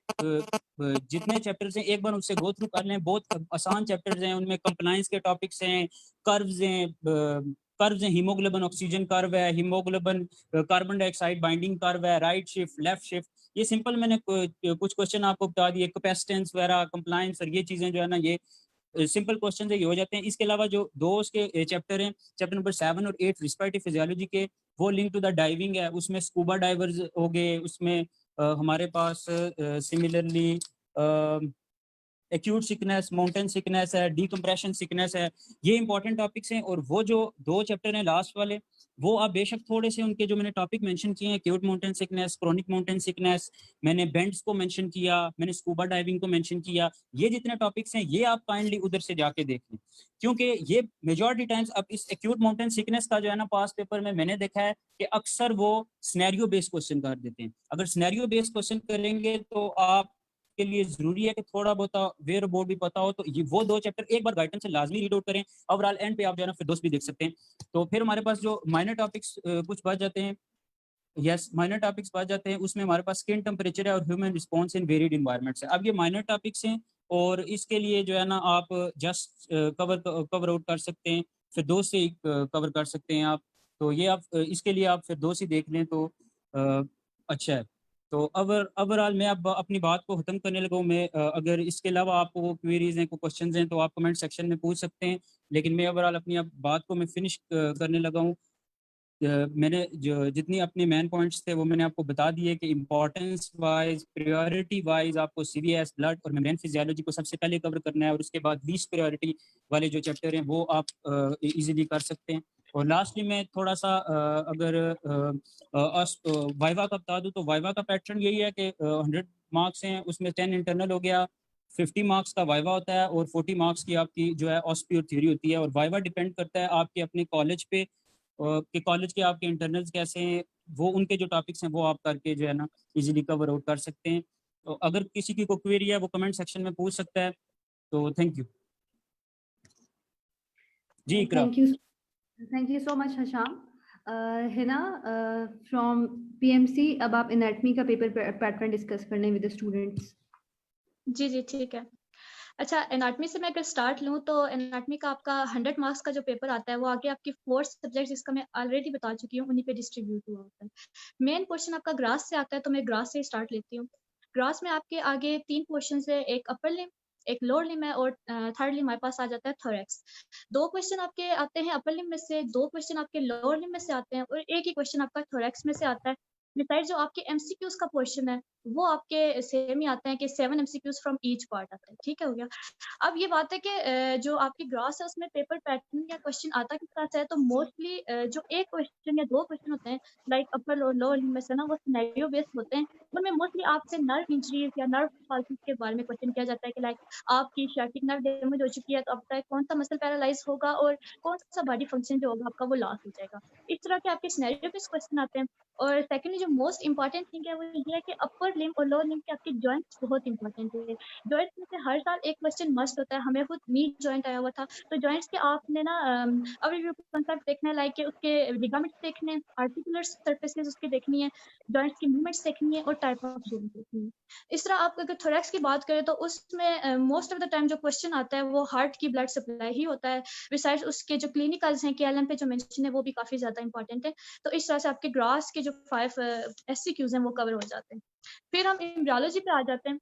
जितने चैप्टर्स हैं एक बार उनसे गो थ्रू कर लें। बहुत आसान चैप्टर्स हैं, उनमें कंप्लायंस के टॉपिक्स हैं, कर्व्स हैं, हीमोग्लोबिन ऑक्सीजन कर्व है, haemoglobin carbon dioxide binding curve है, राइट शिफ्ट, लेफ्ट शिफ्ट। ये सिंपल मैंने कुछ क्वेश्चन आपको बता दिए, कैपेसिटेंस वगैरह, कंप्लायंस और ये चीजें जो है ना ये सिंपल क्वेश्चन ये हो जाते हैं। इसके अलावा जो 2 उसके चैप्टर हैं, चैप्टर नंबर 7 और 8 रिस्पिरेटरी फिजियोलॉजी के, वो लिंक टू द डाइविंग है। उसमें स्कूबा डाइवर्स हो गए, उसमें हमारे पास similarly acute sickness, mountain sickness है, डीकम्प्रेशन सिकनेस है। ये इंपॉर्टेंट टॉपिक्स हैं। और वो जो 2 चैप्टर हैं लास्ट वाले, वो आप बेशक थोड़े से उनके जो मैंने टॉपिक मेंशन किए हैं, acute mountain sickness, chronic mountain sickness, मैंने बेंड्स को मेंशन किया, मैंने स्कूबा डाइविंग को मेंशन किया, ये जितने टॉपिक्स हैं ये आप काइंडली उधर से जाके देख लें, क्योंकि ये मेजॉरिटी टाइम्स अब इस एक्यूट माउंटेन सिकनेस का जो है ना पास पेपर में मैंने देखा है कि अक्सर वो सिनेरियो बेस्ड क्वेश्चन कर देते हैं। अगर सिनेरियो बेस्ड क्वेश्चन करेंगे तो आप के लिए जरूरी है कि थोड़ा बहुत वेयर बोर्ड भी पता हो। तो ये वो 2 चैप्टर एक बार गाइडेंस से लाजमी रीड आउट करें। ओवरऑल एंड पे आप जो है ना फिरदौस भी देख सकते हैं। तो फिर हमारे पास जो माइनर टॉपिक्स कुछ बच जाते हैं, माइनर टॉपिक्स बच जाते हैं। उसमें हमारे पास स्किन टेम्परेचर है और human response in varied environments है। अब ये माइनर टॉपिक्स हैं और इसके लिए जो है ना आप जस्ट कवर आउट कर सकते हैं, फिरदौस से कवर कर सकते हैं आप। तो ये आप इसके लिए आप फिरदौस ही देख लें तो अच्छा है। तो ओवरऑल मैं अब अपनी बात को ख़त्म करने लगा हूँ। मैं अगर इसके अलावा आपको क्वेरीज हैं, कोई क्वेश्चंस हैं तो आप कमेंट सेक्शन में पूछ सकते हैं, लेकिन मैं ओवरऑल अपनी अब बात को मैं फिनिश करने लगा हूँ। मैंने जो जितनी अपने मेन पॉइंट्स थे वो मैंने आपको बता दिए कि इंपॉर्टेंस वाइज, प्रायोरिटी वाइज आपको सीवीएस, ब्लड और मेम्ब्रेन फिजियोलॉजी को सबसे पहले कवर करना है और उसके बाद लीस्ट प्रायोरिटी वाले जो चैप्टर हैं वो आप इजीली कर सकते हैं। और लास्टली मैं थोड़ा सा अगर वाइवा का बता दूं तो वाइवा का पैटर्न यही है कि 100 मार्क्स हैं, उसमें 10 इंटरनल हो गया, 50 मार्क्स का वाइवा होता है और 40 मार्क्स की आपकी जो है ऑस्पी और थ्योरी होती है। और वाइवा डिपेंड करता है आपके अपने कॉलेज पे कि कॉलेज के आपके इंटरनल्स कैसे हैं, वो उनके जो टॉपिक्स हैं वो आप करके जो है ना इजीली कवर आउट कर सकते हैं। तो अगर किसी की कोई क्वेरी है वो कमेंट सेक्शन में पूछ सकता है। तो thank you ji. Iqra, thank you so much Hasham. Hina from PMC, अब आप एनाटॉमी का पेपर पैटर्न डिस्कस करने विद द स्टूडेंट्स। जी ठीक है। अच्छा, एनाटॉमी से मैं अगर स्टार्ट लूँ तो एनाटॉमी का आपका 100 मार्क्स का जो पेपर आता है वो आगे आपकी 4 सब्जेक्ट्स, जिसका मैं ऑलरेडी बता चुकी हूँ, उन्हीं पे डिस्ट्रीब्यूट हुआ होता है। मेन पोर्शन आपका ग्रास से आता है, तो मैं ग्रास से स्टार्ट लेती हूँ। ग्रास में आपके आगे 3 पोर्शन है, एक अपर लिम, एक लोअर लिम है और थर्डली हमारे पास आ जाता है थोरैक्स। 2 क्वेश्चन आपके आते हैं अपर लिम में से, 2 क्वेश्चन आपके लोअर लिम में से आते हैं और एक ही क्वेश्चन आपका थोरैक्स में से आता है। बिसाइड जो आपके एमसीक्यूज का पोर्शन है वो आपके सेम ही आते हैं कि 7 MCQs फ्रॉम ईच पार्ट आते हैं, ठीक है, हो गया। अब ये बात है कि जो आपकी ग्रास है उसमें पेपर पैटर्न या क्वेश्चन आता किस तरह से है, तो मोस्टली जो एक क्वेश्चन या 2 क्वेश्चन होते हैं लाइक अपर और लोअर में से ना, वो सिनेरियो बेस्ड होते हैं। उनमें मोस्टली आपसे नर्व इंजरीज या नर्व पल्सेस के बारे में क्वेश्चन किया जाता है कि लाइक आपकी शार्टिक नर्व डैमेज हो चुकी है तो अब तक कौन सा मसल पैरालाइज होगा और कौन सा बॉडी फंक्शन जो होगा आपका वो लॉस हो जाएगा। इस तरह के आपके सिनेरियो बेस्ड क्वेश्चन आते हैं। और सेकेंडली जो मोस्ट इंपॉर्टेंट थिंग है वो ये है कि अपर लिम्ब और लोअर लिम्ब के आपके जॉइंट्स बहुत इंपॉर्टेंट है। जॉइंट्स में से हर साल एक क्वेश्चन मस्ट होता है। हमें खुद नी जॉइंट आया हुआ था, तो जॉइंट्स के आपने ना ओवरव्यू कांसेप्ट देखना है, लाइक उसके लिगामेंट्स देखने हैं, आर्टिकुलर सर्फेसेस उसकी देखनी है, जॉइंट्स की मूवमेंट्स देखनी है और टाइप ऑफ जॉइंट देखनी है। इस तरह आप अगर थोरैक्स की बात करें तो उसमें मोस्ट ऑफ द टाइम जो क्वेश्चन आता है वो हार्ट की ब्लड सप्लाई ही होता है। बिसाइड्स उसके जो क्लिनिकल्स हैं KLM पे जो मेंशन है वो भी काफी ज्यादा इंपॉर्टेंट है। तो इस तरह से आपके ग्रास के जो 5 SCQs हैं वो कवर हो जाते हैं। फिर हम एम्ब्रियोलॉजी पे आ जाते हैं।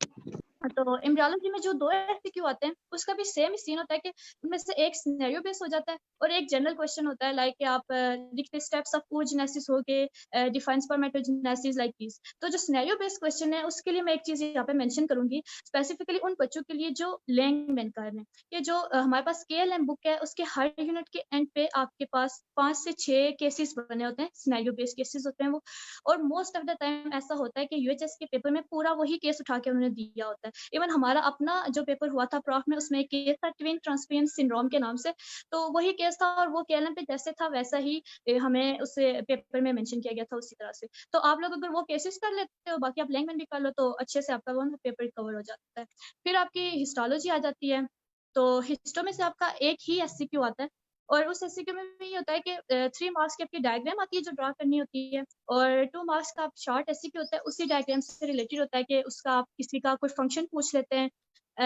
तो एम्ब्रियोलॉजी में जो 2 SCQ आते हैं उसका भी सेम ही सीन होता है कि उनमें से एक सिनेरियो बेस्ड हो जाता है और एक जनरल क्वेश्चन होता है, लाइक कि आप लिखते स्टेप्स ऑफ oogenesis हो गए, डिफाइन स्पर्मेटोजेनेसिस लाइक दिस। तो जो सिनेरियो बेस्ड क्वेश्चन है उसके लिए मैं एक चीज यहाँ पे मेंशन करूंगी स्पेसिफिकली उन बच्चों के लिए जो लैंगमैन कर रहे हैं। ये जो हमारे पास KLM बुक है उसके हर यूनिट के एंड पे आपके पास 5 से 6 केसेस बने होते हैं, सिनेरियो बेस्ड केसेस होते हैं वो। और मोस्ट ऑफ द टाइम ऐसा होता है कि UHS के पेपर में पूरा वही केस उठा के उन्होंने दिया होता है। इवन हमारा अपना जो पेपर हुआ था प्रॉफ में उसमें एक केस था ट्विन ट्रांसपेरेंट सिंड्रोम के नाम से, तो वही केस था और वो KLM पे जैसे था वैसा ही हमें उसे पेपर में मेंशन किया गया था उसी तरह से। तो आप लोग अगर वो केसेस कर लेते हो, बाकी आप लैंग्वेज भी कर लो तो अच्छे से आपका वो पेपर कवर हो जाता है। फिर आपकी हिस्टोलॉजी आ जाती है। तो हिस्टो में से आपका एक ही SCQ आता है और उस SCQ में भी ये होता है कि 3 मार्क्स की आपकी डायग्राम आती है जो ड्रा करनी होती है और 2 मार्क्स का शॉर्ट SCQ होता है, उसी डायग्राम से रिलेटेड होता है कि उसका आप किसी का कोई फंक्शन पूछ लेते हैं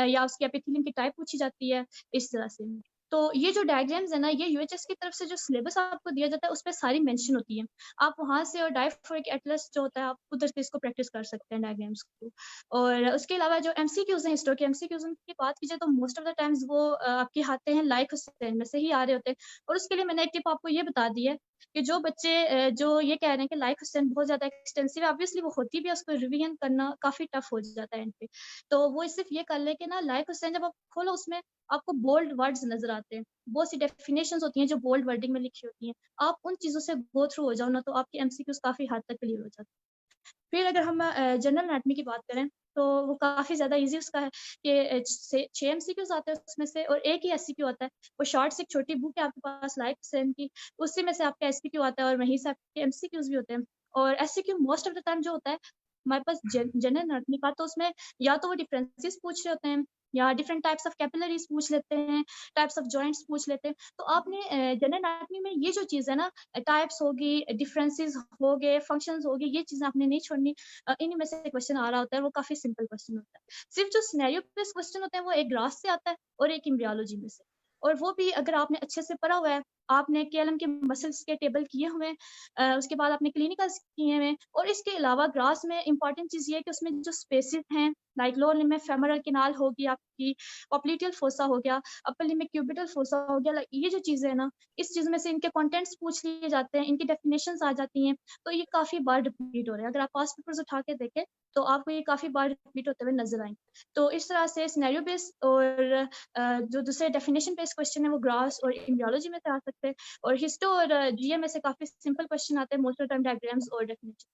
या उसकी एपिथेलियम की टाइप पूछी जाती है, इस तरह से। तो ये जो डायग्राम्स है ना, ये UHS की तरफ से जो सिलेबस आपको दिया जाता है उस पर सारी मेंशन होती है। आप वहां से और डायफोरिक एटलस जो होता है आप उधर से इसको प्रैक्टिस कर सकते हैं डायग्राम्स को। और उसके अलावा जो MCQs हैं, हिस्टो के MCQs की बात कीजिए तो मोस्ट ऑफ द टाइम्स वो आपके आते हैं लाइक हुसैन में से ही आ रहे होते हैं। और उसके लिए मैंने एक टिप आपको ये बता दी है कि जो बच्चे जो ये कह रहे हैं कि लाइक हुसैन बहुत ज्यादा एक्सटेंसिव है, ऑब्वियसली वो होती भी है, उसको रिवीजन करना काफी टफ हो जाता है एंड पे। तो वो सिर्फ ये कर ले कि ना लाइक हुसैन जब आप खोलो उसमें आपको बोल्ड वर्ड्स नजर आते हैं, बहुत सी डेफिनेशंस होती हैं जो बोल्ड वर्डिंग में लिखी होती हैं। आप उन चीजों से गो थ्रू हो जाओ ना तो आपके MCQs काफी हद तक क्लियर हो जाते हैं। फिर अगर हम जनरल एनाटॉमी की बात करें तो वो काफी ज्यादा इजी उसका है कि 6 MCQs आते हैं उसमें से और एक ही SCQ आता है। वो शॉर्ट से एक छोटी बुक है आपके पास लाइक हुसैन की, उसी में से आपका SCQ आता है और वहीं से आपके MCQs भी होते हैं। और SCQ most of the time जो होता है हमारे पास जनरल एनाटॉमी का, तो उसमें या तो वो डिफरेंसेस पूछ रहे होते हैं या डिफरेंट टाइप्स ऑफ कैपिलरीज पूछ लेते हैं, टाइप्स ऑफ जॉइंट्स पूछ लेते हैं। तो आपने जनरल एनाटॉमी में ये जो चीज़ है ना, टाइप्स होगी, डिफरेंसेस हो गए, फंक्शंस हो गए, ये चीज़ें आपने नहीं छोड़नी। इन्हीं में से क्वेश्चन आ रहा होता है, वो काफी सिंपल क्वेश्चन होता है। सिर्फ जो सिनेरियो बेस्ड क्वेश्चन होते हैं वो एक ग्रास से आता है और एक एम्ब्रियोलॉजी में से, और वो भी अगर आपने अच्छे से पढ़ा हुआ है, आपने KLM के मसल्स के टेबल किए हुए हैं, उसके बाद आपने क्लिनिकल्स किए हुए हैं। और इसके अलावा ग्रास में इंपॉर्टेंट चीज़ ये है कि उसमें जो स्पेसिस हैं लाइक लोअर लिम्ब में फेमोरल कैनाल होगी, आपकी ऑप्लिटियल फोसा हो गया, अपर लिम्ब में क्यूबिटल फोसा हो गया, ये जो चीज़ें हैं ना, इस चीज़ में से इनके कंटेंट्स पूछ लिए जाते हैं, इनकी डेफिनेशंस आ जाती हैं। तो ये काफ़ी बार रिपीट हो रहे हैं, अगर आप पास्ट पेपर्स उठा के देखें तो आपको ये काफ़ी बार रिपीट होते हुए नजर आएंगे। तो इस तरह से सिनेरियो बेस्ड और जो दूसरे डेफिनेशन बेस्ड क्वेश्चन है वो ग्रास और एम्ब्रियोलॉजी में से आ सकते हैं, और हिस्टो और GM में से काफ़ी सिंपल क्वेश्चन आते हैं, मोस्ट ऑफ टाइम डायग्राम्स और definition.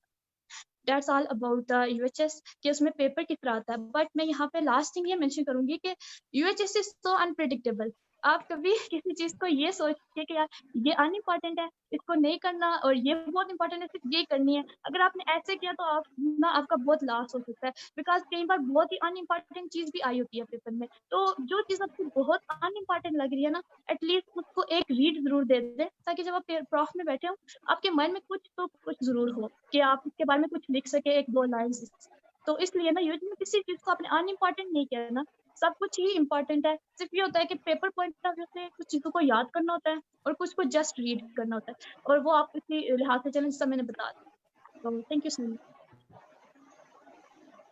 That's all about the UHS कि उसमें पेपर किस तरह आता है। बट मैं यहाँ पे लास्ट थिंग ये मेंशन करूंगी कि UHS इज सो अनप्रेडिक्टेबल। आप कभी किसी चीज को ये सोचिए कि यार ये अनइम्पॉर्टेंट है, इसको नहीं करना, और ये बहुत इंपॉर्टेंट है, सिर्फ ये करनी है। अगर आपने ऐसे किया तो आप ना आपका बहुत लॉस हो सकता है, बिकॉज कई बार बहुत ही अनइम्पॉर्टेंट चीज भी आई होती है पेपर में। तो जो चीज आपको बहुत अनइम्पॉर्टेंट लग रही है ना, एटलीस्ट उसको एक रीड जरूर दे दें, ताकि जब आप प्रॉफ में बैठे हो आपके मन में कुछ तो कुछ जरूर हो कि आप उसके बारे में कुछ लिख सके, 1-2 लाइन्स। तो इसलिए ना यूज में किसी चीज को आपने अनइम्पॉर्टेंट नहीं किया ना, सब कुछ ही इम्पोर्टेंट है। सिर्फ ये होता है कि पेपर पॉइंट ऑफ व्यू से कुछ चीजों को याद करना होता है और कुछ को जस्ट रीड करना होता है, और वो आप इसी लिहाज से चलें जिसका मैंने बता दिया। तो thank you so much.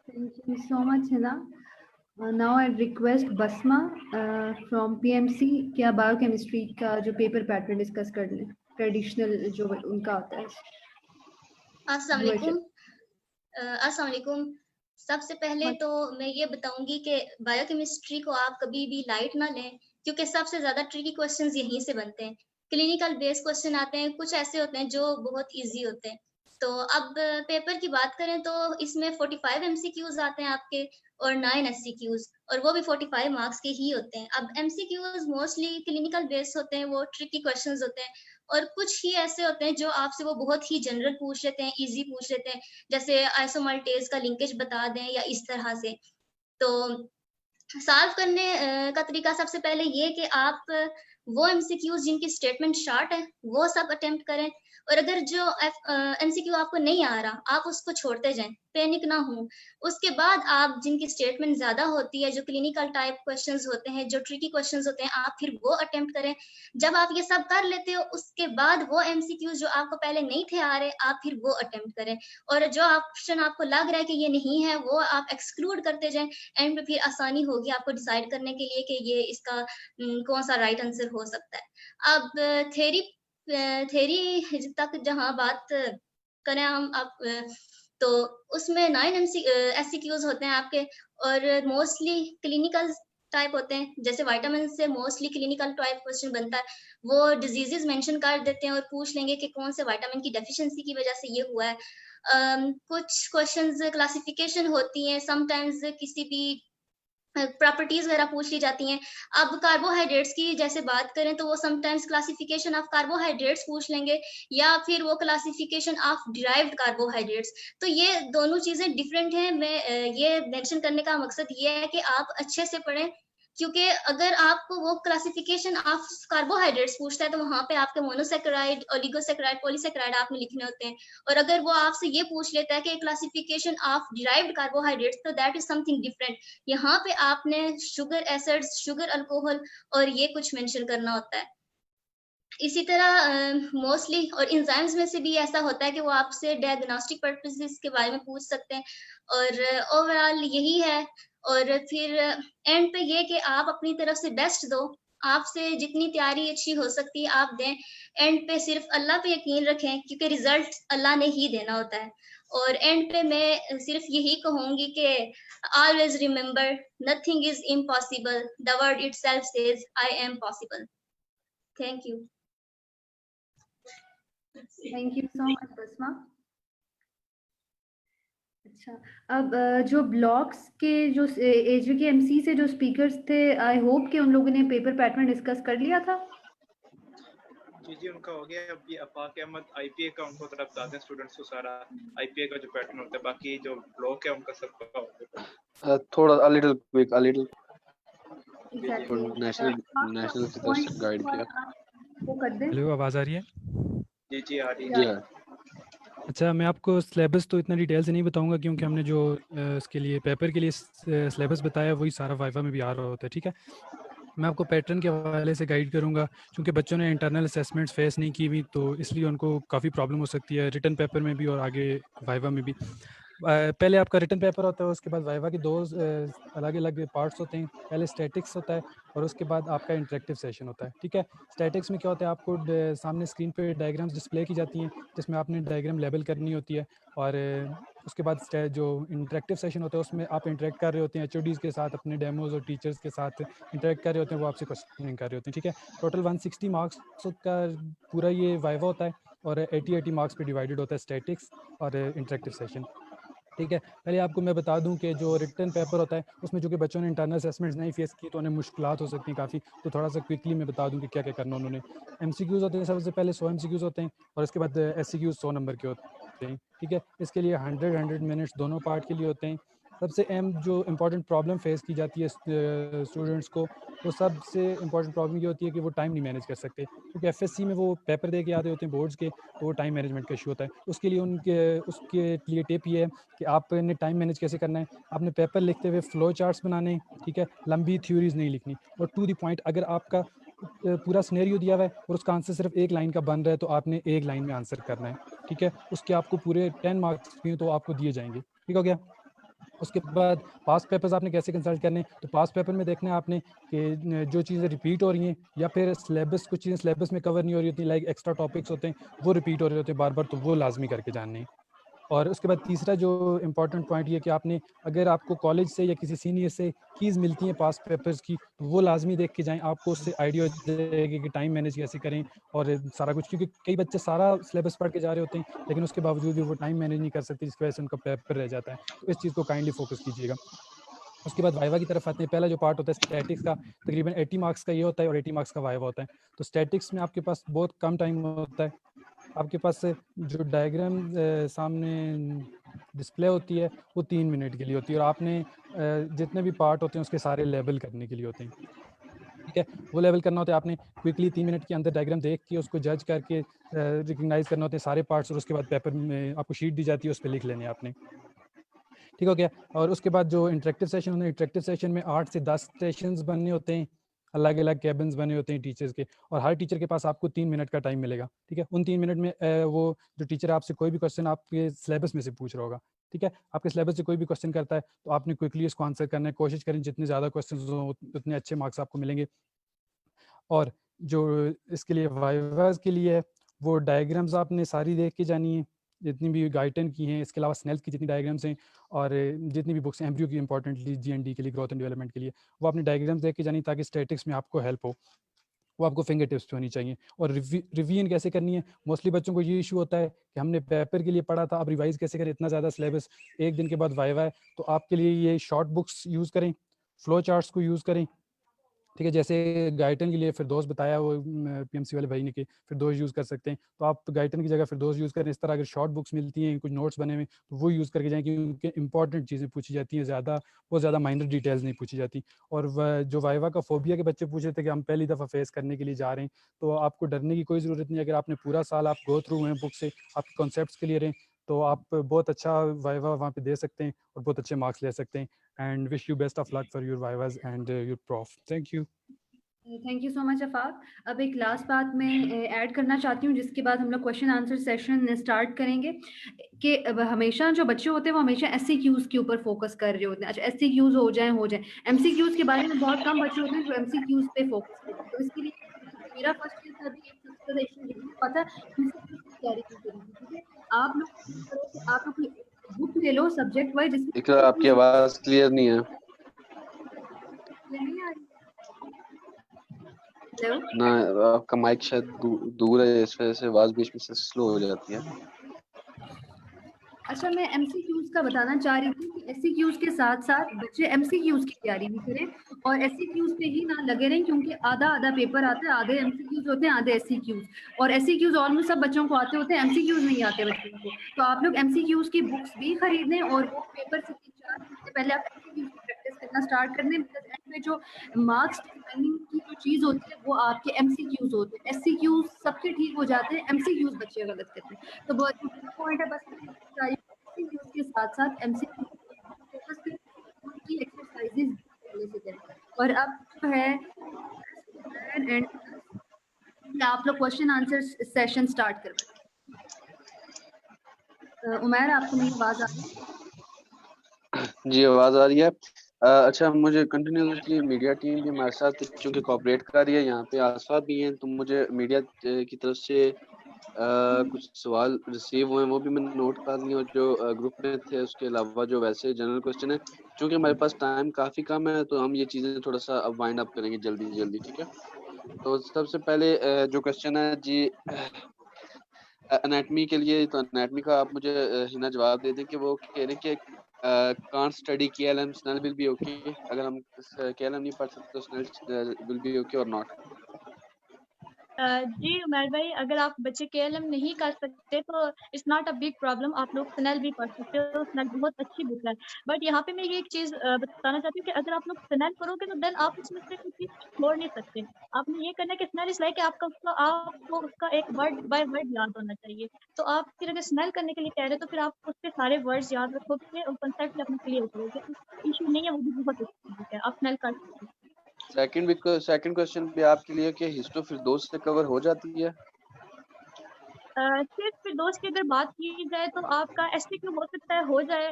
Thank you so much, Hina. Now I request Basma from PMC क्या बायोकेमिस्ट्री का जो पेपर पैटर्न डिस्कस कर लें, ट्रेडिशनल जो उनका होता है। अस्सलाम वालेकुम। सबसे पहले तो मैं ये बताऊंगी कि बायोकेमिस्ट्री को आप कभी भी लाइट ना लें, क्योंकि सबसे ज्यादा ट्रिकी क्वेश्चंस यहीं से बनते हैं। क्लिनिकल बेस क्वेश्चन आते हैं, कुछ ऐसे होते हैं जो बहुत इजी होते हैं। तो अब पेपर की बात करें तो इसमें 45 MCQs आते हैं आपके और 9 SCQs, और वो भी 45 मार्क्स के ही होते हैं। अब MCQs मोस्टली क्लिनिकल बेस होते हैं, वो ट्रिकी क्वेश्चंस होते हैं, और कुछ ही ऐसे होते हैं जो आपसे वो बहुत ही जनरल पूछ लेते हैं, इजी पूछ लेते हैं, जैसे आइसोमल्टेज का लिंकेज बता दें या इस तरह से। तो सॉल्व करने का तरीका सबसे पहले ये कि आप वो MCQs जिनकी स्टेटमेंट शार्ट है वो सब अटेम्प्ट करें, और अगर जो MCQ आपको नहीं आ रहा आप उसको छोड़ते जाएं, पैनिक ना हो। उसके बाद आप जिनकी स्टेटमेंट ज्यादा होती है, जो क्लिनिकल टाइप क्वेश्चंस होते हैं, जो ट्रिकी क्वेश्चंस होते हैं, आप फिर वो अटेम्प्ट करें। जब आप ये सब कर लेते हो उसके बाद वो MCQs जो आपको पहले नहीं थे आ रहे आप फिर वो अटेम्प्ट करें, और जो ऑप्शन आपको लग रहा है कि ये नहीं है वो आप एक्सक्लूड करते जाएं। एंड पे फिर आसानी होगी आपको डिसाइड करने के लिए कि ये इसका कौन सा राइट आंसर हो सकता है। अब थेरी तक जहाँ बात करें हम, आप तो उसमें 9 SCQs होते हैं आपके, और मोस्टली क्लिनिकल टाइप होते हैं। जैसे विटामिन से मोस्टली क्लिनिकल टाइप क्वेश्चन बनता है, वो डिजीजेस मेंशन कर देते हैं और पूछ लेंगे कि कौन से विटामिन की डेफिशिएंसी की वजह से ये हुआ है। कुछ क्वेश्चंस क्लासिफिकेशन होती हैं, समटाइम्स किसी भी प्रॉपर्टीज वगैरह पूछ ली जाती हैं। अब कार्बोहाइड्रेट्स की जैसे बात करें तो वो समटाइम्स क्लासिफिकेशन ऑफ कार्बोहाइड्रेट्स पूछ लेंगे, या फिर वो क्लासिफिकेशन ऑफ डिराइव्ड कार्बोहाइड्रेट्स। तो ये दोनों चीजें डिफरेंट हैं। मैं ये मेंशन करने का मकसद ये है कि आप अच्छे से पढ़ें, क्योंकि अगर आपको वो क्लासिफिकेशन ऑफ कार्बोहाइड्रेट्स पूछता है तो वहां पे आपके मोनोसेक्राइड, ओलिगोसेक्राइड, पॉलीसेक्राइड आपने लिखने होते हैं। और अगर वो आपसे ये पूछ लेता है कि क्लासिफिकेशन ऑफ डिराइव्ड कार्बोहाइड्रेट्स, तो दैट इज समथिंग डिफरेंट। यहाँ पे आपने शुगर एसिड्स, शुगर अल्कोहल और ये कुछ मेंशन करना होता है। इसी तरह मोस्टली और इंजाइम्स में से भी ऐसा होता है कि वो आपसे डायग्नोस्टिक पर्पसेस के बारे में पूछ सकते हैं, और ओवरऑल यही है। और फिर एंड पे ये कि आप अपनी तरफ से बेस्ट दो, आपसे जितनी तैयारी अच्छी हो सकती है आप दें। एंड पे सिर्फ अल्लाह पे यकीन रखें, क्योंकि रिजल्ट अल्लाह ने ही देना होता है। और एंड पे मैं सिर्फ यही कहूंगी कि always remember nothing is impossible, the word itself says I am possible. Thank you. Thank you so much बसमा। अच्छा, अब जो ब्लॉक्स के जो AJKMC से जो स्पीकर्स थे, आई होप कि उन लोगों ने पेपर पैटर्न डिस्कस कर लिया था। जी उनका हो गया। अब ये अफाक अहमद IPA का उनको तरफ बताते हैं स्टूडेंट्स को सारा IPA का जो पैटर्न होता है, बाकी जो ब्लॉक है उनका सबका हो गया। थोड़ा a little quick, a little Exactly. National की तरफ से गाइड किया। वो कर दें। हेलो, आवाज़ आ रही है? जी आ रही है। जी हाँ। अच्छा, मैं आपको सिलेबस तो इतना डिटेल से नहीं बताऊंगा, क्योंकि हमने जो इसके लिए पेपर के लिए सिलेबस बताया वही सारा वाइवा में भी आ रहा होता है। ठीक है, मैं आपको पैटर्न के हवाले से गाइड करूंगा, क्योंकि बच्चों ने इंटरनल असेसमेंट्स फेस नहीं की हुई, तो इसलिए उनको काफ़ी प्रॉब्लम हो सकती है रिटन पेपर में भी और आगे वाइवा में भी। पहले आपका रिटन पेपर होता है, उसके बाद वाइवा के 2 अलग अलग पार्ट्स होते हैं। पहले स्टैटिक्स होता है और उसके बाद आपका इंटरेक्टिव सेशन होता है। ठीक है, स्टैटिक्स में क्या होता है, आपको सामने स्क्रीन पे डायग्राम्स डिस्प्ले की जाती हैं, जिसमें आपने डायग्राम लेबल करनी होती है, और उसके बाद जो इंटरेक्टिव सेशन होता है उसमें आप इंटरेक्ट कर रहे होते हैं HODs के साथ, अपने डेमोज और टीचर्स के साथ इंटरेक्ट कर रहे होते हैं, वो आपसे क्वेश्चनिंग कर रहे होते हैं। ठीक है, टोटल 160 मार्क्स का पूरा ये वाइवा होता है, और 80 मार्क्स पे डिवाइडेड होता है स्टैटिक्स और इंटरेक्टिव सेशन। ठीक है, पहले आपको मैं बता दूं कि जो रिटन पेपर होता है उसमें जो कि बच्चों ने इंटरनल असेसमेंट्स नहीं फेस की तो उन्हें मुश्किलात हो सकती हैं काफ़ी, तो थोड़ा सा क्विकली मैं बता दूं कि क्या क्या करना उन्होंने। MCQs होते हैं, सबसे पहले 100 MCQs होते हैं, और उसके बाद SCQs 100 नंबर के होते हैं। ठीक है, इसके लिए 100 मिनट्स दोनों पार्ट के लिए होते हैं। सबसे अहम जो इम्पॉर्टेंट प्रॉब्लम फेस की जाती है स्टूडेंट्स को, वो सबसे इम्पॉर्टेंट प्रॉब्लम ये होती है कि वो टाइम नहीं मैनेज कर सकते, क्योंकि FSC में वो पेपर दे के आते होते हैं बोर्ड्स के, तो वो टाइम मैनेजमेंट का इशू होता है। उसके लिए टिप ये है कि आपने टाइम मैनेज कैसे करना है। आपने पेपर लिखते हुए फ्लो चार्ट्स बनाने हैं, ठीक है, लंबी थ्योरीज नहीं लिखनी, और टू द पॉइंट। अगर आपका पूरा सिनेरियो दिया हुआ है और उसका आंसर सिर्फ एक लाइन का बन रहा है, तो आपने एक लाइन में आंसर करना है। ठीक है, उसके आपको पूरे 10 मार्क्स भी तो आपको दिए जाएंगे। ठीक हो गया। उसके बाद पास्ट पेपर्स आपने कैसे कंसल्ट करने, तो पास्ट पेपर में देखना है आपने कि जो चीज़ें रिपीट हो रही हैं, या फिर सिलेबस, कुछ चीज़ें सिलेबस में कवर नहीं हो रही होती, लाइक एक्स्ट्रा टॉपिक्स होते हैं वो रिपीट हो रहे होते हैं बार बार, तो वो लाजमी करके जानने हैं। और उसके बाद तीसरा जो इम्पोर्टेंट पॉइंट ये कि आपने अगर आपको कॉलेज से या किसी सीनियर से कीज़ मिलती हैं पास पेपर्स की, तो वो लाजमी देख के जाएं, आपको उससे आइडिया हो जाएगी कि टाइम मैनेज कैसे करें और सारा कुछ, क्योंकि कई बच्चे सारा सिलेबस पढ़ के जा रहे होते हैं लेकिन उसके बावजूद भी वो टाइम मैनेज नहीं कर सकते, जिसकी वजह से उनका पेपर रह जाता है। तो इस चीज़ को काइंडली फोकस कीजिएगा। उसके बाद वाइवा की तरफ आते हैं। पहला जो पार्ट होता है स्टैटिक्स का, तकरीबन 80 मार्क्स का ये होता है और 80 मार्क्स का वाइवा होता है। तो स्टैटिक्स में आपके पास बहुत कम टाइम होता है, आपके पास जो डायग्राम सामने डिस्प्ले होती है वो 3 मिनट के लिए होती है और आपने जितने भी पार्ट होते हैं उसके सारे लेबल करने के लिए होते हैं, ठीक है। वो लेवल करना होता है, आपने क्विकली 3 मिनट के अंदर डायग्राम देख के उसको जज करके रिकग्नाइज करना होते हैं सारे पार्ट्स और उसके बाद पेपर में आपको शीट दी जाती है, उस पर लिख लेने आपने, ठीक हो गया। और उसके बाद जो इंटरेक्टिव सेशन होते हैं, इंटरेक्टिव सेशन में 8 से 10 सेशंस बनने होते हैं, अलग अलग कैबिन्स बने होते हैं टीचर्स के और हर टीचर के पास आपको 3 मिनट का टाइम मिलेगा, ठीक है। उन 3 मिनट में वो जो टीचर आपसे कोई भी क्वेश्चन आपके सिलेबस में से पूछ रहा होगा, ठीक है, आपके सिलेबस से कोई भी क्वेश्चन करता है तो आपने क्विकली उसको आंसर करने की कोशिश करें, जितने ज़्यादा क्वेश्चन हो उतने अच्छे मार्क्स आपको मिलेंगे। और जो इसके लिए वाइवास के लिए है, वो डायग्राम्स आपने सारी देख के जानी है, जितनी भी गाइटन की हैं, इसके अलावा स्नेल की जितनी डायग्राम्स हैं और जितनी भी बुक्स हैं एमब्रियो की इंपॉर्टेंटली जीएनडी के लिए, ग्रोथ एंड डेवलपमेंट के लिए, वो आपने डायग्राम्स देख के जानी ताकि स्टैटिक्स में आपको हेल्प हो, वो आपको फिंगर टिप्स पे होनी चाहिए। और रिवीजन कैसे करनी है, मोस्टली बच्चों को ये इशू होता है कि हमने पेपर के लिए पढ़ा था, अब रिवाइज कैसे करें, इतना ज़्यादा सिलेबस, एक दिन के बाद वाइवा है। तो आपके लिए ये शॉर्ट बुक्स यूज़ करें, फ्लो चार्ट्स को यूज़ करें, ठीक है। जैसे गाइटन के लिए फिरदौस बताया वो पीएमसी वाले भाई ने कि फिरदौस यूज़ कर सकते हैं, तो आप गाइटन की जगह फिरदौस यूज़ करें। इस तरह अगर शॉर्ट बुक्स मिलती हैं, कुछ नोट्स बने हुए, तो वो यूज़ करके जाएँ, क्योंकि उनके इंपॉर्टेंट चीज़ें पूछी जाती हैं, बहुत ज़्यादा माइनर डिटेल्स नहीं पूछी जाती। और जो वाइवा का फोबिया के बच्चे पूछ रहे थे कि हम पहली दफ़ा फेस करने के लिए जा रहे हैं, तो आपको डरने की कोई ज़रूरत नहीं है। अगर आपने पूरा साल आप गो थ्रू हैं बुक से, आपके कॉन्सेप्ट्स क्लियर हैं, तो आप बहुत अच्छा वाइवा वहाँ पे दे सकते हैं और बहुत अच्छे मार्क्स ले सकते हैं। And wish you best of luck for your vivas and your prof. Thank you. Thank you so much Afaq. अब एक लास्ट बात मैं ऐड करना चाहती हूँ, जिसके बाद हम लोग क्वेश्चन आंसर सेशन स्टार्ट करेंगे कि अब हमेशा जो बच्चे होते हैं वो हमेशा एससीक्यूज के ऊपर फोकस कर रहे होते हैं। अच्छा, एससीक्यूज हो जाए एमसीक्यूज के बारे में बहुत कम बच्चे होते हैं जो एमसीक्यूज पे फोकस करते हैं। तो इसके लिए मेरा फर्स्ट ईयर का भी एक सबसे ज़्यादा इशू यही हुआ था, एमसीक्यूज की तैयारी नहीं करी थी, ठीक है। आप लोग बुक ले लो सब्जेक्ट वाइज, जिसमें इकरा आपकी आवाज क्लियर नहीं है नहीं आ रही। ना, आपका माइक शायद दूर है, इस वजह से आवाज बीच में से स्लो हो जाती है। अच्छा, मैं एमसीक्यूज का बताना चाह रही थी कि एससीक्यूज के साथ साथ बच्चे एमसीक्यूज की तैयारी भी करें और एससीक्यूज पे ही ना लगे रहें, क्योंकि आधा आधा पेपर आता है, आधे एमसीक्यूज होते हैं, आधे एससीक्यूज। और एससीक्यूज ऑलमोस्ट सब बच्चों को आते होते हैं, एमसीक्यूज नहीं आते बच्चों को। तो आप लोग एमसीक्यूज की बुक्स भी खरीदें और वो पेपर से 3-4 महीने पहले आप एमसीक्यूज की प्रैक्टिस करना स्टार्ट कर दें, बिकॉज एंड में जो मार्क्स डिटरमाइनिंग की जो चीज़ होती है वो आपके एमसीक्यूज होते हैं। एससीक्यूज सबके ठीक हो जाते हैं, एमसीक्यूज बच्चे गलत करते हैं। तो बहुत पॉइंट है, बस एमसीक्यूज के साथ साथ एमसीक्यू फोकस करें, उनकी एक्सरसाइजेज पहले से करें। और अब जो है एंड आप लोग क्वेश्चन आंसर सेशन स्टार्ट करवाएं। उमैर, आपको मेरी आवाज आ रही है? जी आवाज आ रही है। अच्छा, मुझे कंटिन्यूसली मीडिया टीम भी हमारे साथ चूंकि कोऑपरेट कर रही है, यहाँ पे आसफा भी हैं, तो मुझे मीडिया की तरफ से कुछ सवाल रिसीव हुए हैं, वो भी मैंने नोट कर लिए। और जो ग्रुप में थे उसके अलावा जो वैसे जनरल क्वेश्चन है, चूंकि हमारे पास टाइम काफ़ी कम है, तो हम ये चीज़ें थोड़ा सा अब वाइंड अप करेंगे जल्दी जल्दी, ठीक है। तो सबसे पहले जो क्वेश्चन है जी एनाटमी के लिए, तो एनाटमी का आप मुझे हिना जवाब दे दें कि वो कह रहे हैं कि can't study KLM, Snell will be okay. अगर हम KLM नहीं पढ़ सकते तो Snell will be okay or not? जी उमर भाई, अगर आप बच्चे केएलएम नहीं कर सकते तो it's not a big problem, आप लोग स्नेल भी पढ़ सकते हो। स्नेल बहुत अच्छी बुक है। बट यहाँ पे मैं ये एक चीज बताना चाहती हूँ कि अगर आप लोग स्नेल पढ़ोगे तो देन आप उसमें से कुछ चीज छोड़ नहीं सकते। आपने ये करना है कि स्नेल इस लाइक आपको उसका एक वर्ड बाय वर्ड याद होना चाहिए। तो आप फिर अगर स्नेल करने के लिए कह रहे हो तो फिर आप उसके सारे वर्ड्स याद रखोगे और कंसेप्ट अपने क्लियर करोगे। इशू नहीं है, वो भी बहुत अच्छी बुक है, आप स्नेल कर सकते हो। सेकंड क्वेश्चन भी आपके लिए कि हिस्टो फिरदौस से कवर हो जाती है? सिर्फ फिरदौस की अगर बात की जाए तो आपका एसटीक्यू हो सकता है हो जाए,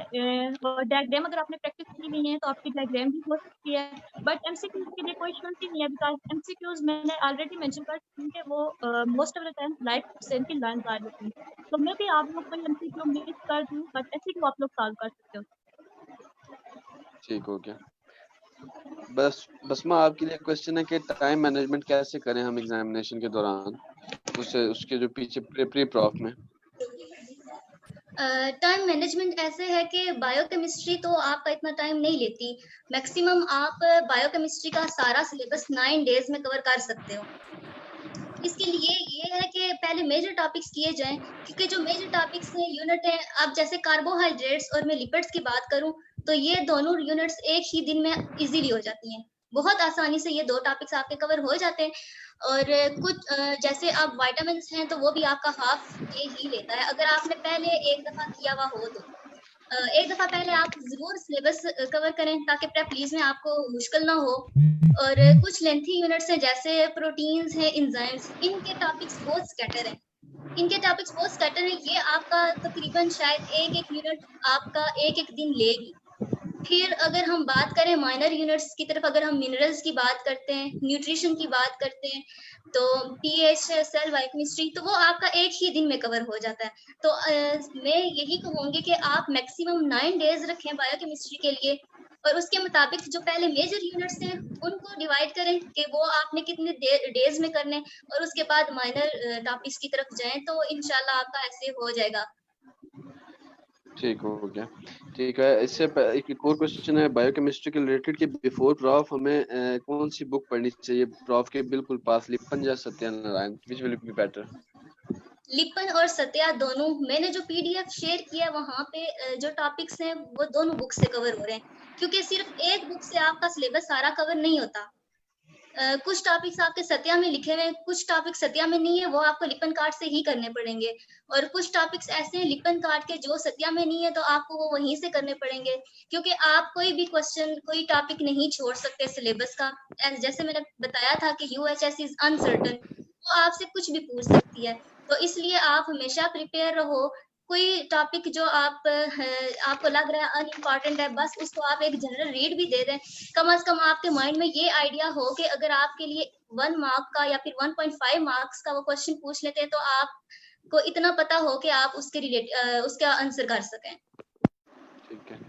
और डायग्राम अगर आपने प्रैक्टिस की हुई है तो आपकी डायग्राम भी हो सकती है, बट एमसीक्यूज के लिए कोई श्योरिटी नहीं है, बिकॉज एमसीक्यूज मैंने ऑलरेडी मेंशन कर चुकी हूँ कि वो most of the time life same की लाइन आ जाती है, तो मे भी आप लोग कोई एमसीक्यू मिस कर दूँ, बट एसटीक्यू आप लोग सॉल्व कर सकते हो। ठीक हो गया। बसमा आपके लिए क्वेश्चन है कि टाइम मैनेजमेंट कैसे करें हम एग्जामिनेशन के दौरान, उसके जो पीछे प्री प्रॉफ में। टाइम मैनेजमेंट ऐसे है कि बायोकेमिस्ट्री तो आपका इतना टाइम नहीं लेती, मैक्सिमम आप बायोकेमिस्ट्री का सारा सिलेबस 9 डेज में कवर कर सकते हो। इसके लिए ये है कि पहले मेजर टॉपिक्स किए जाएं, क्योंकि जो मेजर टॉपिक्स हैं यूनिट है, अब जैसे कार्बोहाइड्रेट्स और मैं लिपिड्स की बात करूं तो ये दोनों यूनिट्स एक ही दिन में इजीली हो जाती हैं, बहुत आसानी से ये 2 टॉपिक्स आपके कवर हो जाते हैं। और कुछ जैसे अब विटामिन्स हैं तो वो भी आपका हाफ डे ही लेता है, अगर आपने पहले एक दफा किया हुआ हो तो एक दफा पहले आप जरूर सिलेबस कवर करें ताकि प्रेप लीज में आपको मुश्किल ना हो। और कुछ लेंथी यूनिट्स हैं जैसे प्रोटीन्स हैं, एंजाइम्स, इनके टॉपिक्स बहुत स्कैटर हैं, ये आपका तकरीबन शायद एक यूनिट आपका एक दिन लेगी। फिर अगर हम बात करें माइनर यूनिट्स की तरफ, अगर हम मिनरल्स की बात करते हैं, न्यूट्रिशन की बात करते हैं, तो पीएच, सेल बायोकेमिस्ट्री, तो वो आपका एक ही दिन में कवर हो जाता है। तो मैं यही कहूँगी कि आप मैक्सिमम 9 डेज रखें बायोकेमिस्ट्री के लिए, और उसके मुताबिक जो पहले मेजर यूनिट्स हैं उनको डिवाइड करें कि वो आपने कितने डेज में करने, और उसके बाद माइनर टॉपिक्स की तरफ जाएं, तो इंशाल्लाह आपका ऐसे हो जाएगा। ठीक हो गया। ठीक है, इससे एक और क्वेश्चन है बायोकेमिस्ट्री के रिलेटेड कि बिफोर प्रॉफ हमें कौन सी बुक पढ़नी चाहिए प्रॉफ के बिल्कुल पास, लिप्पन या Satyanarayana, which will be better? Lippan और सत्या दोनों, मैंने जो पीडीएफ शेयर किया वहां पे जो टॉपिक्स हैं वो दोनों बुक से कवर हो रहे हैं, क्योंकि सिर्फ एक बुक से आपका सिलेबस सारा कवर नहीं होता। कुछ टॉपिक्स आपके सत्या में लिखे हुए हैं, कुछ टॉपिक सत्या में नहीं है, वो आपको लिपन कार्ड से ही करने पड़ेंगे, और कुछ टॉपिक्स ऐसे हैं लिपन कार्ड के जो सत्या में नहीं है तो आपको वो वहीं से करने पड़ेंगे, क्योंकि आप कोई भी क्वेश्चन, कोई टॉपिक नहीं छोड़ सकते सिलेबस का। जैसे मैंने बताया था कि यूएचएस इज अनसर्टन, वो आपसे कुछ भी पूछ सकती है, तो इसलिए आप हमेशा प्रिपेयर रहो। कोई टॉपिक जो आपको लग रहा है अनइम्पॉर्टेंट है, बस उसको आप एक जनरल रीड भी दे दें, कम से कम आपके माइंड में ये आइडिया हो कि अगर आपके लिए 1 मार्क का या फिर 1.5 मार्क्स का वो क्वेश्चन पूछ लेते हैं तो आपको इतना पता हो कि आप उसका आंसर कर सकें। ठीक है,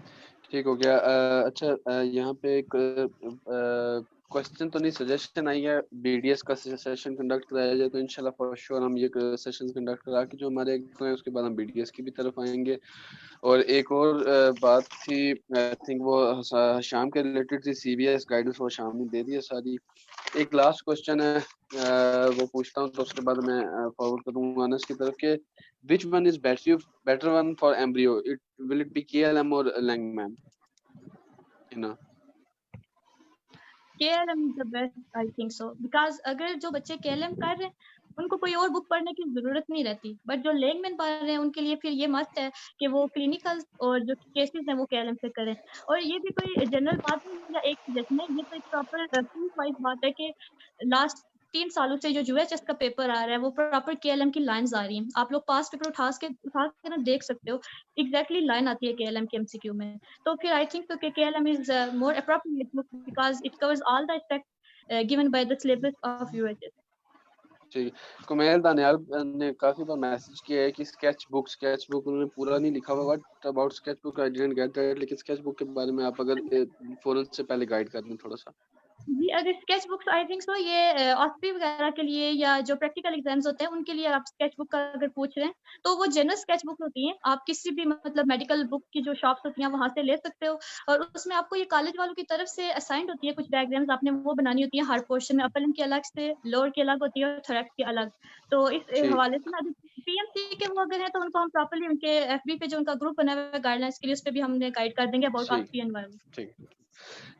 ठीक हो गया। अच्छा, यहाँ पे एक क्वेश्चन तो नहीं, सजेशन आई है बीडीएस का सेशन कंडक्ट कराया जाए, तो इंशाल्लाह फॉर श्योर हम ये सेशन कंडक्ट करा के जो हमारे एग्जाम है उसके बाद हम बीडीएस की भी तरफ आएंगे। और एक और बात थी, आई थिंक वो शाम के रिलेटेड थी, सीबीएस गाइडेंस वो शाम ने दे दी है सारी। एक लास्ट क्वेश्चन है, वो पूछता हूँ तो उसके बाद मैं फॉरवर्ड करूँगा अनस की तरफ के which one is better one for embryo, will it be KLM or Langman, you know? KLM is the best, I think so, because अगर जो बच्चे KLM कर रहे हैं उनको कोई और बुक पढ़ने की जरूरत नहीं रहती, बट जो लेंगमैन पढ़ रहे हैं उनके लिए फिर ये मस्त है कि वो क्लिनिकल और जो केसेस हैं वो KLM से करें। और ये भी कोई जनरल बात नहीं या एक सजेशन है, ये तो एक प्रॉपर प्रूफ वाइज बात है कि लास्ट 3 सालों से जो यूएचएस का पेपर आ रहा है वो प्रॉपर KLM की लाइंस आ रही हैं। आप लोग पास पेपर उठा के ना देख सकते हो, एग्जैक्टली लाइन आती है KLM के MCQ में। तो फिर आई थिंक तो कि KLM is more appropriate book because it covers all the aspect given by the syllabus of UHS. ठीक, कुमेल दानियाल ने काफी बार मैसेज किया है कि स्केच बुक उन्होंने पूरा नहीं लिखा हुआ, what about sketch book, I didn't get that, लेकिन स्केच बुक के बारे में आप अगर फौरन से पहले गाइड कर दें थोड़ा सा। जी, अगर sketch books I think so ये ऑस्पी वगैरह के लिए या जो प्रैक्टिकल एग्जाम्स होते हैं उनके लिए आप स्केच बुक का अगर पूछ रहे हैं तो वो जनरल स्केच बुक होती हैं, आप किसी भी मतलब मेडिकल बुक की जो शॉप्स होती हैं वहां से ले सकते हो, और उसमें आपको ये कॉलेज वालों की तरफ से असाइंड होती है, कुछ डायग्राम्स आपने वो बनानी होती है, हर पोर्शन में अपर लिम्ब की अलग से, लोअर की अलग होती है और थोरैक्स की अलग। तो इस हवाले से ना पीएमसी के वो अगर है तो उनको हम प्रॉपर्ली उनके एफबी पे जो उनका ग्रुप बना हुआ है गाइडलाइंस के लिए, उस पे भी हमने गाइड कर देंगे अबाउट ऑस्पी एनवायरनमेंट।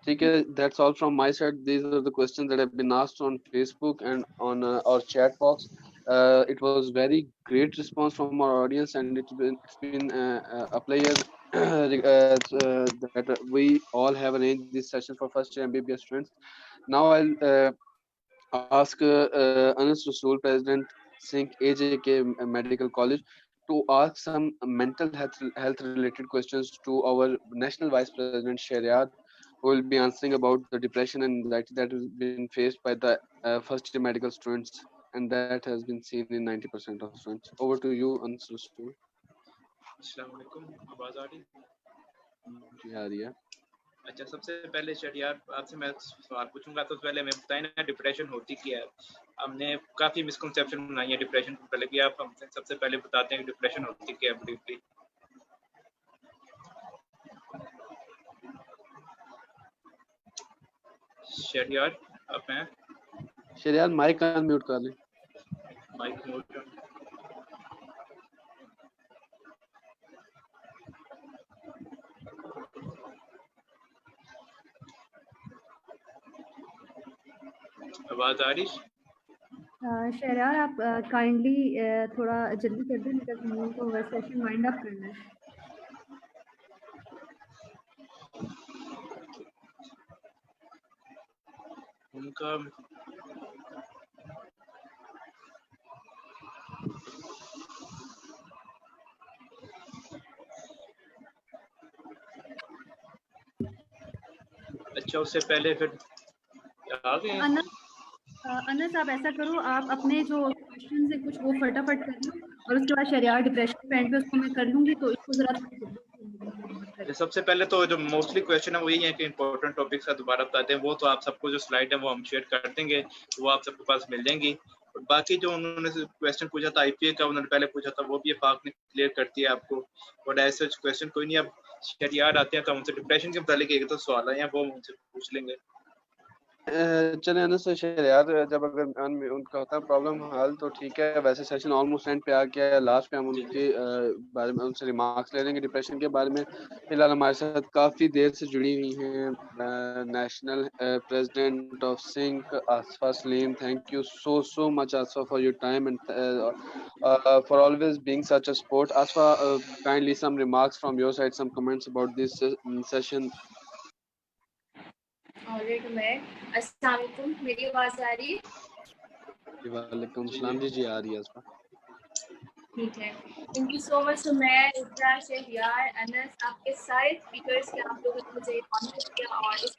ठीक है, that's all from my side. These are the questions that have been asked on Facebook and on our chat box. It was very great response from our audience, and it's been a pleasure that we all have arranged this session for first year MBBS students. Now I'll ask Anas Rasool, President, Singh, AJK Medical College, to ask some mental health related questions to our National Vice President Shariat, who will be answering about the depression and anxiety that has been faced by the first year medical students, and that has been seen in 90% of students. Over to you, Ansar. अस्सलाम वालेकुम, आवाज आ रही? जी आ रही है। अच्छा, सबसे पहले शहरियार आपसे मैं सवाल पूछूंगा, तो पहले हमें बताएं ना डिप्रेशन होती क्या है। हमने काफी मिसकंसेप्शन बनाई है डिप्रेशन को पहले, कि आप हमसे सबसे पहले बताते हैं कि डिप्रेशन होती क्या है ब्रीफली। शहरियार आप हैं? शहरियार माइक अनम्यूट कर लें। Mic mute. आवाज आ रही? शहरयार आप काइंडली थोड़ा जल्दी कर दें, बिकॉज हम लोगों को सेशन वाइंड अप करना है। उनका अच्छा, उससे पहले फिर आ गए। अनस आप ऐसा करो, आप अपने जो क्वेश्चन है कुछ वो फटाफट कर लो, और उसके बाद शहरयार डिप्रेशन पे एंड पे उसको मैं कर लूंगी, तो इसको जरा सबसे पहले तो जो मोस्टली क्वेश्चन है वो यही है कि इंपॉर्टेंट टॉपिक्स का दोबारा बताते हैं। वो तो आप सबको जो स्लाइड है वो हम शेयर कर देंगे, वो आप सबके पास मिल जाएंगी। और बाकी जो उन्होंने क्वेश्चन पूछा था आईपीए का, उन्होंने पहले पूछा था, वो भी पाक ने क्लियर कर दिया आपको। और ऐसे क्वेश्चन कोई नहीं। अब शहरियार आते हैं तो उनसे डिप्रेशन के मुतालिक एक तो सवाल है, वो उनसे पूछ लेंगे। चले अनस शहरियार, जब अगर उनका होता है प्रॉब्लम हल तो ठीक है। वैसे सेशन ऑलमोस्ट एंड पे आ गया है। लास्ट पे हम उनके बारे में उनसे रिमार्क्स ले लेंगे डिप्रेशन के बारे में। फिलहाल हमारे साथ काफ़ी देर से जुड़ी हुई हैं नेशनल प्रेसिडेंट ऑफ सिंक Asfa Saleem. Thank you so much Asfa for your time and for always being such a sport. Asfa, kindly some remarks from your side, some comments about this session. अस्सलाम वालेकुम, मेरी आवाज आ रही है? वालेकुम सलाम जी आ रही है आसफा। ठीक है, थैंक यू सो मच। तो मैं इब्रा, शहरियार, अनस, आपके सारे स्पीकर्स के आप लोगों ने मुझे ऑनर किया और इस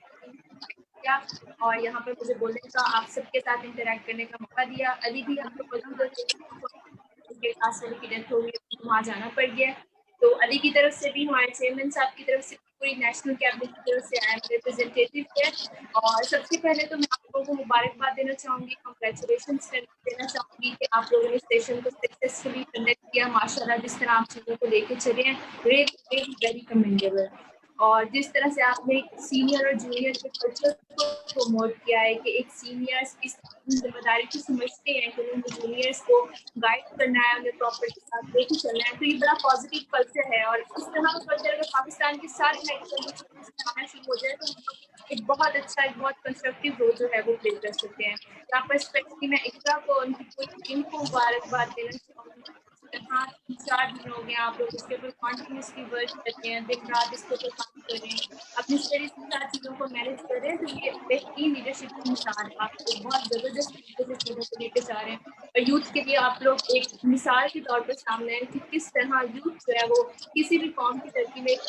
किया और यहाँ पर मुझे बोलने का, आप सबके साथ इंटरेक्ट करने का मौका दिया। अली भी आप लोग उनके क्लास वाले की डेथ हो गई, वहाँ जाना पड़ गया। तो अली की तरफ से भी, हमारे चेयरमैन साहब की तरफ से, पूरी नेशनल कैबिनेट की तरफ से आई एम रिप्रेजेंटेटिव है। और सबसे पहले तो मैं आप लोगों को मुबारकबाद देना चाहूँगी, कंग्रेचुलेशन देना चाहूँगी कि आप लोगों ने सेशन को सक्सेसफुली कंडक्ट किया। माशाल्लाह जिस तरह आप चीज़ों को लेके चले हैं, रियली वेरी कमेंडेबल। और जिस तरह से आपने सीनियर और जूनियर के कल्चर को प्रमोट किया है कि एक सीनियर्स इस जिम्मेदारी को समझते हैं कि उन्हें जूनियर्स को गाइड करना है, उन्हें प्रॉपर के साथ लेके चलना है, तो ये बड़ा पॉजिटिव कल्चर है। और इस तरह का कल्चर अगर पाकिस्तान के सारे मेडिकल आना शुरू हो जाए तो एक बहुत अच्छा, एक बहुत कंस्ट्रक्टिव रोल जो है वो प्ले कर सकते हैं। यहाँ पर स्पेशली मैं इकरा को, उनकी पूरी टीम को मुबारकबाद देना चाहूँगी। हाँ, 4 दिन हो गए आप लोग इसके ऊपर कॉन्टिन्यूसली वर्क करते हैं, दिन रात इसके ऊपर काम कर रहे हैं, अपनी स्टडीज के साथ चीज़ों को मैनेज कर रहे हैं। तो ये बेहतरीन लीडरशिप की मिसाल है। आप लोग बहुत ज़बरदस्त तरीके से चीज़ों को लेकर जा रहे हैं और यूथ के लिए आप लोग एक मिसाल के तौर पर सामने हैं कि किस तरह यूथ जो है वो किसी भी कौम की तरक्की में एक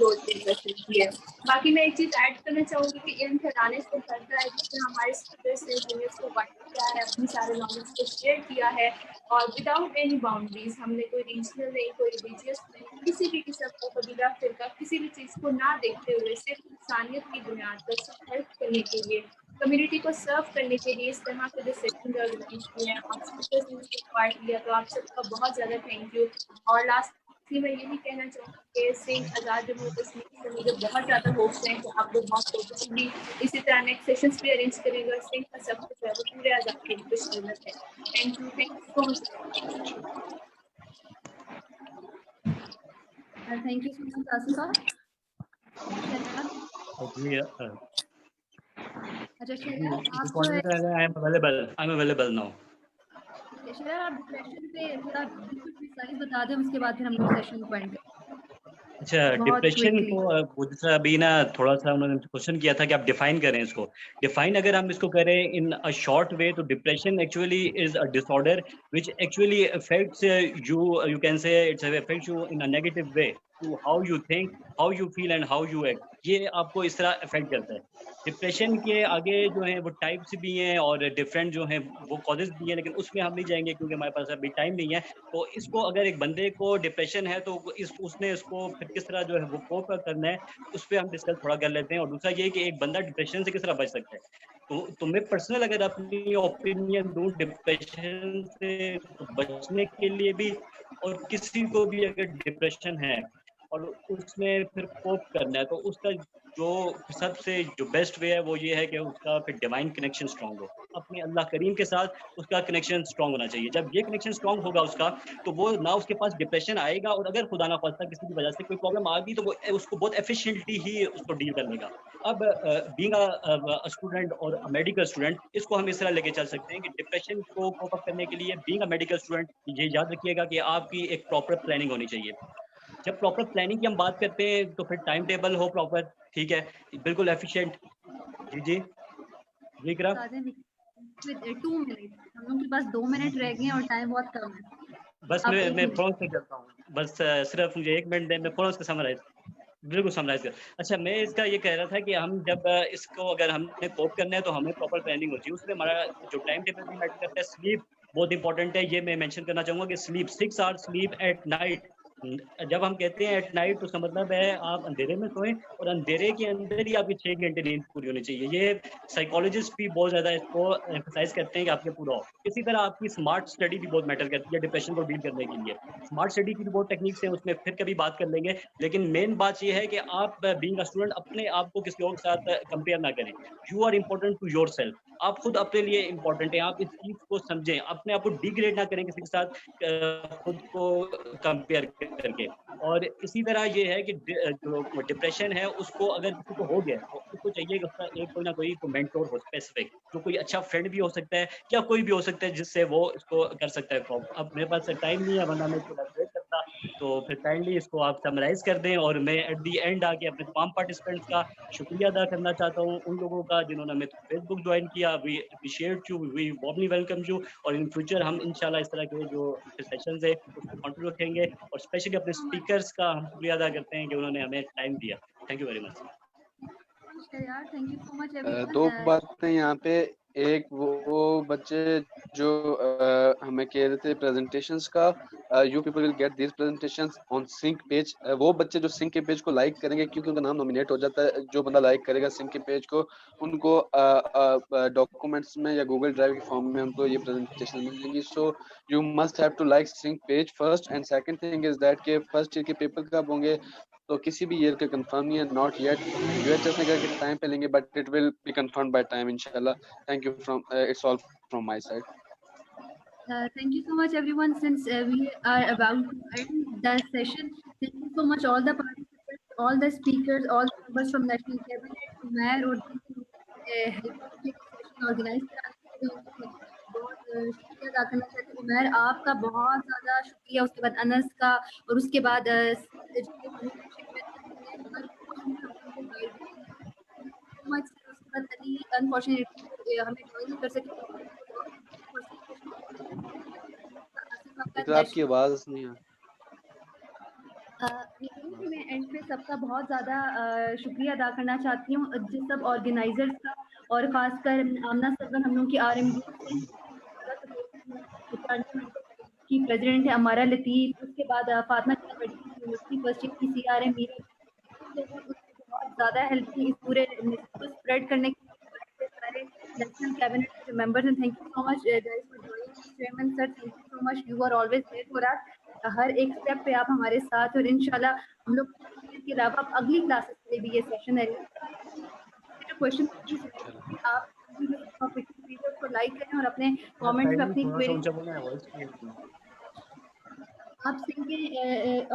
रोल प्ले कर सकती है। बाकी मैं एक चीज़ ऐड करना चाहूँगी कि इल्म फैलाने से फैलता है, जिससे हमारे स्टूडेंट्स ने जूनियर्स को वाइड किया है, अपनी सारे नॉलेज को शेयर किया है और विदाउट एनी बाउंड्रीज। हमने कोई रीजनल नहीं, कोई रिलीजियस नहीं, किसी भी किस्म का कबीला फिरका, किसी भी चीज़ को ना देखते हुए सिर्फ इंसानियत की बुनियाद पर सब हेल्प करने के लिए, कम्युनिटी को सर्व करने के लिए इस तरह के जो सेशन ऑर्गेनाइज किए हैं, आप स्पीकर्स ने उसको पार्ट लिया, तो आप सबका बहुत ज़्यादा थैंक यू। और लास्ट मैं यही कहना चाहूँगी कि सिंह आज़ाद जम्मू कश्मीर से मुझे बहुत ज़्यादा होप्स हैं कि आप लोग बहुत फोकसली इसी तरह नेक्स्ट सेशंस भी अरेंज करेंगे और सिंह का सब कुछ है वो पूरे आज़ाद जम्मू कश्मीर में है। Thank you so much. Thank you so much Asifa. अच्छा Shahryar, I am available now. Shahryar आप डिप्रेशन पे थोड़ा बिल्कुल प्रिसाइज बता दें, उसके बाद फिर हम लोग सेशन को एंड करें। अच्छा, बहुत डिप्रेशन क्विकली। को वो जैसा अभी ना थोड़ा सा उन्होंने क्वेश्चन किया था कि आप डिफाइन करें इसको। डिफाइन अगर हम इसको करें इन अ शॉर्ट वे, तो depression actually is a disorder which actually affects you can say it's affects you in a negative way to how you think, how you feel and how you act. ये आपको इस तरह affect करता है। Depression के आगे जो है वो टाइप्स भी हैं और डिफरेंट जो हैं वो कॉजेज भी हैं, लेकिन उसमें हम नहीं जाएंगे क्योंकि हमारे पास अभी टाइम नहीं है। तो इसको अगर एक बंदे को डिप्रेशन है तो उसने इसको फिर किस तरह जो है वो कोप करना है, उस पर हम डिस्कस थोड़ा कर लेते हैं। और दूसरा ये कि एक बंदा डिप्रेशन से किस तरह बच सकता है। तो मैं पर्सनल अगर अपनी ओपिनियन दूं डिप्रेशन से बचने के लिए भी, और किसी को भी अगर डिप्रेशन है और उसने फिर कोप करना है, तो उसका जो सबसे जो बेस्ट वे है वो ये है कि उसका फिर डिवाइन कनेक्शन स्ट्रांग हो, अपने अल्लाह करीम के साथ उसका कनेक्शन स्ट्रांग होना चाहिए। जब ये कनेक्शन स्ट्रांग होगा उसका, तो वो ना उसके पास डिप्रेशन आएगा, और अगर खुदा ना खास्ता किसी की वजह से कोई प्रॉब्लम आ गई तो वो उसको बहुत एफिशिएंटली ही उसको डील कर लेगा। अब बीइंग अ स्टूडेंट और अ मेडिकल स्टूडेंट, इसको हम इस तरह लेके चल सकते हैं कि डिप्रेशन को कोप अप करने के लिए बीइंग अ मेडिकल स्टूडेंट ये याद रखिएगा कि आपकी एक प्रॉपर प्लानिंग होनी चाहिए। जब प्रॉपर प्लानिंग की हम बात करते हैं तो फिर टाइम टेबल हो प्रॉपर, ठीक है, बिल्कुल एफिशिएंट। जी जी जी इकरा। 2 मिनट, हम लोग के पास 2 मिनट रह गए हैं और टाइम बहुत कम है। बस आप मैं एक मिनट। फ़ौरन से करता हूँ, बस सिर्फ मुझे 1 मिनट दें, मैं फ़ौरन से समराइज़, बिल्कुल समराइज़ कर। अच्छा, मैं इसका ये कह रहा था कि हम जब इसको अगर हमने कोप करना है तो हमें प्रॉपर प्लानिंग होनी चाहिए। उसमें हमारा जो टाइम टेबल भी मैटर करता है, स्लीप बहुत इंपॉर्टेंट है। ये मैं मेंशन करना चाहूँगा कि sleep 6 hours sleep at night. जब हम कहते हैं एट नाइट तो इसका मतलब है आप अंधेरे में सोएं, और अंधेरे के अंदर ही आपकी 6 घंटे नींद पूरी होनी चाहिए। ये साइकोलॉजिस्ट भी बहुत ज़्यादा इसको एम्फसाइज करते हैं कि आपके पूरा हो। इसी तरह आपकी स्मार्ट स्टडी भी बहुत मैटर करती है डिप्रेशन को डील करने के लिए। स्मार्ट स्टडी की भी बहुत टेक्निक्स हैं, उसमें फिर कभी बात कर लेंगे। लेकिन मेन बात ये है कि आप बीइंग अ स्टूडेंट अपने आप को किसी और के साथ कंपेयर ना करें। You are important to yourself. आप खुद अपने लिए इम्पोर्टेंट हैं, आप इस चीज़ को समझें, अपने आप को डिग्रेड ना करें किसी के साथ खुद को कंपेयर करके। और इसी तरह ये है कि जो डिप्रेशन है उसको अगर किसी को हो गया है, तो उसको चाहिए कि उसका एक कोई ना कोई मेंटोर हो स्पेसिफिक, जो कोई अच्छा फ्रेंड भी हो सकता है या कोई भी हो सकता है जिससे वो इसको कर सकता है सॉल्व। अब मेरे पास टाइम नहीं है, वरना मैं इसको एलैबोरेट करता, तो फिर काइंडली इसको आप समराइज कर दें। और मैं एट द एंड आके अपने तमाम पार्टिसिपेंट्स का शुक्रिया अदा करना चाहता हूँ, उन लोगों का जिन्होंने हमें फेसबुक ज्वाइन किया। We appreciate you, we warmly welcome you. और इन फ्यूचर हम इंशाल्लाह इस तरह के जो सेशंस है उसको कंटिन्यू रखेंगे। और स्पेशली अपने स्पीकर्स का हम शुक्रिया अदा करते हैं कि उन्होंने हमें टाइम दिया। Thank you very much. Thank you so much दो एवरीवन। बातें यहाँ पे, एक वो बच्चे जो हमें कह रहे थे प्रेजेंटेशंस का, you people will get this presentations on Sync page. वो बच्चे जो सिंक के पेज को लाइक करेंगे, क्योंकि उनका नाम नॉमिनेट हो जाता है, जो बंदा लाइक करेगा सिंक के पेज को, उनको डॉक्यूमेंट्स में या गूगल ड्राइव के फॉर्म में उनको ये प्रेजेंटेशन मिल जाएंगी। So you must have to like Sync page first. And second thing is that के फर्स्ट ईयर के पेपर कब होंगे तो किसी भी ईयर का कंफर्म नहीं है, नॉट येट। यूएचएस ने कहा कि टाइम पे लेंगे, but it will be confirm by time इंशाल्लाह। Thank you from it's all from my side. Thank you so much everyone. Since we are about to end the session, thank you so much all the participants, all the speakers, all the members from National Cabinet, Umair और session organise कराने के लिए बहुत शुक्रिया अदा करना चाहती हूँ। उमैर, आपका बहुत ज़्यादा शुक्रिया, उसके बाद अनस का, और उसके बाद अली अनफॉर्चुनेटली हमें ज्वाइन नहीं कर सके। इकरा आपकी आवाज नहीं आ मैं एंड पे सबका बहुत ज़्यादा शुक्रिया अदा करना चाहती हूँ, जिन सब ऑर्गेनाइजर्स का, और खासकर आमना सरवन, हम लोग की RMD की प्रेसिडेंट है अमारा लतीफ़, उसके बाद फातिमा यूनिवर्सिटी फर्स्ट ईयर की CRM मीरा, बहुत ज़्यादा हेल्प की इस पूरे को स्प्रेड करने के सारे नेशनल कैबिनेट के members. And thank you so much guys for joining. Chairman sir, thank you so much, you are always there for us. हर एक स्टेप पे आप हमारे साथ, और इंशाल्लाह हम लोग के अलावा अगली क्लासेस के लिए भी ये सेशन है। क्वेश्चन आप को लाइक करें और अपने कमेंट्स में अपनी क्वेरी आप सिंह के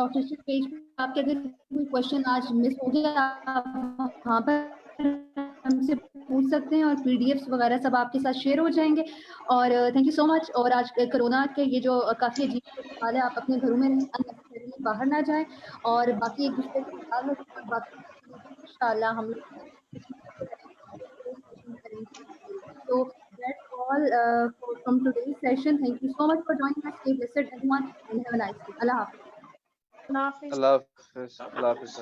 ऑफिशियल पेज पे आपके अगर कोई क्वेश्चन आज मिस हो गया, आप वहाँ पर हमसे पूछ सकते हैं, और PDFs वगैरह सब आपके साथ शेयर हो जाएंगे। और थैंक यू सो मच। और आज कोरोना के ये जो काफ़ी अजीब हाल है, आप अपने घरों में रहें, से बाहर ना जाएं और बाकी एक दूसरे का ख्याल रखें और बाकी इंशाल्लाह हम लोग so that's all from today's session. Thank you so much for joining us. Stay blessed everyone and have a nice day. Allah Hafiz. Allah Hafiz. Allah Hafiz.